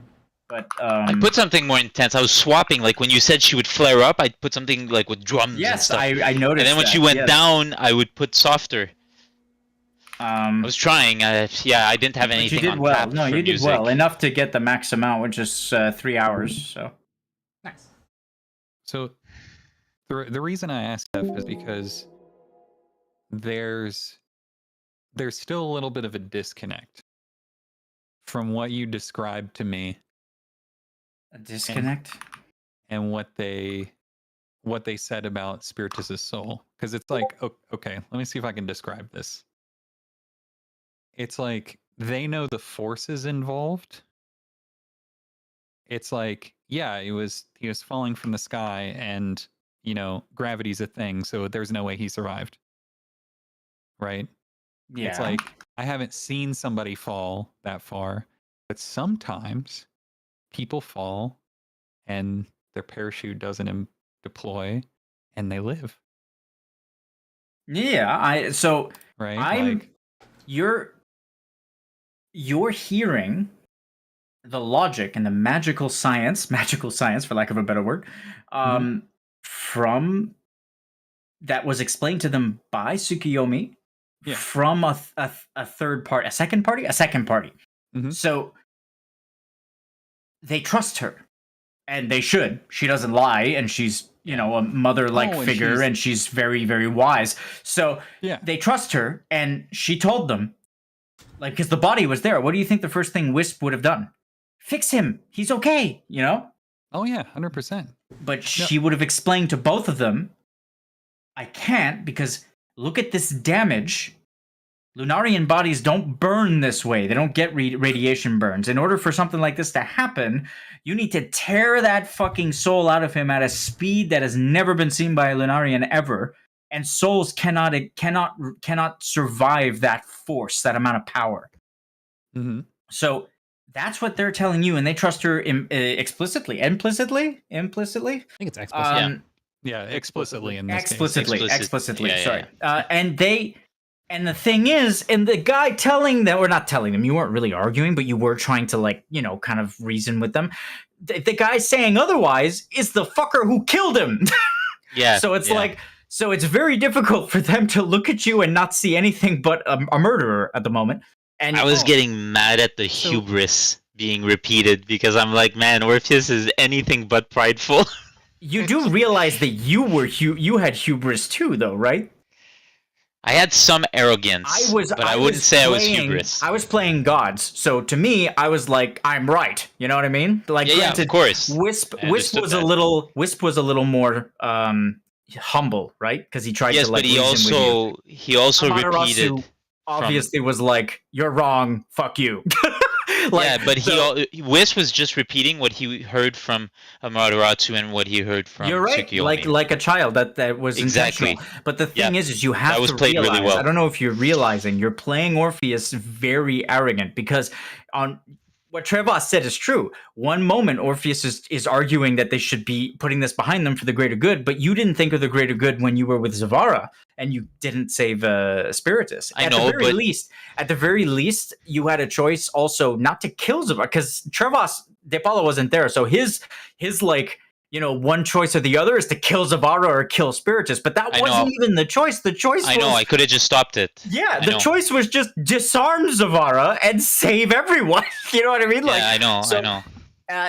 But I put something more intense. I was swapping, like when you said she would flare up, I'd put something like with drums and yes, stuff. I noticed. And then when she went down, I would put softer. I was trying. I didn't have anything. You did on well. tap No, for you did music. well. Enough to get the max amount, which is 3 hours. So Nice. So the reason I asked Steph is because there's still a little bit of a disconnect from what you described to me a disconnect. and what they said about Spiritus's soul. Because it's like, okay, let me see if I can describe this. It's like they know the forces involved. It's like, yeah, he was falling from the sky, and gravity's a thing, so there's no way he survived. Right? Yeah. It's like I haven't seen somebody fall that far, but sometimes people fall and their parachute doesn't deploy and they live. Yeah, Right? You're hearing the logic and the magical science for lack of a better word, from that was explained to them by Tsukiyomi from a third party, a second party. Mm-hmm. So they trust her, and they should. She doesn't lie, and she's a mother-like figure, and she's very, very wise. So they trust her, and she told them, like, because the body was there. What do you think the first thing Wisp would have done? Fix him. He's okay. Oh yeah, 100%. But she would have explained to both of them, I can't, because look at this damage. Lunarian bodies don't burn this way. They don't get radiation burns. In order for something like this to happen, you need to tear that fucking soul out of him at a speed that has never been seen by a Lunarian ever. And souls cannot survive that force, that amount of power. Mm-hmm. So that's what they're telling you, and they trust her implicitly. Implicitly? I think it's explicit. Yeah, explicitly in this explicitly. Yeah, sorry. And the thing is, and the guy telling them, or not telling them, you weren't really arguing, but you were trying to kind of reason with them. The guy saying otherwise is the fucker who killed him. Yeah. So it's so it's very difficult for them to look at you and not see anything but a murderer at the moment. And I was getting mad at the hubris being repeated, because I'm like, man, Orpheus is anything but prideful. You do realize that you had hubris too, though, right? I had some arrogance, but I wouldn't say I was hubris. I was playing gods, so to me, I was like, I'm right. You know what I mean? Like, granted, of course. Wisp was a little more humble, right? Because he tried to but he also Amaterasu repeated. Obviously, was like, "You're wrong. Fuck you." Wisp was just repeating what he heard from Amaterasu and what he heard from You're right, Tsukiyomi. like a child that was Exactly. intentional. But the thing is you have that was to played realize. really well. I don't know if you're realizing you're playing Orpheus very arrogant, because on what Trevor said is true. One moment, Orpheus is arguing that they should be putting this behind them for the greater good, but you didn't think of the greater good when you were with Zavara, and you didn't save Spiritus. At the very least, you had a choice also not to kill Zavara, because Trevor De Paula wasn't there, so his like one choice or the other is to kill Zavara or kill Spiritus, but that I wasn't know. even the choice. The choice I was know. I could have just stopped it. yeah, I the know. choice was just disarm Zavara and save everyone. You know what I mean? Yeah, I know. so- I know.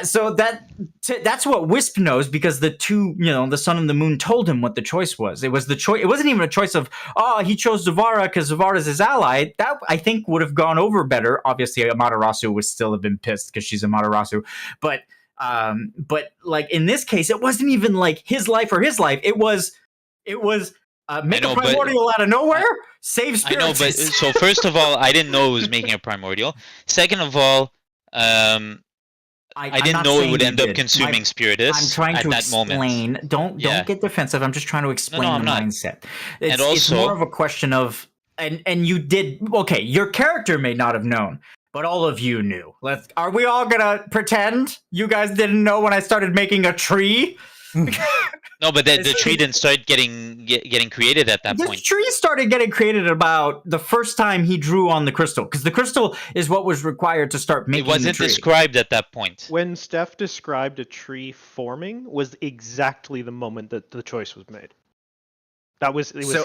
So that's what Wisp knows because the two, the sun and the moon told him what the choice was. It was the choice. It wasn't even a choice of, he chose Zavara because Zavara's his ally. That I think would have gone over better. Obviously, Amaterasu would still have been pissed because she's Amaterasu. But like in this case, it wasn't even like his life or his life. It was make know, a but- primordial out of nowhere, save I know, spirits. but so first of all, I didn't know it was making a primordial. Second of all, I I'm didn't not know it saying would you end up did. consuming Spiritus I'm trying at to that explain. moment. Don't Yeah. get defensive. I'm just trying to explain I'm the not. mindset. It's also- more of a question of and you did okay. Your character may not have known, but all of you knew. Are we all gonna pretend you guys didn't know when I started making a tree? No, but the tree didn't start getting created at that The point. tree started getting created about the first time he drew on the crystal, because the crystal is what was required to start making It wasn't the tree. described at that point. When Steph described a tree forming was exactly the moment that the choice was made.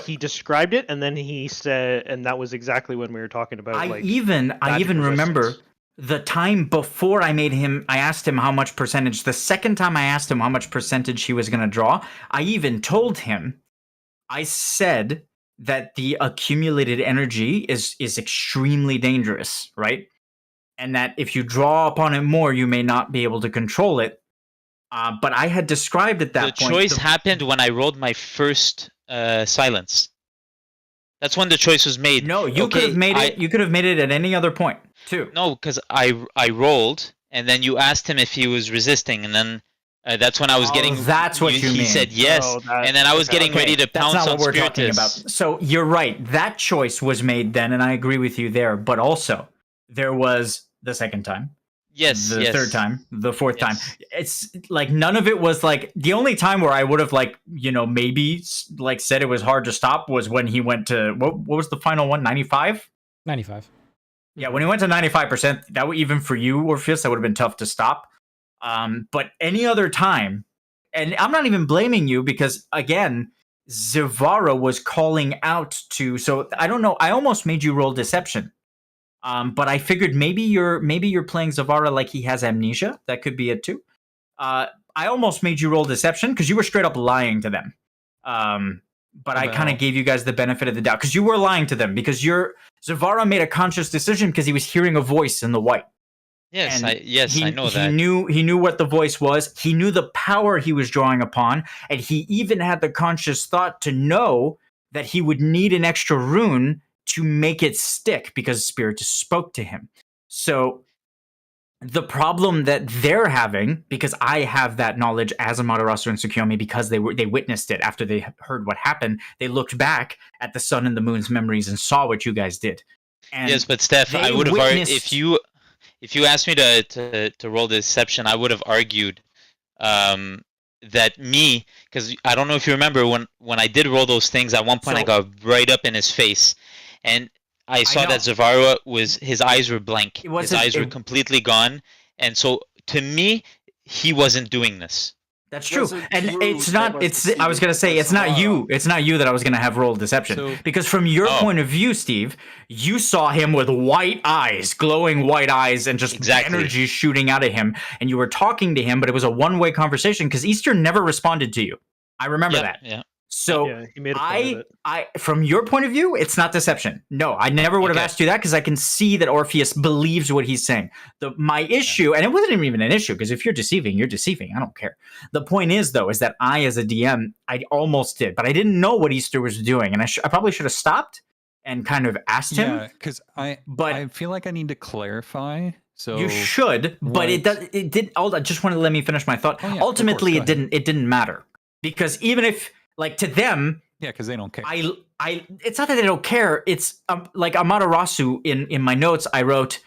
He described it and then he said, and that was exactly when we were talking about I like even magic remember resistance. the time before I asked him how much percentage. The second time I asked him how much percentage he was going to draw, I even told him, I said that the accumulated energy is extremely dangerous, right? And that if you draw upon it more, you may not be able to control it. But I had described at that The point. choice happened when I rolled my first silence. That's when the choice was made. No, you could have made it. You could have made it at any other point too. No, because I rolled, and then you asked him if he was resisting, and then that's when I was getting. That's what you He mean. said yes, Oh, that- and then I was okay. getting ready to pounce That's not on what we're Spiritus. talking about. So you're right. That choice was made then, and I agree with you there. But also, there was the second time, Yes, the yes. third time, the fourth Yes. time. It's like none of it was like the only time where I would have maybe like said it was hard to stop was when he went to what was the final one, 95? 95. Yeah, when he went to 95%, that would, even for you, Orpheus, that would have been tough to stop. But any other time, and I'm not even blaming you because, again, Zavara was calling out to. So I don't know. I almost made you roll deception, but I figured maybe you're playing Zavara like he has amnesia. That could be it too. I almost made you roll deception because you were straight up lying to them. But I kind of gave you guys the benefit of the doubt because you were lying to them because Zavara made a conscious decision because he was hearing a voice in the white. Yes, And I know that. He knew what the voice was. He knew the power he was drawing upon, and he even had the conscious thought to know that he would need an extra rune to make it stick because Spirit just spoke to him. So the problem that they're having, because I have that knowledge as Amaterasu and Tsukiyomi, because they witnessed it after they heard what happened. They looked back at the sun and the moon's memories and saw what you guys did. And Yes, but Steph, I they would have witnessed- if you asked me to roll deception, I would have argued that me, because I don't know if you remember when I did roll those things. At one point, I got right up in his face, and I saw that Zavara his eyes were blank. His eyes were completely gone, and so to me, he wasn't doing this. That's true, wasn't and you it's that not. was It's. I was deceiving gonna say it's not Zavara. you. It's not you that I was gonna have roll deception So- because from your point of view, Steve, you saw him with white eyes, glowing white eyes, and just Exactly. energy shooting out of him, and you were talking to him, but it was a one-way conversation because Eastern never responded to you. I remember that. Yeah. So Yeah, he made a point of it. I, from your point of view, it's not deception. No, I never would have Okay. asked you that because I can see that Orpheus believes what he's saying. My issue, and it wasn't even an issue because if you're deceiving, you're deceiving. I don't care. The point is, though, is that I, as a DM, I almost did, but I didn't know what Easter was doing, and I probably should have stopped and kind of asked him. Yeah, because But I feel like I need to clarify. So you should, but it what- does. It did. I just want to let me finish my thought. Oh, yeah, of Ultimately, course, it go ahead. didn't. It didn't matter because even if, like, to them. Yeah, because they don't care. It's not that they don't care. It's like Amaterasu in my notes. I wrote,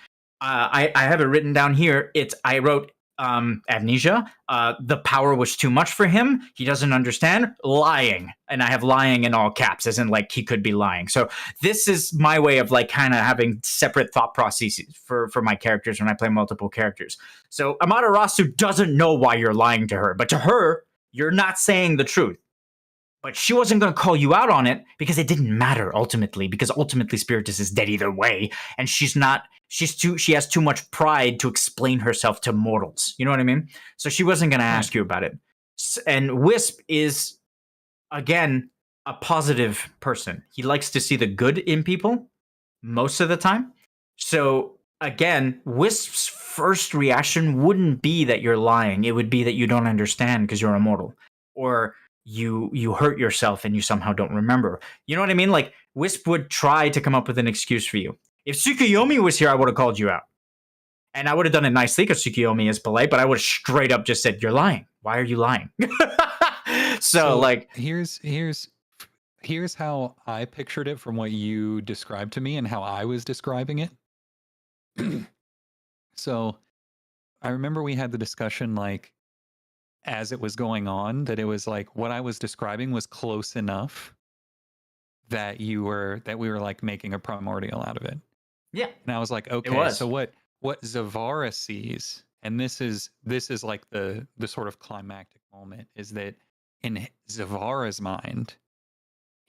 I have it written down here. I wrote amnesia. The power was too much for him. He doesn't understand. Lying. And I have lying in all caps, as in like he could be lying. So this is my way of like kind of having separate thought processes for my characters when I play multiple characters. So Amaterasu doesn't know why you're lying to her, but to her, you're not saying the truth. But she wasn't going to call you out on it because it didn't matter ultimately, because ultimately Spiritus is dead either way. And she has too much pride to explain herself to mortals. You know what I mean? So she wasn't going to ask you about it. And Wisp is, again, a positive person. He likes to see the good in people most of the time. So again, Wisp's first reaction wouldn't be that you're lying. It would be that you don't understand because you're immortal. Or you hurt yourself and you somehow don't remember. You know what I mean? Like, Wisp would try to come up with an excuse for you. If Tsukuyomi was here, I would have called you out. And I would have done it nicely because Tsukuyomi is polite, but I would have straight up just said, you're lying. Why are you lying? so like... Here's how I pictured it from what you described to me and how I was describing it. So I remember we had the discussion, like, as it was going on, that it was like what I was describing was close enough that we were like making a primordial out of it. Yeah. And I was like, okay, so what Zavara sees, and this is like the sort of climactic moment, is that in Zavara's mind,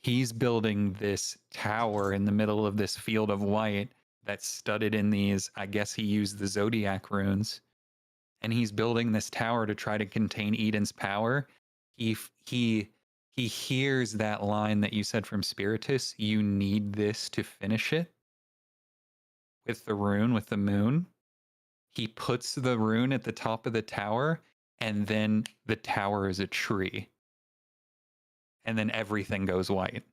he's building this tower in the middle of this field of white that's studded in these, I guess he used the zodiac runes. And he's building this tower to try to contain Eden's power. He hears that line that you said from Spiritus, you need this to finish it. With the rune, with the moon. He puts the rune at the top of the tower, and then the tower is a tree. And then everything goes white.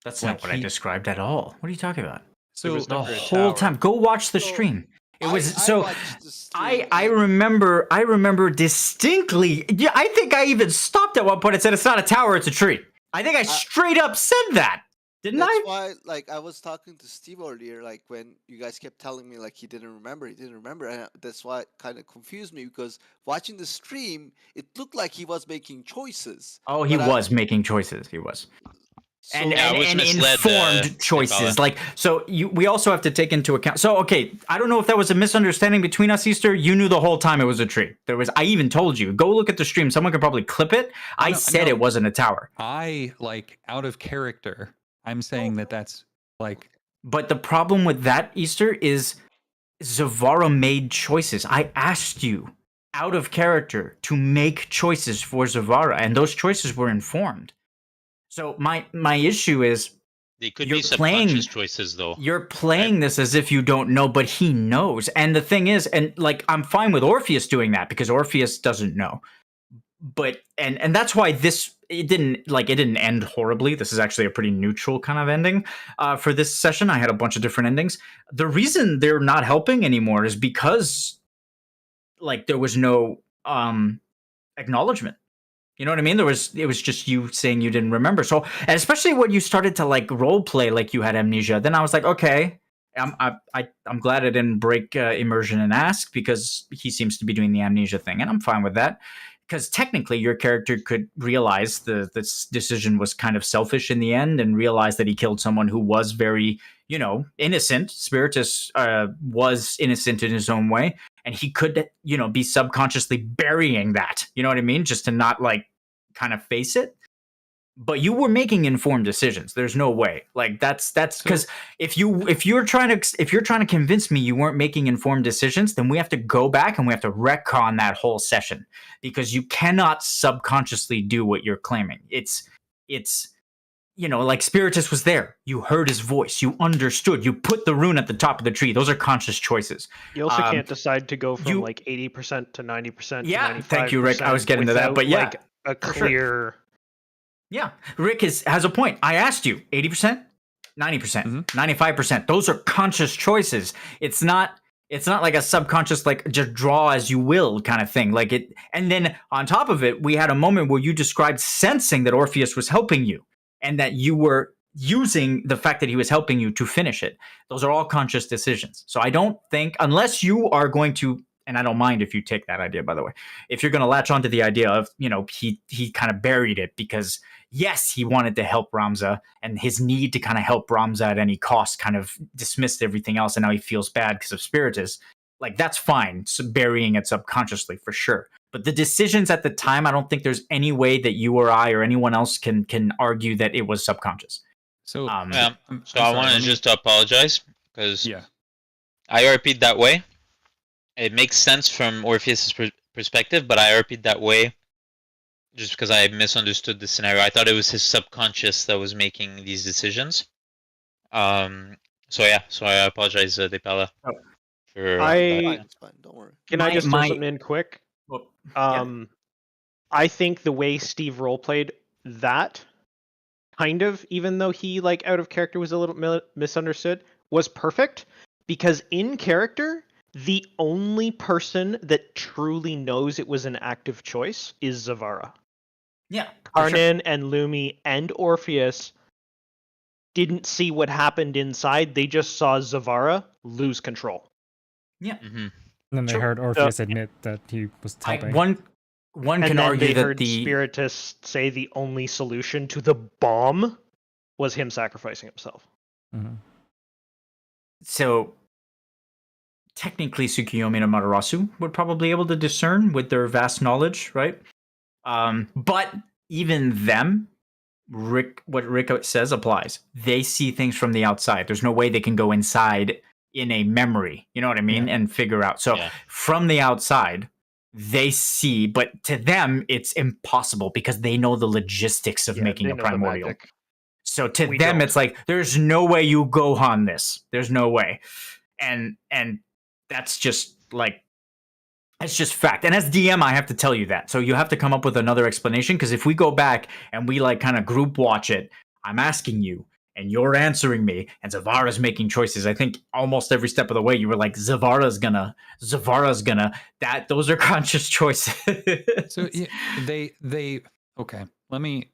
That's not what I described at all. What are you talking about? So the whole time, go watch the stream. It was I remember distinctly. Yeah, I think I even stopped at one point and said it's not a tower, it's a tree. I think I straight up said that. Didn't I? That's why, like, I was talking to Steve earlier, like, when you guys kept telling me, like, he didn't remember, and that's why it kind of confused me, because watching the stream, it looked like he was making choices. Oh, he was making choices. He was. So, And misled, informed choices. Like, so we also have to take into account. So, okay, I don't know if that was a misunderstanding between us, Easter. You knew the whole time it was a tree. I even told you, go look at the stream. Someone could probably clip it. I said it wasn't a tower. I, like, out of character, I'm saying that's like... But the problem with that, Easter, is Zavara made choices. I asked you, out of character, to make choices for Zavara, and those choices were informed. So my issue is they could be subconscious choices, though. You're playing this as if you don't know, but he knows. And the thing is, and like, I'm fine with Orpheus doing that because Orpheus doesn't know. But and that's why it didn't end horribly. This is actually a pretty neutral kind of ending for this session. I had a bunch of different endings. The reason they're not helping anymore is because, like, there was no acknowledgement. You know what I mean? It was just you saying you didn't remember. So, and especially when you started to like role play like you had amnesia, then I was like, okay, I'm glad I didn't break immersion and ask, because he seems to be doing the amnesia thing, and I'm fine with that. Because technically, your character could realize this decision was kind of selfish in the end, and realize that he killed someone who was very, innocent. Spiritus was innocent in his own way, and he could, be subconsciously burying that. You know what I mean? Just to not like kind of face it. But you were making informed decisions. There's no way. Like that's because if you're trying to convince me you weren't making informed decisions, then we have to go back and we have to retcon that whole session, because you cannot subconsciously do what you're claiming. It's like Spiritus was there. You heard his voice. You understood. You put the rune at the top of the tree. Those are conscious choices. You also can't decide to go from like 80% to 90%. Yeah, to 95%. Thank you, Rick. I was getting to that, but yeah, like a clear. Sure. Yeah, Rick has a point. I asked you 80%, 90%, 95%. Those are conscious choices. It's not like a subconscious, like, just draw as you will kind of thing. Like it. And then on top of it, we had a moment where you described sensing that Orpheus was helping you, and that you were using the fact that he was helping you to finish it. Those are all conscious decisions. So I don't think, unless you are going to and I don't mind if you take that idea, by the way, if you're going to latch onto the idea of, he kind of buried it because, yes, he wanted to help Ramza, and his need to kind of help Ramza at any cost kind of dismissed everything else, and now he feels bad because of Spiritus. Like, that's fine, so burying it subconsciously, for sure. But the decisions at the time, I don't think there's any way that you or I or anyone else can argue that it was subconscious. So, I sorry, want to just apologize because yeah. I RP'd that way. It makes sense from Orpheus' perspective, but I RP'd that way just because I misunderstood the scenario. I thought it was his subconscious that was making these decisions. So I apologize, Depala. Oh. For It's fine. Don't worry. Can I just throw something in quick? Well, I think the way Steve roleplayed that, kind of, even though he like out of character was a little misunderstood, was perfect, because in character, the only person that truly knows it was an active choice is Zavara. Yeah. Karnan and Lumi and Orpheus didn't see what happened inside. They just saw Zavara lose control. Yeah. Mm-hmm. And then they Sure. heard Orpheus admit that he was helping. One And can then argue they that heard Spiritus say the only solution to the bomb was him sacrificing himself. Mhm. So technically Tsukiyomi and Amaterasu would probably be able to discern with their vast knowledge, right? But even them, what Rick says applies. They see things from the outside. There's no way they can go inside in a memory, you know what I mean, and figure out. So from the outside, they see, but to them, it's impossible because they know the logistics of making a primordial. So to them, it's like, there's no way you Gohan this. There's no way. And that's just like, it's just fact. And as DM, I have to tell you that. So you have to come up with another explanation, because if we go back and we like kind of group watch it, I'm asking you and you're answering me and Zavara's making choices. I think almost every step of the way you were like, Zavara's gonna, that those are conscious choices. So yeah, they okay. Let me.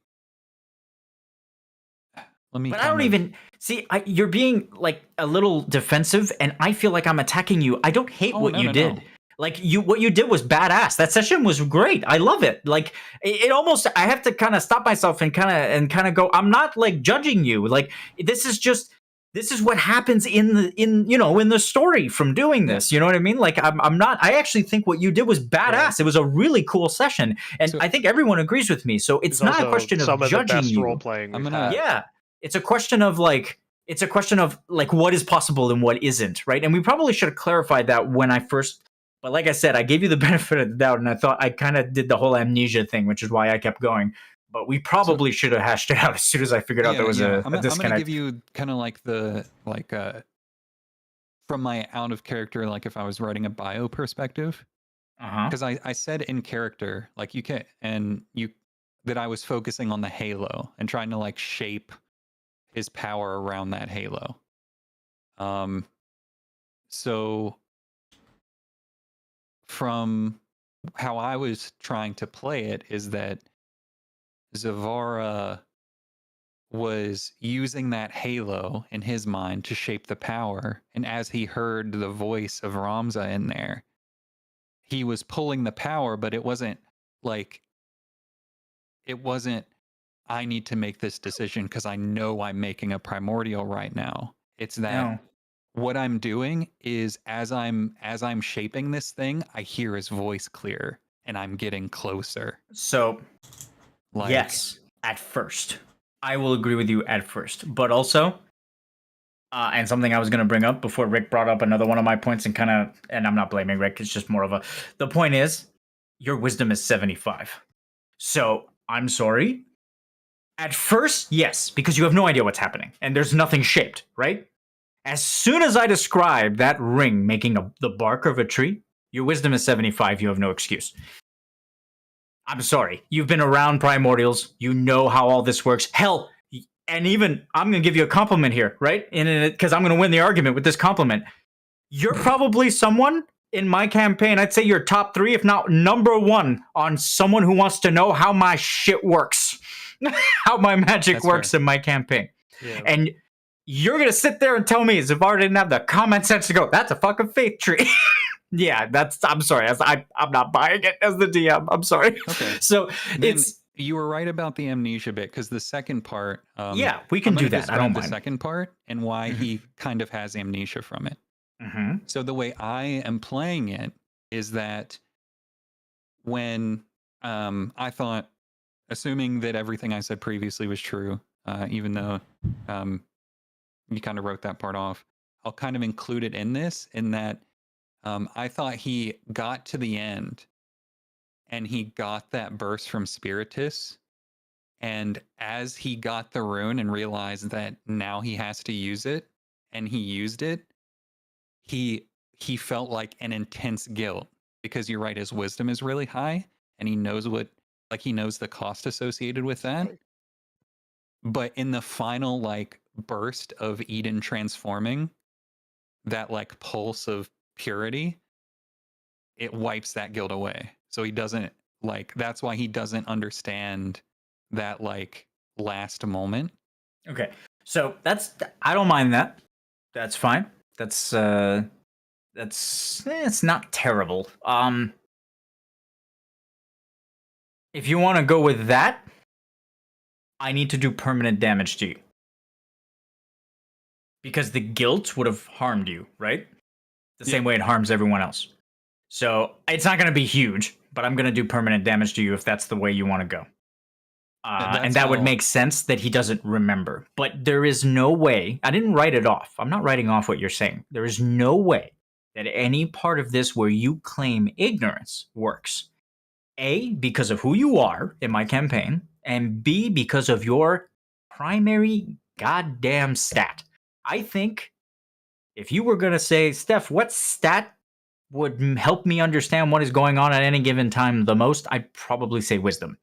But I don't even see. You're being like a little defensive, and I feel like I'm attacking you. I don't hate what you did. No. Like what you did was badass. That session was great. I love it. Like it almost. I have to kind of stop myself and kind of go. I'm not like judging you. Like this is what happens in the story from doing this. You know what I mean? Like I'm not. I actually think what you did was badass. Yeah. It was a really cool session, and I think everyone agrees with me. So it's not a question of judging you. Role playing. Yeah. It's a question of like what is possible and what isn't, right? And we probably should have clarified that when I first, but like I said, I gave you the benefit of the doubt, and I thought I kind of did the whole amnesia thing, which is why I kept going. But we probably should have hashed it out as soon as I figured out there was a disconnect. I'm gonna give you kind of like from my out of character, like if I was writing a bio perspective, because I said in character, like you can that I was focusing on the halo and trying to like shape his power around that halo. So from how I was trying to play it is that Zavara was using that halo in his mind to shape the power, and as he heard the voice of Ramza in there, he was pulling the power, but it wasn't I need to make this decision because I know I'm making a primordial right now. It's that what I'm doing is as I'm shaping this thing, I hear his voice clear and I'm getting closer. So yes, at first. I will agree with you at first. But also, and something I was going to bring up before Rick brought up another one of my points and I'm not blaming Rick, it's just more of the point is, your wisdom is 75. So I'm sorry. At first, yes, because you have no idea what's happening, and there's nothing shaped, right? As soon as I describe that ring making the bark of a tree, your wisdom is 75, you have no excuse. I'm sorry. You've been around primordials, you know how all this works. Hell, and even, I'm going to give you a compliment here, right? Because I'm going to win the argument with this compliment. You're probably someone in my campaign, I'd say you're top 3, if not number 1, on someone who wants to know how my shit works. How my magic works in my campaign. Yeah. And you're going to sit there and tell me Zavar didn't have the common sense to go, that's a fucking faith tree. Yeah, I'm sorry. I'm not buying it as the DM. I'm sorry. Okay. So Then you were right about the amnesia bit, because the second part. Yeah, we can I'm do gonna that. I don't describe the mind. second part and why Mhm. he kind of has amnesia from it. Mm-hmm. So the way I am playing it is that when I thought, assuming that everything I said previously was true, even though you kind of wrote that part off, I'll kind of include it in this, in that I thought he got to the end and he got that burst from Spiritus. And as he got the rune and realized that now he has to use it, and he used it, he felt like an intense guilt, because you're right, his wisdom is really high and he knows he knows the cost associated with that. But in the final like burst of Eden transforming, that like pulse of purity, it wipes that guilt away. So he doesn't that's why he doesn't understand that like last moment. Okay. So I don't mind that. That's fine. It's not terrible. If you want to go with that, I need to do permanent damage to you. Because the guilt would have harmed you, right? The same way it harms everyone else. So it's not going to be huge, but I'm going to do permanent damage to you if that's the way you want to go. And that would make sense that he doesn't remember. But there is no way. I didn't write it off. I'm not writing off what you're saying. There is no way that any part of this where you claim ignorance works. A, because of who you are in my campaign, and B, because of your primary goddamn stat. I think if you were going to say, Steph, what stat would help me understand what is going on at any given time the most, I'd probably say wisdom.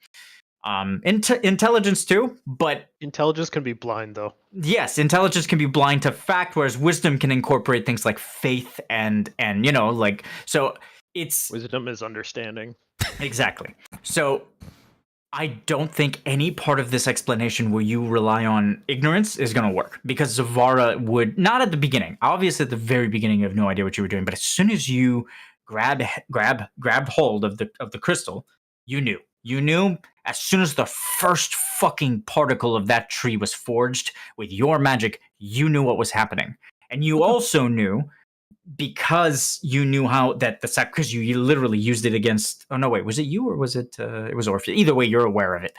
Intelligence too, but Intelligence can be blind, though. yes, intelligence can be blind to fact, whereas wisdom can incorporate things like faith and so it's Wisdom is understanding. exactly. So I don't think any part of this explanation where you rely on ignorance is going to work, because Zavara would not at the beginning. Obviously, at the very beginning, you have no idea what you were doing. But as soon as you grabbed hold of the crystal, you knew. You knew as soon as the first fucking particle of that tree was forged with your magic. You knew what was happening, and you also knew, because you knew how that the sack, because you literally used it against. Oh no, wait, was it you or was it? It was Orpheus. Either way, you're aware of it.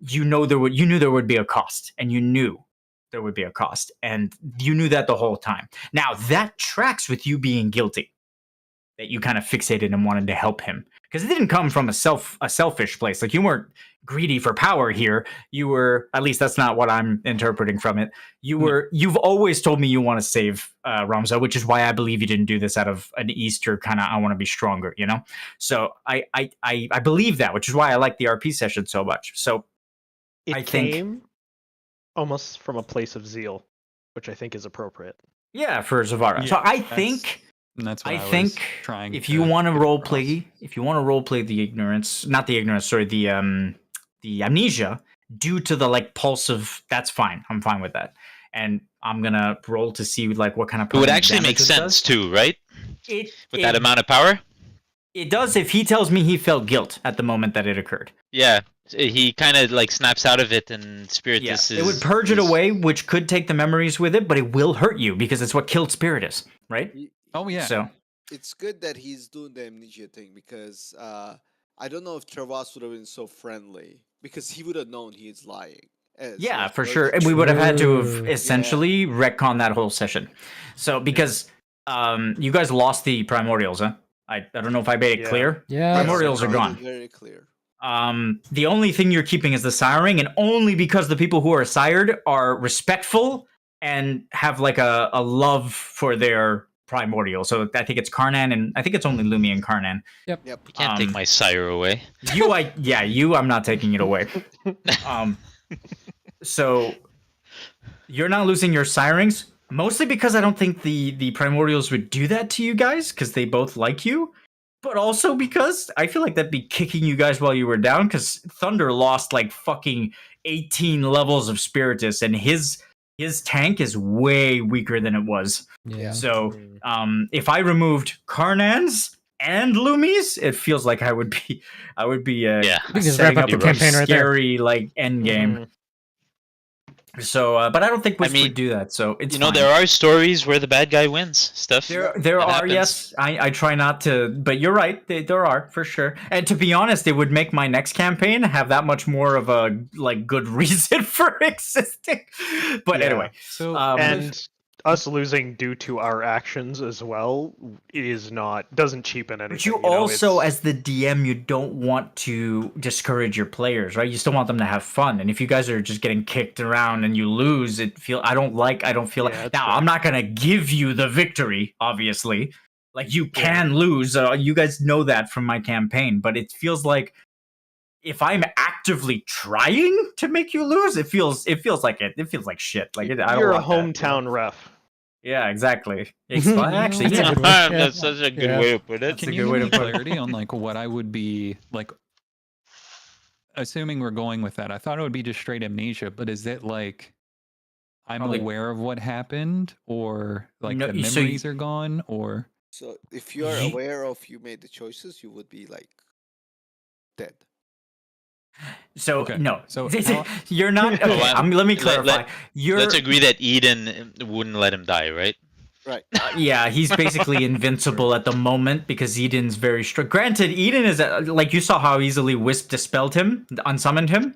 You knew there would be a cost, and you knew there would be a cost, and you knew that the whole time. Now that tracks with you being guilty, that you kind of fixated and wanted to help him, because it didn't come from a selfish place. Like, you weren't greedy for power here. You were, at least that's not what I'm interpreting from it. You've always told me you want to save Ramza, which is why I believe you didn't do this out of an Easter kind of, I want to be stronger, you know? So I believe that, which is why I like the RP session so much. So It came almost from a place of zeal, which I think is appropriate. Yeah, for Zavara. Yeah, so I think that's what I I was think trying if to you want to get role across. play, the ignorance, not the ignorance, sorry, the amnesia due to the like pulse of, that's fine. I'm fine with that, and I'm gonna roll to see like what kind of. It would permanent actually damage make it sense does. too, right? With That amount of power? It does if he tells me he felt guilt at the moment that it occurred. Yeah, he kind of like snaps out of it, and Spiritus is. It would purge it away, which could take the memories with it, but it will hurt you because it's what killed Spiritus, right? Oh yeah. So It's good that he's doing the amnesia thing, because I don't know if Travas would have been so friendly, because he would have known he's lying. yeah, for sure. And we would have had to have True. essentially retcon that whole session. So because you guys lost the primordials, huh? I don't know if I made it Yeah. clear. Yeah. Primordials are gone. Very clear. The only thing you're keeping is the siring, and only because the people who are sired are respectful and have like a love for their primordial. So I think it's Karnan, and I think it's only Lumi and Karnan. Yep. You can't take my sire away. I'm not taking it away. So you're not losing your sirings, mostly because I don't think the primordials would do that to you guys, because they both like you, but also because I feel like that'd be kicking you guys while you were down, because Thunder lost like fucking 18 levels of Spiritus, and his his tank is way weaker than it was. Yeah. So if I removed Karnans and Loomies, it feels like I would be Yeah. We can just setting wrap up up a the campaign right there. scary like end game. So, but I don't think Wisp mean, would do that. So it's You know, fine. there are stories where the bad guy wins. Stuff. There that are, happens. yes. I try not to, but you're right. There are for sure. And to be honest, it would make my next campaign have that much more of a like good reason for existing. But Yeah. anyway, So And us losing due to our actions as well doesn't cheapen anything. but you know, also, it's- as the DM, you don't want to discourage your players, right? You still want them to have fun. And if you guys are just getting kicked around and you lose, I don't feel Yeah, like it's now fair. I'm not gonna give you the victory, obviously. Like you can lose. You guys know that from my campaign, but it feels like if I'm actively trying to make you lose, it feels like shit. Like I don't you're a want that, you know? hometown ref. Yeah, exactly. Actually, That's a yeah. good way. That's such a good Yeah. way to put it. That's a can good you way give to me put it. clarity on like what I would be like? Assuming we're going with that, I thought it would be just straight amnesia, but is it like I'm Probably- aware of what happened, or like No, the so you- memories are gone, or So if you are Ye- aware of you made the choices, you would be like dead. So Okay, no, so how- you're not. Okay, Well, let me let- clarify. You're Let's agree that Eden wouldn't let him die, right? Right. yeah, he's basically invincible at the moment because Eden's very strong. Granted, Eden is like you saw how easily Wisp dispelled him, unsummoned him.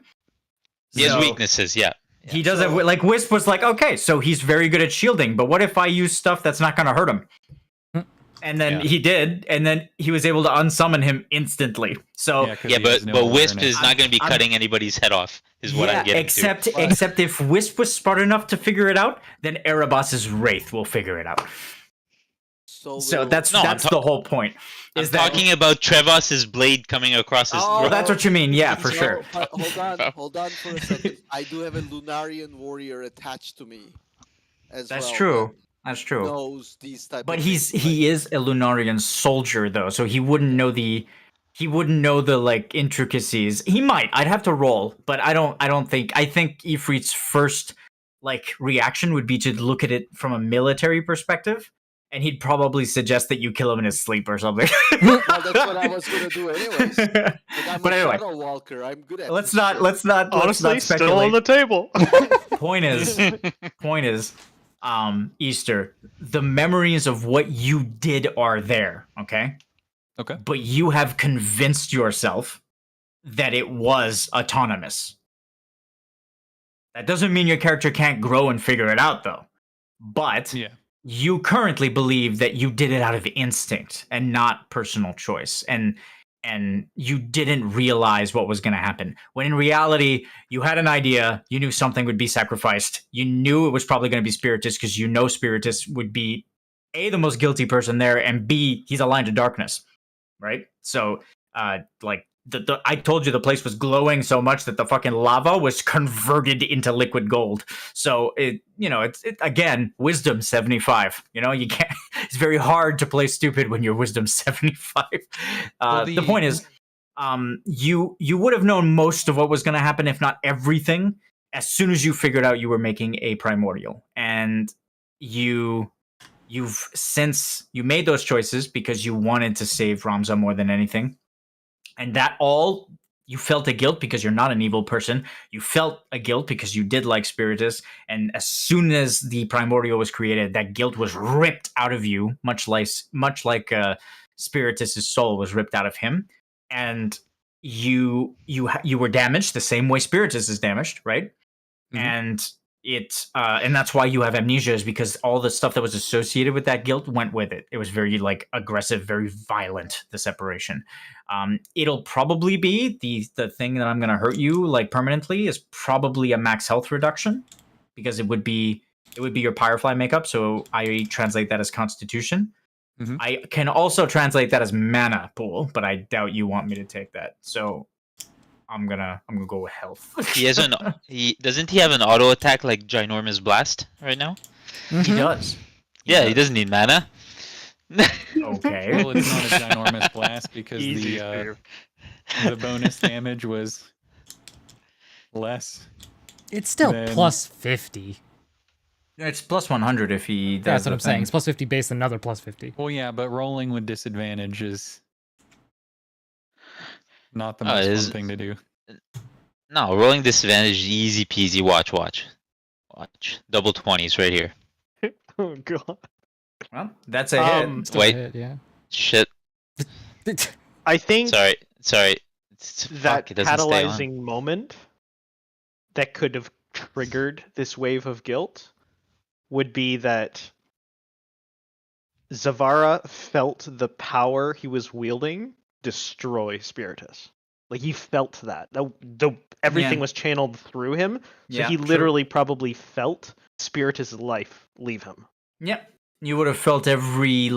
He has So, weaknesses, yeah. He does have like Wisp was like, okay, so he's very good at shielding, but what if I use stuff that's not going to hurt him? And then Yeah. he did, and then he was able to unsummon him instantly. So 'cause Yeah, he has but no Wisp awareness. is not going to be I'm- cutting anybody's head off. Is what I'm getting to. except if Wisp was smart enough to figure it out, then Erebos's Wraith will figure it out. So that's No, I'm the whole point. I'm Is that talking about Trevos's blade coming across his oh, throat. that's what you mean? Yeah, for So, sure. but hold on for a second. I do have a Lunarian warrior attached to me, as That's well. true. that That's true. Knows these type. But of he things, is a Lunarian soldier though, so he wouldn't know the like intricacies. He might. I'd have to roll, but I think Ifrit's first like reaction would be to look at it from a military perspective, and he'd probably suggest that you kill him in his sleep or something. Well, that's what I was gonna do anyways. Like, I'm But a anyway, Shadow Walker. I'm good at. let's this not shit. let's not Honestly, let's not still on speculate. the table. Point is, Easter, the memories of what you did are there, okay? Okay. But you have convinced yourself that it was autonomous. That doesn't mean your character can't grow and figure it out, though. But Yeah. you currently believe that you did it out of instinct and not personal choice. And you didn't realize what was going to happen. When in reality, you had an idea, you knew something would be sacrificed. You knew it was probably going to be Spiritus because you know Spiritus would be A, the most guilty person there, and B, he's aligned to darkness, right? So, like, I told you the place was glowing so much that the fucking lava was converted into liquid gold. So it's again, wisdom 75. You can't. It's very hard to play stupid when you're wisdom 75. The point is, you would have known most of what was going to happen, if not everything, as soon as you figured out you were making a primordial, and you've since you made those choices because you wanted to save Ramza more than anything. And you felt a guilt because you're not an evil person. You felt a guilt because you did like Spiritus. And as soon as the primordial was created, that guilt was ripped out of you, much like Spiritus's soul was ripped out of him. And you were damaged the same way Spiritus is damaged, right? Mhm. And that's why you have amnesia, is because all the stuff that was associated with that guilt went with it. It was very like aggressive, very violent, the separation. It'll probably be the thing that I'm going to hurt you like permanently is probably a max health reduction, because it would be your Pyrefly makeup. So I translate that as Constitution. Mhm. I can also translate that as mana pool, but I doubt you want me to take that. So I'm gonna go with health. Doesn't he have an auto attack like Ginormous Blast right now? He does. Yeah, he doesn't need mana. Okay. Well, it's not a ginormous blast because Easy, the Steve. bonus damage was less. It's still Then- plus 50. It's plus 100 if he does. That's what the I'm saying. thing. It's plus 50 base, another plus 50. Well, yeah, but rolling with disadvantage is not the Oh, most it fun is- thing to do. No, rolling disadvantage, easy peasy. Watch. Double 20s right here. Oh god. Well, that's a hit. Still a Wait. hit, yeah. Shit. I think Sorry. that Fuck, it doesn't stay on. catalyzing moment that could have triggered this wave of guilt would be that Zavara felt the power he was wielding destroy Spiritus. Like he felt that. Everything Yeah. was channeled through him, so Yeah, he true. literally probably felt Spiritus' life leave him. Yep. You would have felt every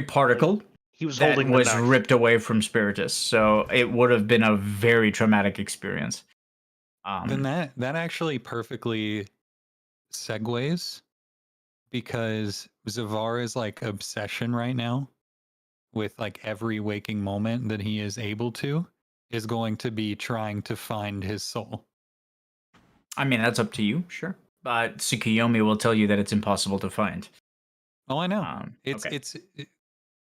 particle He was that holding was the knife. ripped away from Spiritus. So it would have been a very traumatic experience. Then that actually perfectly segues because Zavara's like obsession right now with like every waking moment that he is able to is going to be trying to find his soul. I mean, that's up to you, sure. But Tsukuyomi will tell you that it's impossible to find. Oh, I know. Okay.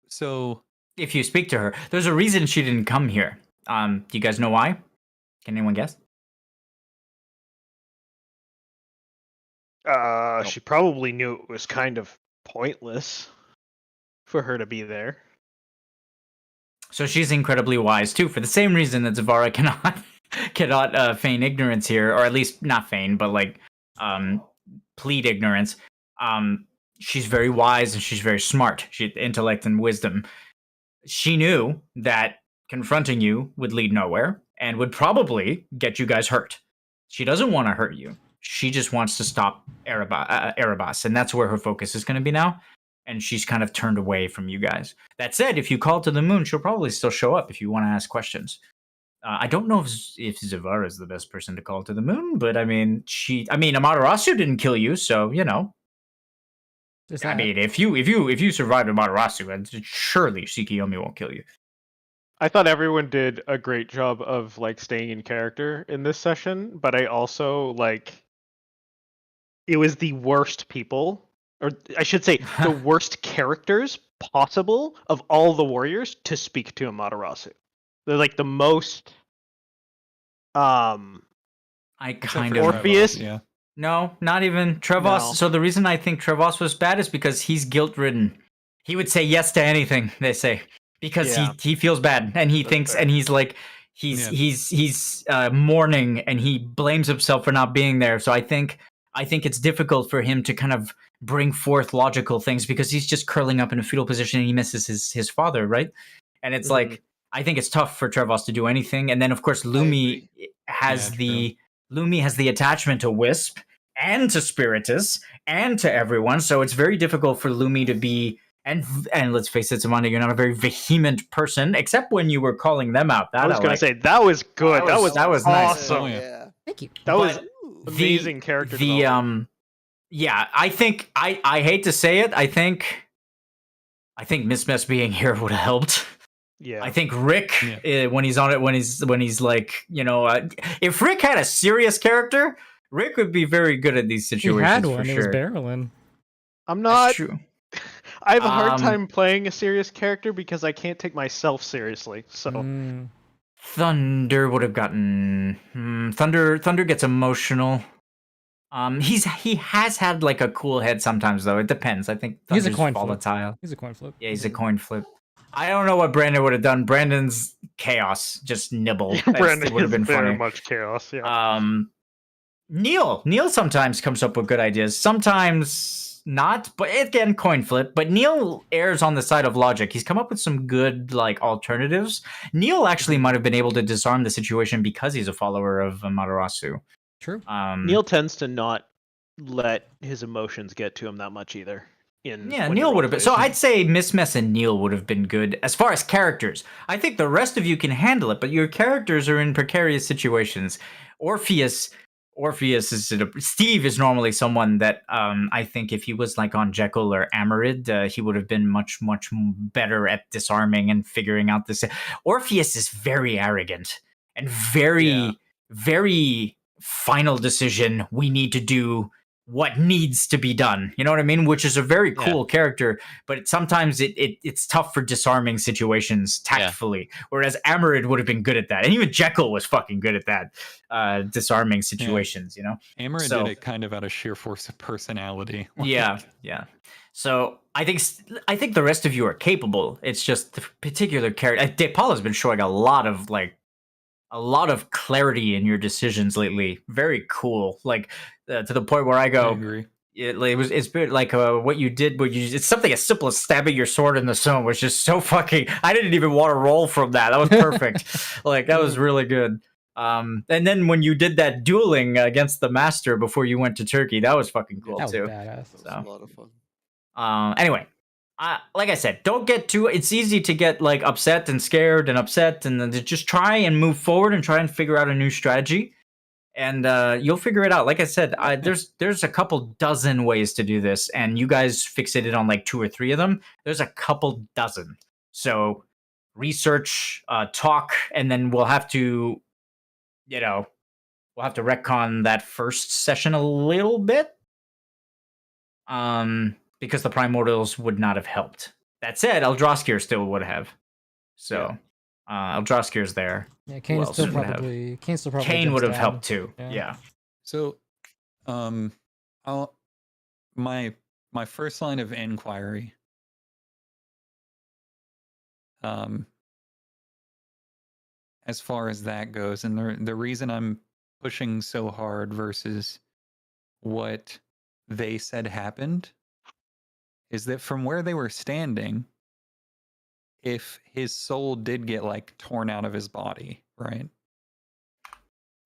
So If you speak to her, there's a reason she didn't come here. Do you guys know why? Can anyone guess? She probably knew it was kind of pointless for her to be there. So she's incredibly wise too, for the same reason that Zavara cannot feign ignorance here, or at least not feign, but plead ignorance. She's very wise and she's very smart. She intellect and wisdom. She knew that confronting you would lead nowhere and would probably get you guys hurt. She doesn't want to hurt you. She just wants to stop Erebos, and that's where her focus is going to be now. And she's kind of turned away from you guys. That said, if you call to the moon, she'll probably still show up if you want to ask questions. I don't know if Zavara is the best person to call to the moon, but I mean, Amaterasu didn't kill you, so you know. I mean, if you survived Amaterasu, surely Tsukuyomi won't kill you. I thought everyone did a great job of staying in character in this session, but I also it was the worst people, or I should say the worst characters possible of all the warriors to speak to Amaterasu. They're the most I kind of Orpheus. Yeah. No, not even Trevos. No. So the reason I think Trevos was bad is because he's guilt-ridden. He would say yes to anything, they say, because Yeah. he feels bad and he thinks fair. and he's he's mourning and he blames himself for not being there. So I think it's difficult for him to kind of bring forth logical things because he's just curling up in a fetal position and he misses his father, right? And it's I think it's tough for Trevos to do anything. And then of course Lumi has the attachment to Wisp and to Spiritus and to everyone. So it's very difficult for Lumi to be and let's face it, Samanda, you're not a very vehement person, except when you were calling them out. That I was going to say that was good. That was nice. awesome. Oh, yeah. Yeah. Thank you. That was Ooh. amazing character development. Yeah, I think I hate to say it, I think Miss Mess being here would have helped. Yeah. I think Rick, when he's on it, when he's if Rick had a serious character, Rick would be very good at these He situations. had one. For It sure. was Barrelin. I'm That's not. true. I have a hard time playing a serious character because I can't take myself seriously. So Thunder would have gotten Thunder gets emotional. He has had a cool head sometimes though. It depends. I think He's a Thunder's coin flip. volatile. He's a coin flip. Yeah, he's a coin flip. I don't know what Brandon would have done. Brandon's chaos, just nibble. Brandon would have been very funny. much chaos. Yeah. Neil sometimes comes up with good ideas. Sometimes not, but again, coin flip. But Neil errs on the side of logic. He's come up with some good alternatives. Neil actually might have been able to disarm the situation because he's a follower of Amaterasu. True. Neil tends to not let his emotions get to him that much either. Neil would have been. So I'd say Miss Mess and Neil would have been good as far as characters. I think the rest of you can handle it, but your characters are in precarious situations. Orpheus is Steve is normally someone that I think if he was on Jekyll or Amarid, he would have been much better at disarming and figuring out this. Orpheus is very arrogant and very final decision. We need to do what needs to be done. You know what I mean? Which is a very cool character, but sometimes it's tough for disarming situations tactfully. Whereas Amarid would have been good at that, and even Jekyll was fucking good at that, disarming situations. You know, Amarid So- did it kind of out of sheer force of personality. yeah. So I think the rest of you are capable. It's just the particular character. De Paula's been showing a lot of clarity in your decisions lately. Very cool. Like to the point where I I go, agree. it's been like what you did. It's something as simple as stabbing your sword in the stone was just so fucking. I didn't even want to roll from that. That was perfect. Like that was really good. And then when you did that dueling against the master before you went to Turkey, that was fucking cool That was too. badass. That was a lot of fun. Anyway, like I said, don't get too. It's easy to get like upset and scared and upset, and then to just try and move forward and try and figure out a new strategy, and you'll figure it out. Like I said, there's a couple dozen ways to do this, and you guys fixated on like 2 or 3 of them. There's a couple dozen. So research, talk, and then we'll have to, retcon that first session a little bit. Because the Primordials would not have helped. That said, Eldraskir still would have. So, Eldraskir's there. Yeah, Who Kane's else still would have? probably Kane would have against helped Dad. too. Yeah. Yeah. So, my first line of inquiry. As far as that goes, and the reason I'm pushing so hard versus what they said happened is that from where they were standing, if his soul did get like torn out of his body, right?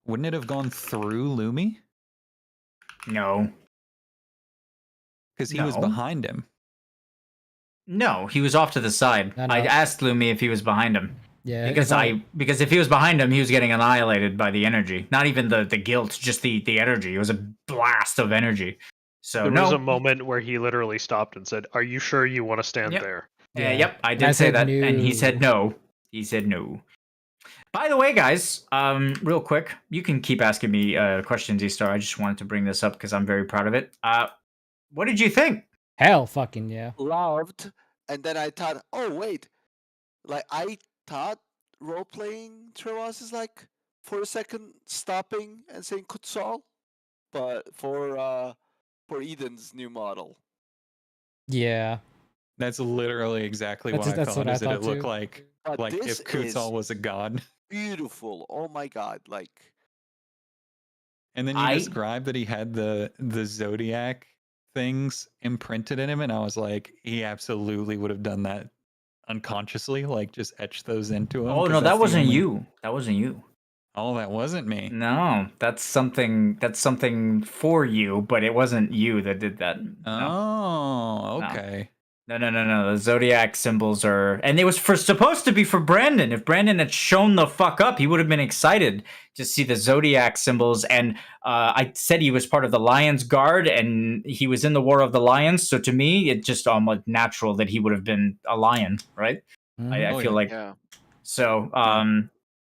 Wouldn't it have gone through Lumi? No. Because he was No. behind him. No, he was off to the side. No. I asked Lumi if he was behind him. Yeah, Because if he was behind him, he was getting annihilated by the energy. Not even the guilt, just the energy. It was a blast of energy. So There no. was a moment where he literally stopped and said, "Are you sure you want to stand Yep. there?" Yep, I And did I say said that, and he said no. no. He said no. By the way, guys, real quick, you can keep asking me questions, E-Star. I just wanted to bring this up because I'm very proud of it. What did you think? Hell fucking yeah. Loved, and then I thought, oh wait, like I thought role playing Trewas is like for a second stopping and saying Kutzal, but for Eden's new model. Yeah. That's literally exactly That's- what I that's thought. what I Is that it thought looked too. But like this if Kutzal is was a god. beautiful. Oh my god, like And then you I- described that he had the zodiac things imprinted in him, and I was like, he absolutely would have done that unconsciously, like just etched those into him. Oh 'cause no, that's that the wasn't only- you. That wasn't you. Oh, that wasn't me. No, that's something for you, but it wasn't you that did that. No. Oh, No. okay. No. The zodiac symbols are, and it was supposed to be for Brandon. If Brandon had shown the fuck up, he would have been excited to see the zodiac symbols. And I said he was part of the Lions Guard, and he was in the War of the Lions. So to me, it's just almost natural that he would have been a lion, right? I Oh, feel yeah. like yeah. so.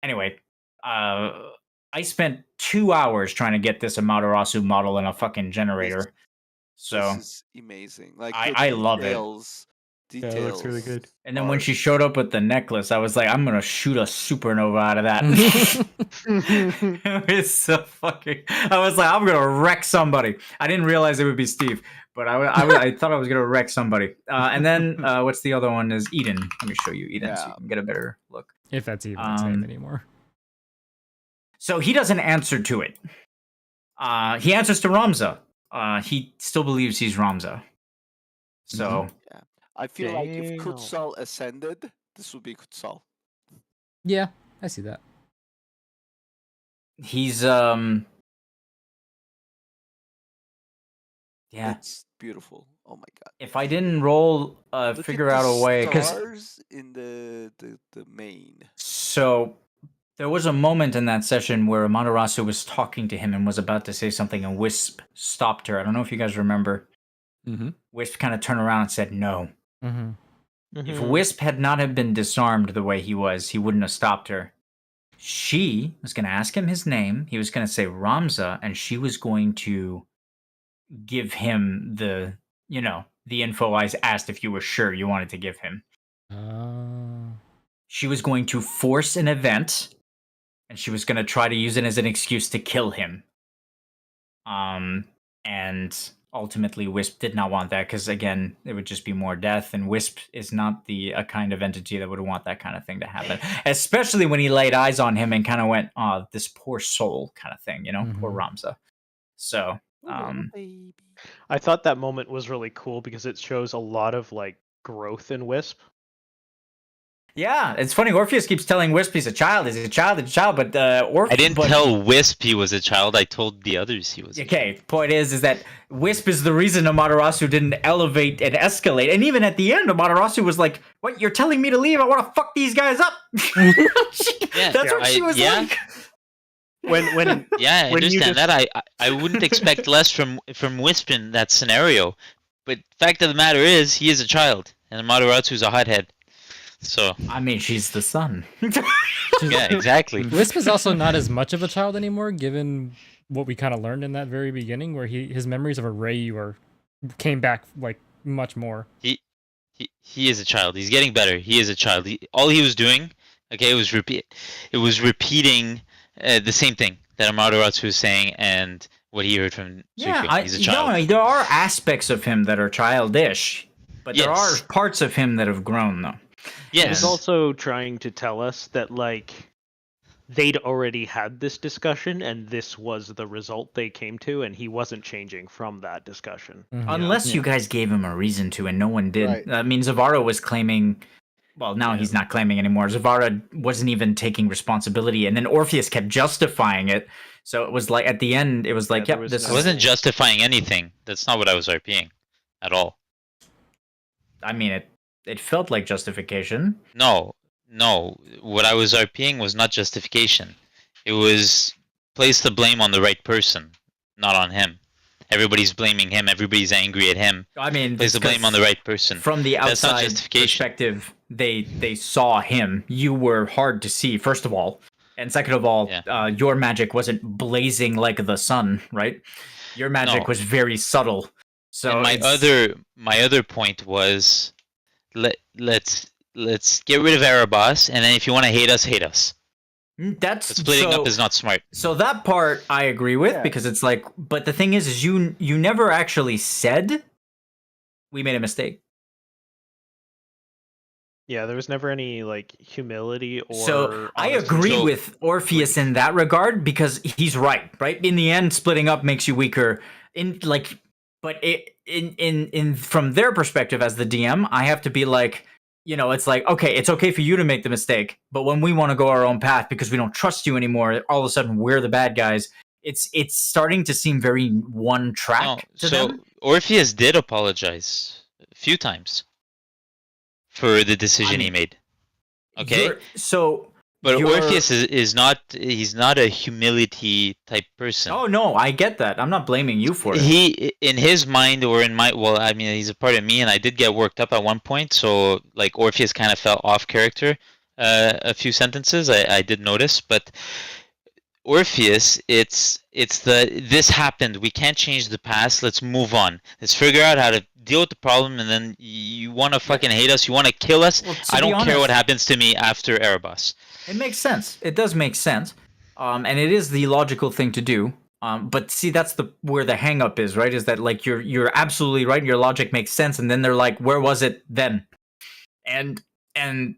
Anyway, I spent 2 hours trying to get this Amaterasu model in a fucking generator. So, This is amazing. Like I the love it. details. Yeah, it looks really good. and then when she showed up with the necklace, I was like, I'm gonna shoot a supernova out of that. It's so fucking. I was like, I'm gonna wreck somebody. I didn't realize it would be Steve, but I thought I was gonna wreck somebody. And then what's the other one? Is Eden. Let me show you Eden so you Yeah. can get a better look. If that's even his name Um, anymore. So he doesn't answer to it. He answers to Ramza. He still believes he's Ramza. So I feel like if Damn. Kutzal ascended, this would be Kutzal. Yeah, I see that. he's yeah. It's beautiful. Oh my god. If I didn't roll, Look at figure the out a way, because stars in the main. so there was a moment in that session where Amaterasu was talking to him and was about to say something, and Wisp stopped her. I don't know if you guys remember. Mm-hmm. Wisp kind of turned around and said no. Mm-hmm. If Wisp had not have been disarmed the way he was, he wouldn't have stopped her. She was going to ask him his name. He was going to say Ramza, and she was going to give him the info I asked if you were sure you wanted to give him. She was going to force an event, and she was going to try to use it as an excuse to kill him. And ultimately, Wisp did not want that because, again, it would just be more death, and Wisp is not a kind of entity that would want that kind of thing to happen, especially when he laid eyes on him and kind of went, "Oh, this poor soul," kind of thing, poor Ramza. So, I thought that moment was really cool because it shows a lot of like growth in Wisp. Yeah, it's funny. Orpheus keeps telling Wisp he's a child, but I didn't tell Wisp he was a child. I told the others he was a child. Okay, point is that Wisp is the reason Amaterasu didn't elevate and escalate. And even at the end, Amaterasu was like, "What, you're telling me to leave? I want to fuck these guys up." That's what she was like. When yeah, I understand that. I wouldn't expect less from Wisp in that scenario. But fact of the matter is, he is a child, and Amaterasu a hothead. So I mean, she's the son. Yeah, exactly. Wisp is also not as much of a child anymore, given what we kind of learned in that very beginning, where his memories of a Rei came back like much more. He is a child. He's getting better. He is a child. All he was doing, okay, was repeating the same thing that Amaterasu was saying and what he heard from Zuko. He's a child. No, there are aspects of him that are childish, but there are parts of him that have grown, though. Yes. He's also trying to tell us that, like, they'd already had this discussion, and this was the result they came to, and he wasn't changing from that discussion. Mm-hmm. Unless you guys gave him a reason to, and no one did. Right. I mean, Zavara was claiming... Well, now he's not claiming anymore. Zavara wasn't even taking responsibility, and then Orpheus kept justifying it. So it was like, at the end, it was like, Yeah, this I wasn't justifying anything. That's not what I was RPing at all. I mean, it felt like justification. No. What I was RPing was not justification. It was place the blame on the right person, not on him. Everybody's blaming him. Everybody's angry at him. I mean, place the blame on the right person. From the That's not outside justification. perspective, they saw him. You were hard to see, first of all. And second of all, your magic wasn't blazing like the sun, right? Your magic was very subtle. So and my other point was, let's get rid of Erebos, and then if you want to hate us. That's but splitting up is not smart. So that part I agree with because it's like, but the thing is you never actually said we made a mistake. Yeah, there was never any like humility or. So I agree with Orpheus in that regard because he's right. In the end, splitting up makes you weaker. But in from their perspective as the DM, I have to be like, it's like, okay, it's okay for you to make the mistake, but when we want to go our own path because we don't trust you anymore, all of a sudden we're the bad guys. It's starting to seem very one track to them. Orpheus did apologize a few times for the decision he made. Okay? But Orpheus is not, he's not a humility type person. Oh no, I get that. I'm not blaming you for it. He, in his mind or in my, well, I mean, he's a part of me and I did get worked up at one point. So like Orpheus kind of fell off character a few sentences. I did notice, but Orpheus, it's this happened. We can't change the past. Let's move on. Let's figure out how to deal with the problem. And then you want to fucking hate us. You want to kill us. Well, I don't care what happens to me after Erebos. It makes sense. It does make sense. And it is the logical thing to do. But see, that's where the hang up is, right? Is that like you're absolutely right. Your logic makes sense. And then they're like, where was it then? And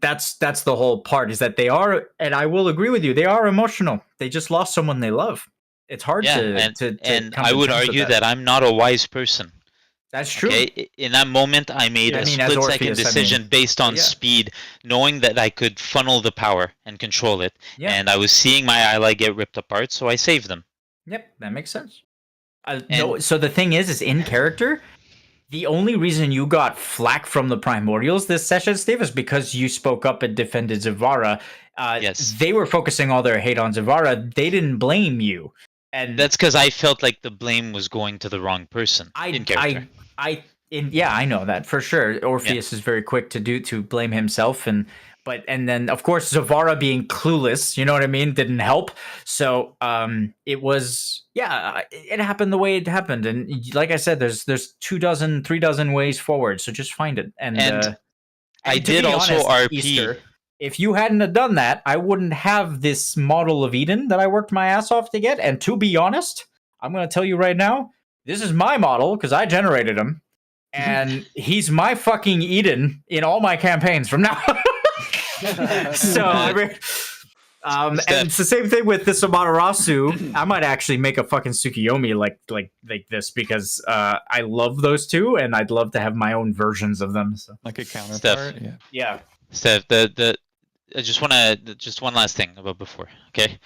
that's the whole part is that they are, and I will agree with you, they are emotional. They just lost someone they love. It's hard to and I would argue that I'm not a wise person. That's true. Okay? In that moment, I made a split-second decision based on speed, knowing that I could funnel the power and control it. Yeah. And I was seeing my ally get ripped apart, so I saved them. Yep, that makes sense. No, so the thing is in character, the only reason you got flack from the Primordials this session, Steve, is because you spoke up and defended Zavara. Yes. They were focusing all their hate on Zavara. They didn't blame you. And that's because I felt like the blame was going to the wrong person in character. I know that for sure. Orpheus is very quick to blame himself, and then of course Zavara being clueless, you know what I mean, didn't help. So it was, yeah, it happened the way it happened, and like I said, there's 3 dozen ways forward, so just find it. And I to did be also honest, RP. Easter, if you hadn't have done that, I wouldn't have this model of Eden that I worked my ass off to get. And to be honest, I'm going to tell you right now, this is my model because I generated him. And he's my fucking Eden in all my campaigns from now on. So, I mean, and it's the same thing with this Amaterasu. I might actually make a fucking Tsukiyomi like this because I love those two, and I'd love to have my own versions of them. So. Like a counterpart. Steph. Yeah. Steph, I just one last thing about before, okay?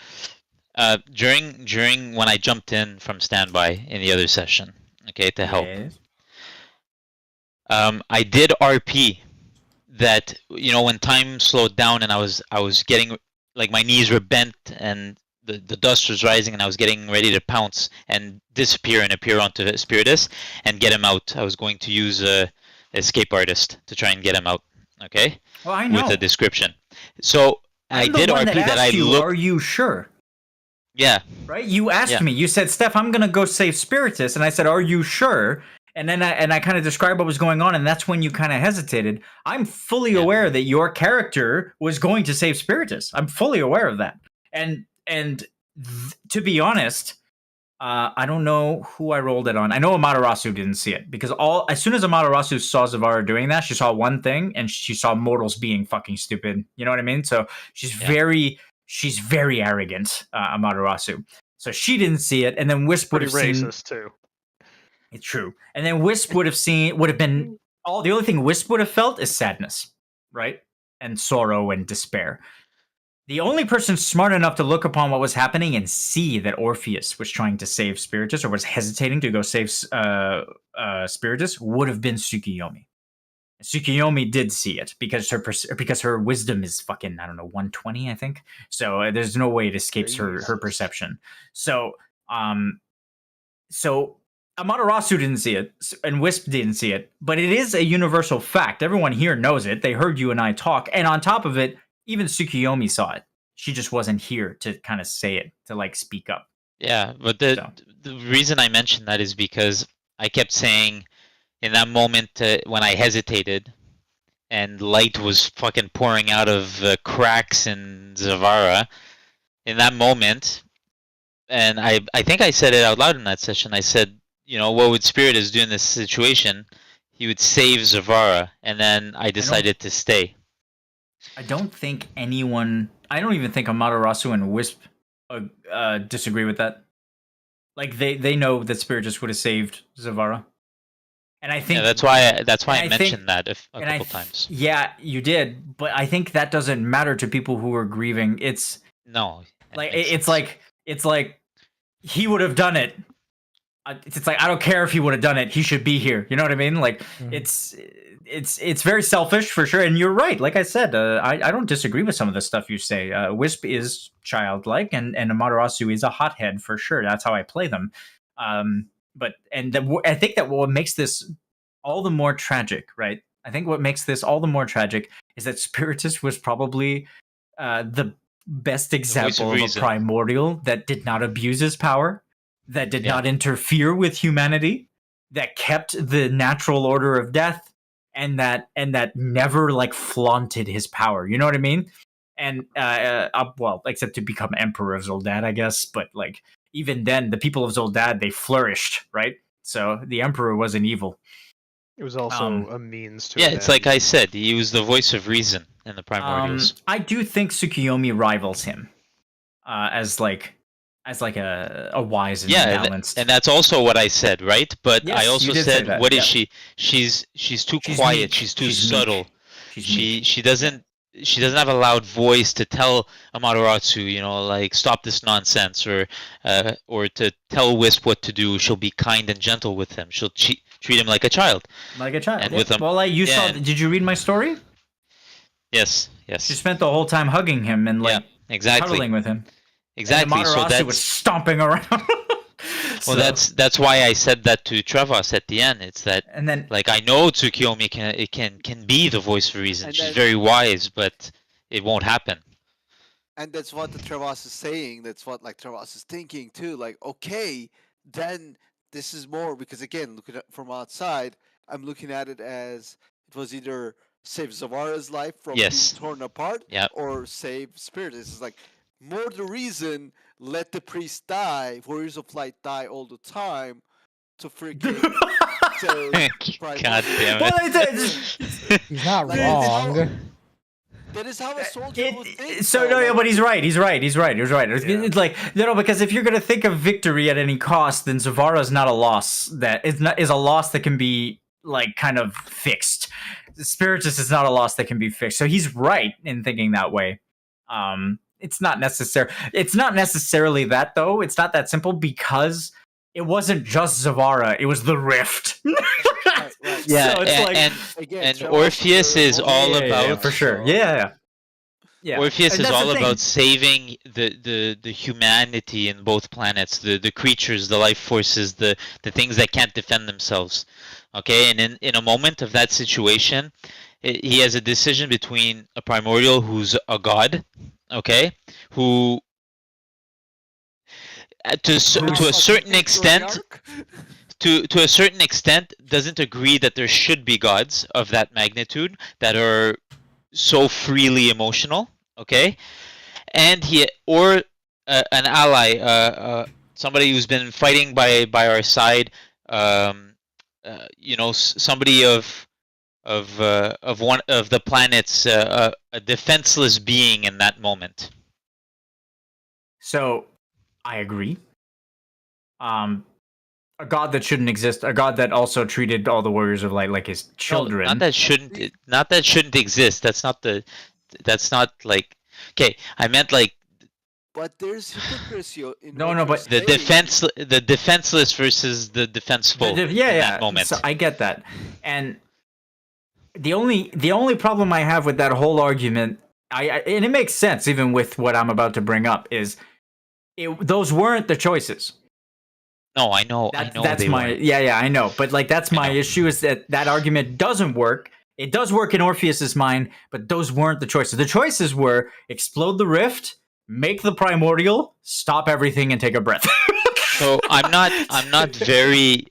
During when I jumped in from standby in the other session, okay, to help. Yes. I did RP that, you know, when time slowed down and I was getting, like, my knees were bent and the dust was rising and I was getting ready to pounce and disappear and appear onto Spiritus and get him out. I was going to use a escape artist to try and get him out, okay? Well, I know. With a description. So I did RP that I looked. Are you sure? Yeah. Right? You asked me. You said, Steph, I'm going to go save Spiritus. And I said, are you sure? And then I kind of described what was going on, and that's when you kind of hesitated. I'm fully aware that your character was going to save Spiritus. I'm fully aware of that. And to be honest, I don't know who I rolled it on. I know Amaterasu didn't see it because as soon as Amaterasu saw Zavara doing that, she saw one thing, and she saw mortals being fucking stupid. You know what I mean? So she's very arrogant, Amaterasu. So she didn't see it, and then Wisp would have seen. Racist too. It's true. And then Wisp would have been the only thing Wisp would have felt is sadness, right? And sorrow and despair. The only person smart enough to look upon what was happening and see that Orpheus was trying to save Spiritus or was hesitating to go save Spiritus would have been Tsukiyomi. Tsukiyomi did see it because her wisdom is fucking, I don't know, 120, I think. So there's no way it escapes her perception. So Amaterasu didn't see it, and Wisp didn't see it, but it is a universal fact. Everyone here knows it. They heard you and I talk, and on top of it, even Tsukiyomi saw it. She just wasn't here to kind of say it, to like speak up. Yeah, but the reason I mentioned that is because I kept saying in that moment when I hesitated and light was fucking pouring out of cracks in Zavara, in that moment, and I think I said it out loud in that session, I said, you know, what would Spiritus do in this situation? He would save Zavara, and then I decided to stay. I don't even think Amaterasu and Wisp disagree with that. Like they know that Spiritus would have saved Zavara. And I think that's why I mentioned that a couple times. Yeah, you did, but I think that doesn't matter to people who are grieving. It's like he would have done it. It's like, I don't care if he would have done it. He should be here. You know what I mean? Like, it's very selfish for sure. And you're right. Like I said, I don't disagree with some of the stuff you say. Wisp is childlike, and Amaterasu is a hothead for sure. That's how I play them. I think that what makes this all the more tragic, right? I think what makes this all the more tragic is that Spiritus was probably the best example of a primordial that did not abuse his power, that did not interfere with humanity, that kept the natural order of death, and that never like flaunted his power. You know what I mean? And well, except to become Emperor of Zoldad, I guess. But like even then, the people of Zoldad, they flourished, right? So the Emperor wasn't evil. It was also a means to. Yeah, it's like I said, he was the voice of reason in the primordials. I do think Tsukiyomi rivals him as a wise and balanced. And that's also what I said, right? But yes, I also said, what is she? She's too quiet. Meek. She's too subtle. She doesn't have a loud voice to tell Amaterasu, you know, like stop this nonsense, or to tell Wisp what to do. She'll be kind and gentle with him. She'll treat him like a child. Like a child. And with him, well, saw. Did you read my story? Yes. She spent the whole time hugging him and cuddling with him. Exactly. And Amaterasu was stomping around. Well, that's why I said that to Travas at the end. It's that, and then like, I know Tsukiyomi can be the voice of reason. She's very wise, but it won't happen. And that's what the Trevas is saying. That's what like Trevas is thinking too. Like, okay, then this is more because again, looking at from outside, I'm looking at it as it was either save Zavara's life from being Yes. torn apart, Yep. or save Spirit. This is like more the reason. Let the priest die. Warriors of Light die all the time to freaking save God Primordial. damn Well, it. He's not Like, wrong. That is how a soldier would think. So though, no, yeah, like- but he's right. It's like no, because if you're gonna think of victory at any cost, then Zavara is not a loss. That is a loss that can be like kind of fixed. Spiritus is not a loss that can be fixed. So he's right in thinking that way. It's not necessary. It's not necessarily that though. It's not that simple because it wasn't just Zavara. It was the Rift. right. Yeah, So it's like Again, and Trevas Orpheus were is all warriors, about for sure. so- Yeah. Orpheus And is that's the all thing. about saving the humanity in both planets, the creatures, the life forces, the things that can't defend themselves. Okay, and in a moment of that situation, he has a decision between a primordial who's a god, okay, who to a certain extent to a certain extent doesn't agree that there should be gods of that magnitude that are so freely emotional, okay, and an ally, somebody who's been fighting by our side, somebody of one of the planets, a defenseless being in that moment. So, I agree. A god that shouldn't exist. A god that also treated all the warriors of light like his children. No, not that shouldn't exist. That's not like. Okay, I meant like But there's hypocrisy in No, what no, you're but the saying. defenseless versus the defenseful. in that moment. So I get that, and the only problem I have with that whole argument, and it makes sense even with what I'm about to bring up, is those weren't the choices. No, I know. That's they my weren't. yeah, I know. But like that's my know. issue is that argument doesn't work. It does work in Orpheus's mind, but those weren't the choices. The choices were explode the rift, make the primordial, stop everything, and take a breath. So I'm not very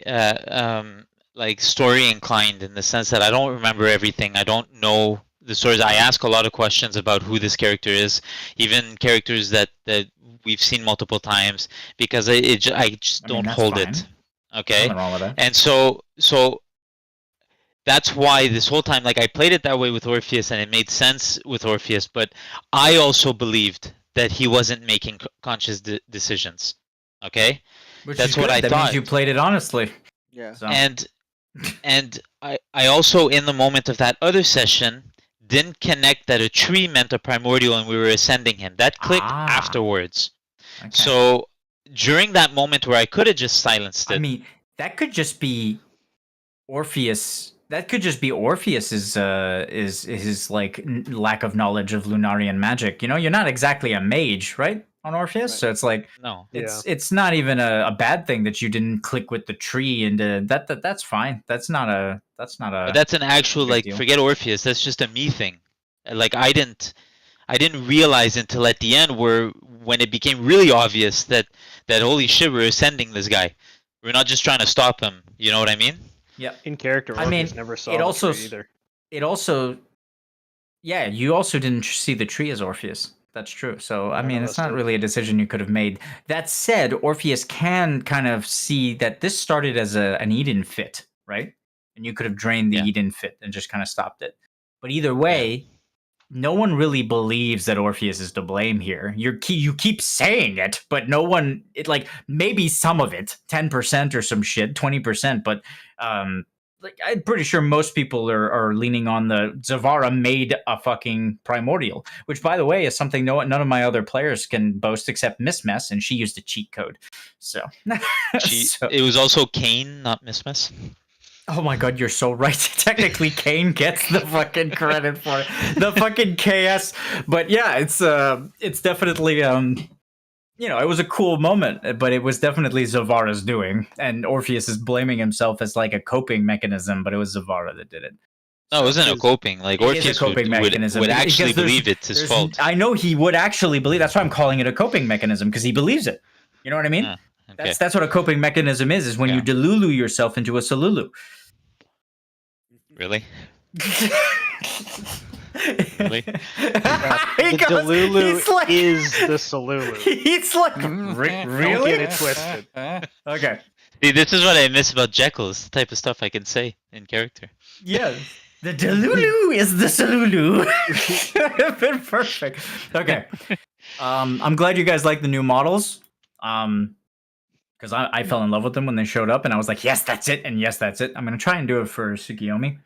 like story inclined in the sense that I don't remember everything. I don't know the stories. I ask a lot of questions about who this character is, even characters that we've seen multiple times, because I just don't that's hold fine. it. Okay, Nothing wrong with that. and so that's why this whole time, like I played it that way with Orpheus, and it made sense with Orpheus. But I also believed that he wasn't making conscious decisions. Okay, Which that's is what good. I that thought. means you played it honestly. Yeah. So. And I also in the moment of that other session didn't connect that a tree meant a primordial and we were ascending him. That clicked afterwards. Okay. So during that moment where I could have just silenced it. I mean, that could just be Orpheus. That could just be Orpheus's is his like lack of knowledge of Lunarian magic. You know, you're not exactly a mage, right? On Orpheus, Right. so it's like No. it's not even a bad thing that you didn't click with the tree and that's fine. That's not a But that's an actual big like deal. forget Orpheus, that's just a me thing. Like I didn't realize until at the end when it became really obvious that holy shit, we're ascending this guy. We're not just trying to stop him. You know what I mean? yeah. In character, I mean, Orpheus never saw it the also tree either. It also, yeah, you also didn't see the tree as Orpheus. That's true. So, I None mean, of it's us not did. really a decision you could have made. That said, Orpheus can kind of see that this started as an Eden fit, right? And you could have drained the Yeah. Eden fit and just kind of stopped it. But either way, no one really believes that Orpheus is to blame here. You keep saying it, but no one, like, maybe some of it, 10% or some shit, 20%, but like I'm pretty sure most people are leaning on the Zavara made a fucking primordial, which by the way is something none of my other players can boast except Miss Mess, and she used a cheat code. So, It was also Cain, not Miss. oh my god, you're so right. Technically, Kane gets the fucking credit for it. The fucking KS. But yeah, it's definitely it was a cool moment, but it was definitely Zavara's doing, and Orpheus is blaming himself as like a coping mechanism, but it was Zavara that did it. No, it wasn't a Is- coping. Like It is a Orpheus coping mechanism would because actually there's- believe it's his there's- fault. I know he would actually believe. That's why I'm calling it a coping mechanism because he believes it. You know what I mean? Ah, okay. That's what a coping mechanism is when you Yeah. delulu yourself into a solulu. Really? Really? The Delulu is the Solulu. He's like, Don't really? get it twisted. Okay. See, this is what I miss about Jekyll. It's the type of stuff I can say in character. Yeah. The delulu is the solulu. Perfect. Okay. I'm glad you guys like the new models. Because I fell in love with them when they showed up, and I was like, yes, that's it, and yes, that's it. I'm gonna try and do it for Tsukiyomi.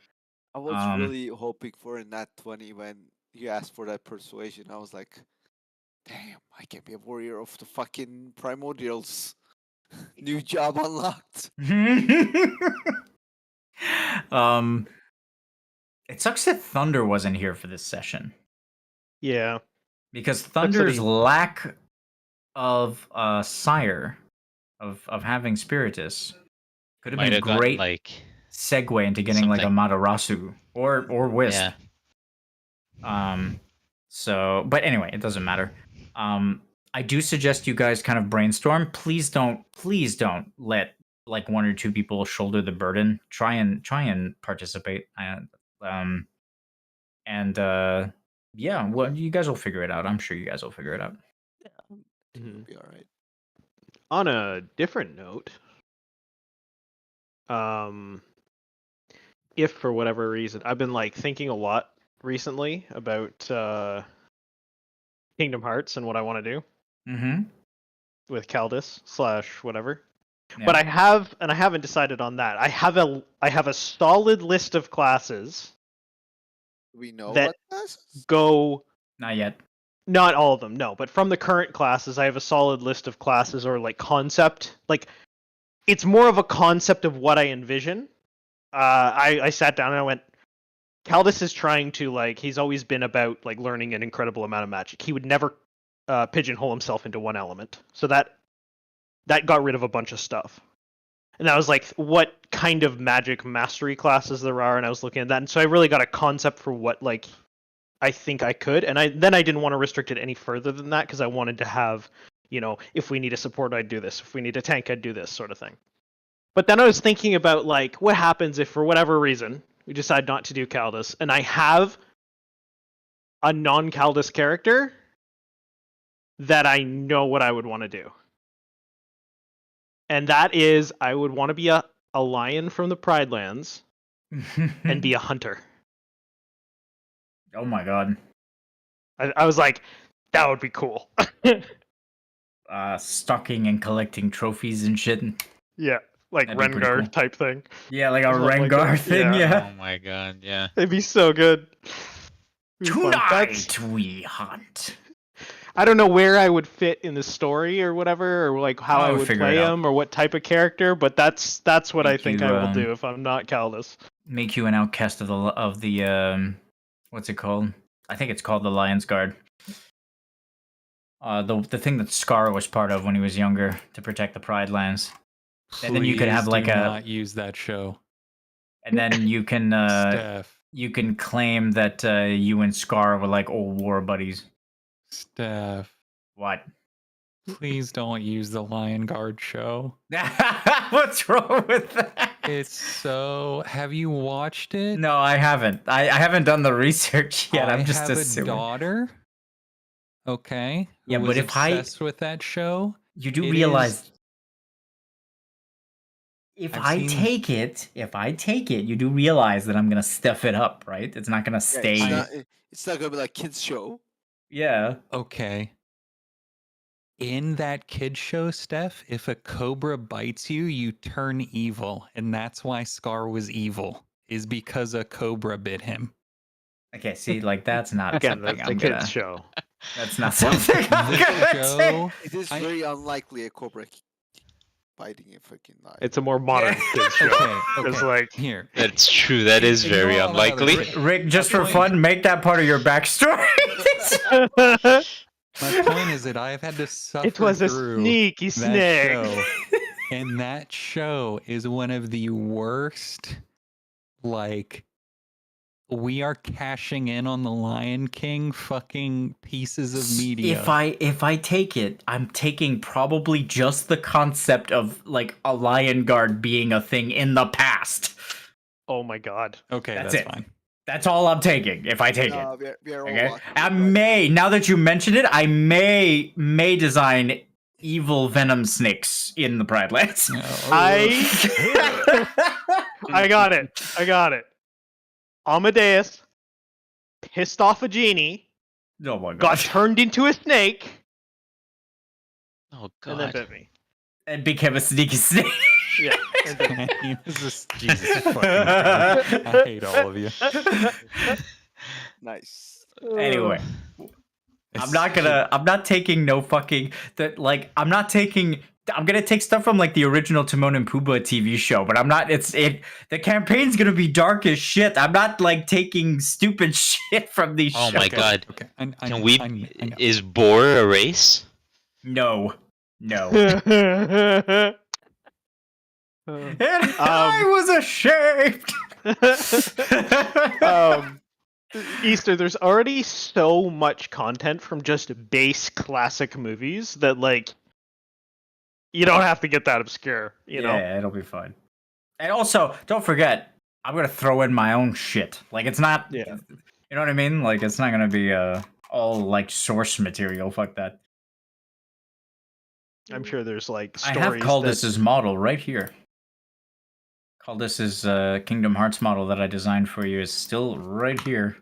I was really hoping for a nat 20 when you asked for that persuasion. I was like, damn, I can be a warrior of the fucking primordials. New job unlocked. It sucks that Thunder wasn't here for this session Yeah. because what Thunder's he- lack of sire of having Spiritus could have Might been a have gotten, great like, segue into getting like a something. Madarasu or Wisp. yeah. So, but anyway, it doesn't matter. I do suggest you guys kind of brainstorm. Please don't let like one or two people shoulder the burden. Try and participate. Yeah, well, you guys will figure it out. I'm sure you guys will figure it out. Mhm. Be all right. On a different note, if for whatever reason I've been like thinking a lot recently about Kingdom Hearts and what I want to do Mm-hmm. with Caldus / whatever. But I haven't decided on that. I have a solid list of classes We know That- what classes? go Not yet. not all of them, no, but from the current classes, I have a solid list of classes or like concept. Like it's more of a concept of what I envision. I sat down and I went, Caldus is trying to like he's always been about like learning an incredible amount of magic. He would never pigeonhole himself into one element. So that got rid of a bunch of stuff. And I was like, what kind of magic mastery classes there are, and I was looking at that, and so I really got a concept for what like I think I could, and I didn't want to restrict it any further than that because I wanted to have, if we need a support, I'd do this. If we need a tank, I'd do this sort of thing. But then I was thinking about like what happens if for whatever reason we decide not to do Caldus, and I have a non-Caldus character that I know what I would want to do. And that is, I would want to be a lion from the Pride Lands and be a hunter. Oh my god. I was like, that would be cool. Stalking and collecting trophies and shit. Yeah, like That'd be pretty Rengar cool. type thing. Yeah, like a Something like Rengar that. thing, yeah. Oh my god, yeah. It'd be so good. It'd be fun. Tonight we hunt. I don't know where I would fit in the story or whatever, or like how I I'll would figure play it out. him or what type of character, but that's what I Make think you, I will do if I'm not Caldus. Make you an outcast of the what's it called? I think it's called the Lion's Guard. The thing that Scar was part of when he was younger to protect the Pride Lands. And then you could have Please like do a not use that show. and then you can Steph. you can claim that you and Scar were like old war buddies. Steph. What? Please don't use the Lion Guard show. What's wrong with that? It's so. Have you watched it? No, I haven't. I haven't done the research yet. I I'm just have assuming. a daughter. Okay. Yeah, who but was if I- obsessed with that show, You do It realize is- if I've I seen- take it, you do realize that I'm gonna stuff it up, right? It's not gonna Yeah, stay. it's not gonna be like kids show. Yeah. okay. In that kid show, Steph, if a cobra bites you, you turn evil, and that's why Scar was evil. Is because a cobra bit him. Okay. See, like that's not Again, something that's a I'm kids gonna. show. That's not something I'm This gonna show, say. It is I- very unlikely a cobra biting a freaking knife. It's a more modern kids show. okay, It's okay. like Here. That's true. That is You know very what, unlikely. Rick, just for Point. fun, make that part of your backstory. My point is that I've had to suffer it was a through sneaky that snake. show, and that show is one of the worst, like, we are cashing in on the Lion King fucking pieces of media. If I take it, I'm taking probably just the concept of like a lion guard being a thing in the past. Oh my god. Okay, That's that's it. fine. That's all I'm taking. If I take it, we are all okay. locked I in, but- may, now that you mention it, I may design evil venom snakes in the Pride Lands. I got it. Amadeus pissed off a genie, Oh my got god! turned into a snake, Oh and then god. bit me. And became a sneaky snake. Yeah. and bit me. Jesus fucking Christ. I hate all of you. Nice. Anyway, I'm not taking no fucking that. Like, I'm gonna take stuff from like the original Timon and Pumbaa TV show, but I'm not. The campaign's gonna be dark as shit. I'm not like taking stupid shit from these. Oh shows. my god. Okay. Can we? I know. Is boar a race? No. Uh, And I was ashamed. Easter, there's already so much content from just base classic movies that like you don't have to get that obscure, you know? Yeah, it'll be fun. And also, don't forget, I'm gonna throw in my own shit. Like, it's not. Yeah. You know what I mean? Like, it's not gonna be all like source material. Fuck that. I'm sure there's like I stories have called that... this as model right here. Call this as Kingdom Hearts model that I designed for you is still right here.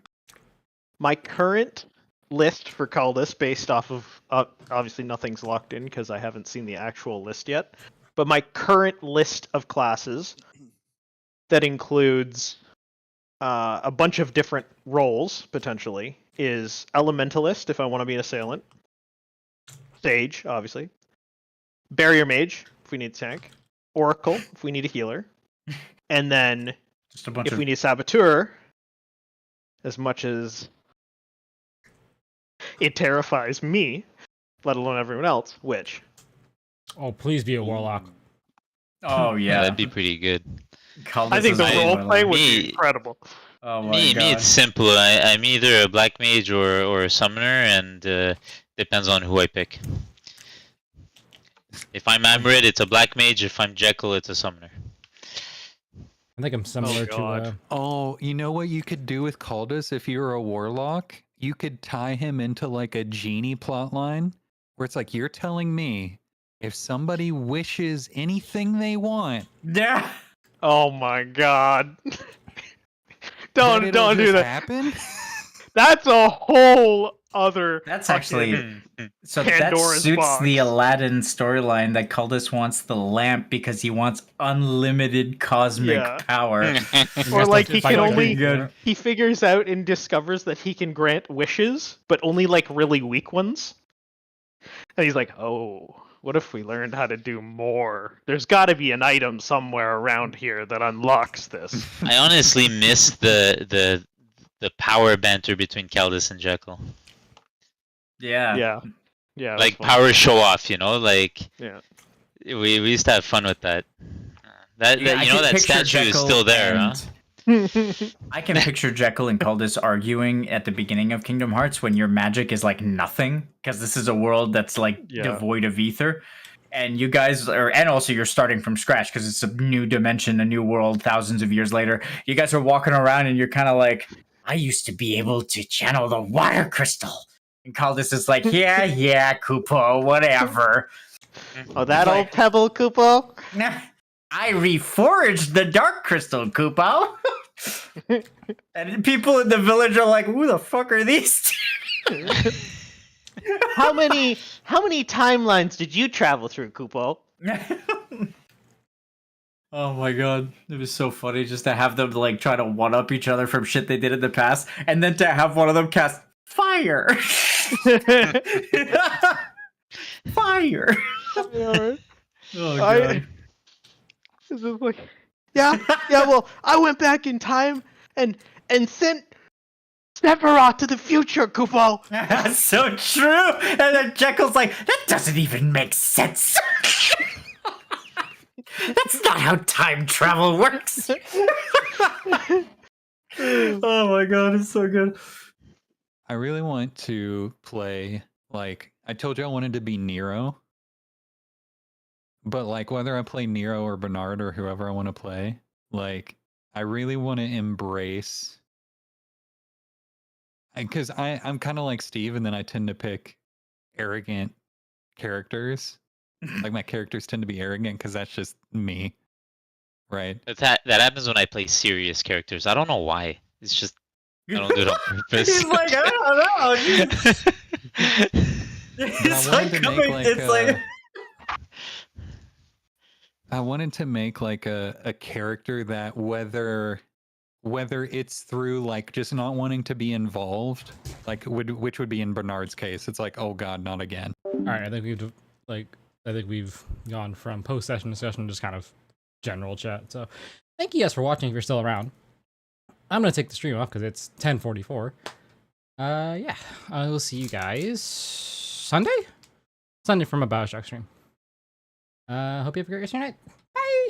My current list for Caldas, based off of obviously nothing's locked in because I haven't seen the actual list yet, but my current list of classes that includes a bunch of different roles potentially is Elementalist if I want to be an assailant, Sage obviously, Barrier Mage if we need a tank, Oracle if we need a healer, and then Just a bunch if of we need Saboteur, as much as it terrifies me, let alone everyone else, which... Oh, please be a warlock. Oh yeah, That'd be pretty good. Call I this think the as role model. play would Me- be incredible. Oh my Me, god. it's simple. I'm either a black mage or a summoner, and depends on who I pick. If I'm Amrit, it's a black mage. If I'm Jekyll, it's a summoner. I think I'm similar to. God. Oh, you know what you could do with Caldas if you were a warlock? You could tie him into like a genie plotline where it's like, you're telling me if somebody wishes anything they want, Yeah. Oh my god. then it'll don't do just that. happen? That's a whole other That's fucking- actually so Pandora's that suits box. the Aladdin storyline that Cultus wants the lamp because he wants unlimited cosmic Yeah. power. Or like he can Fucking only good. he figures out and discovers that he can grant wishes, but only like really weak ones. And he's like, "Oh, what if we learned how to do more? There's got to be an item somewhere around here that unlocks this." I honestly miss the power banter between Caldas and Jekyll. Yeah. Yeah. Yeah. Like that's fun. power show off, you know? Like Yeah. we used to have fun with that. That, Yeah, that I you know can that picture statue is Jekyll still there, huh? and- I can picture Jekyll and Cultus arguing at the beginning of Kingdom Hearts when your magic is like nothing, because this is a world that's like Yeah. devoid of ether. And you guys are, and also you're starting from scratch because it's a new dimension, a new world, thousands of years later. You guys are walking around and you're kind of like, I used to be able to channel the water crystal. And Caldas is like, yeah, Kupo, whatever. Oh, that It's old like- pebble, Kupo. Nah, I reforged the dark crystal, Kupo. And people in the village are like, who the fuck are these? How many timelines did you travel through, Kupo? Oh my god, it was so funny just to have them like try to one up each other from shit they did in the past, and then to have one of them cast fire. Fire. Oh god. It's just like, yeah. Well, I went back in time and sent Sephiroth to the future, Kupo. That's so true. And then Jekyll's like, that doesn't even make sense. That's not how time travel works. Oh my god, it's so good. I really want to play, like, I told you I wanted to be Nero. But, like, whether I play Nero or Bernard or whoever I want to play, like, I really want to embrace. Because I'm kind of like Steve, and then I tend to pick arrogant characters. Like, my characters tend to be arrogant because that's just me. Right? That happens when I play serious characters. I don't know why. It's just I don't do it on purpose. He's like, I don't know. It's wanted like to make, coming. like, It's like. I wanted to make like a character that whether it's through like just not wanting to be involved, like which would be in Bernard's case, it's like, oh god, not again. All right, I think we've gone from post-session discussion to just kind of general chat. So, thank you guys for watching. If you're still around, I'm gonna take the stream off because it's 10:44. Yeah, I will see you guys Sunday from a BioShock stream. Hope you have a great rest of your night. Bye.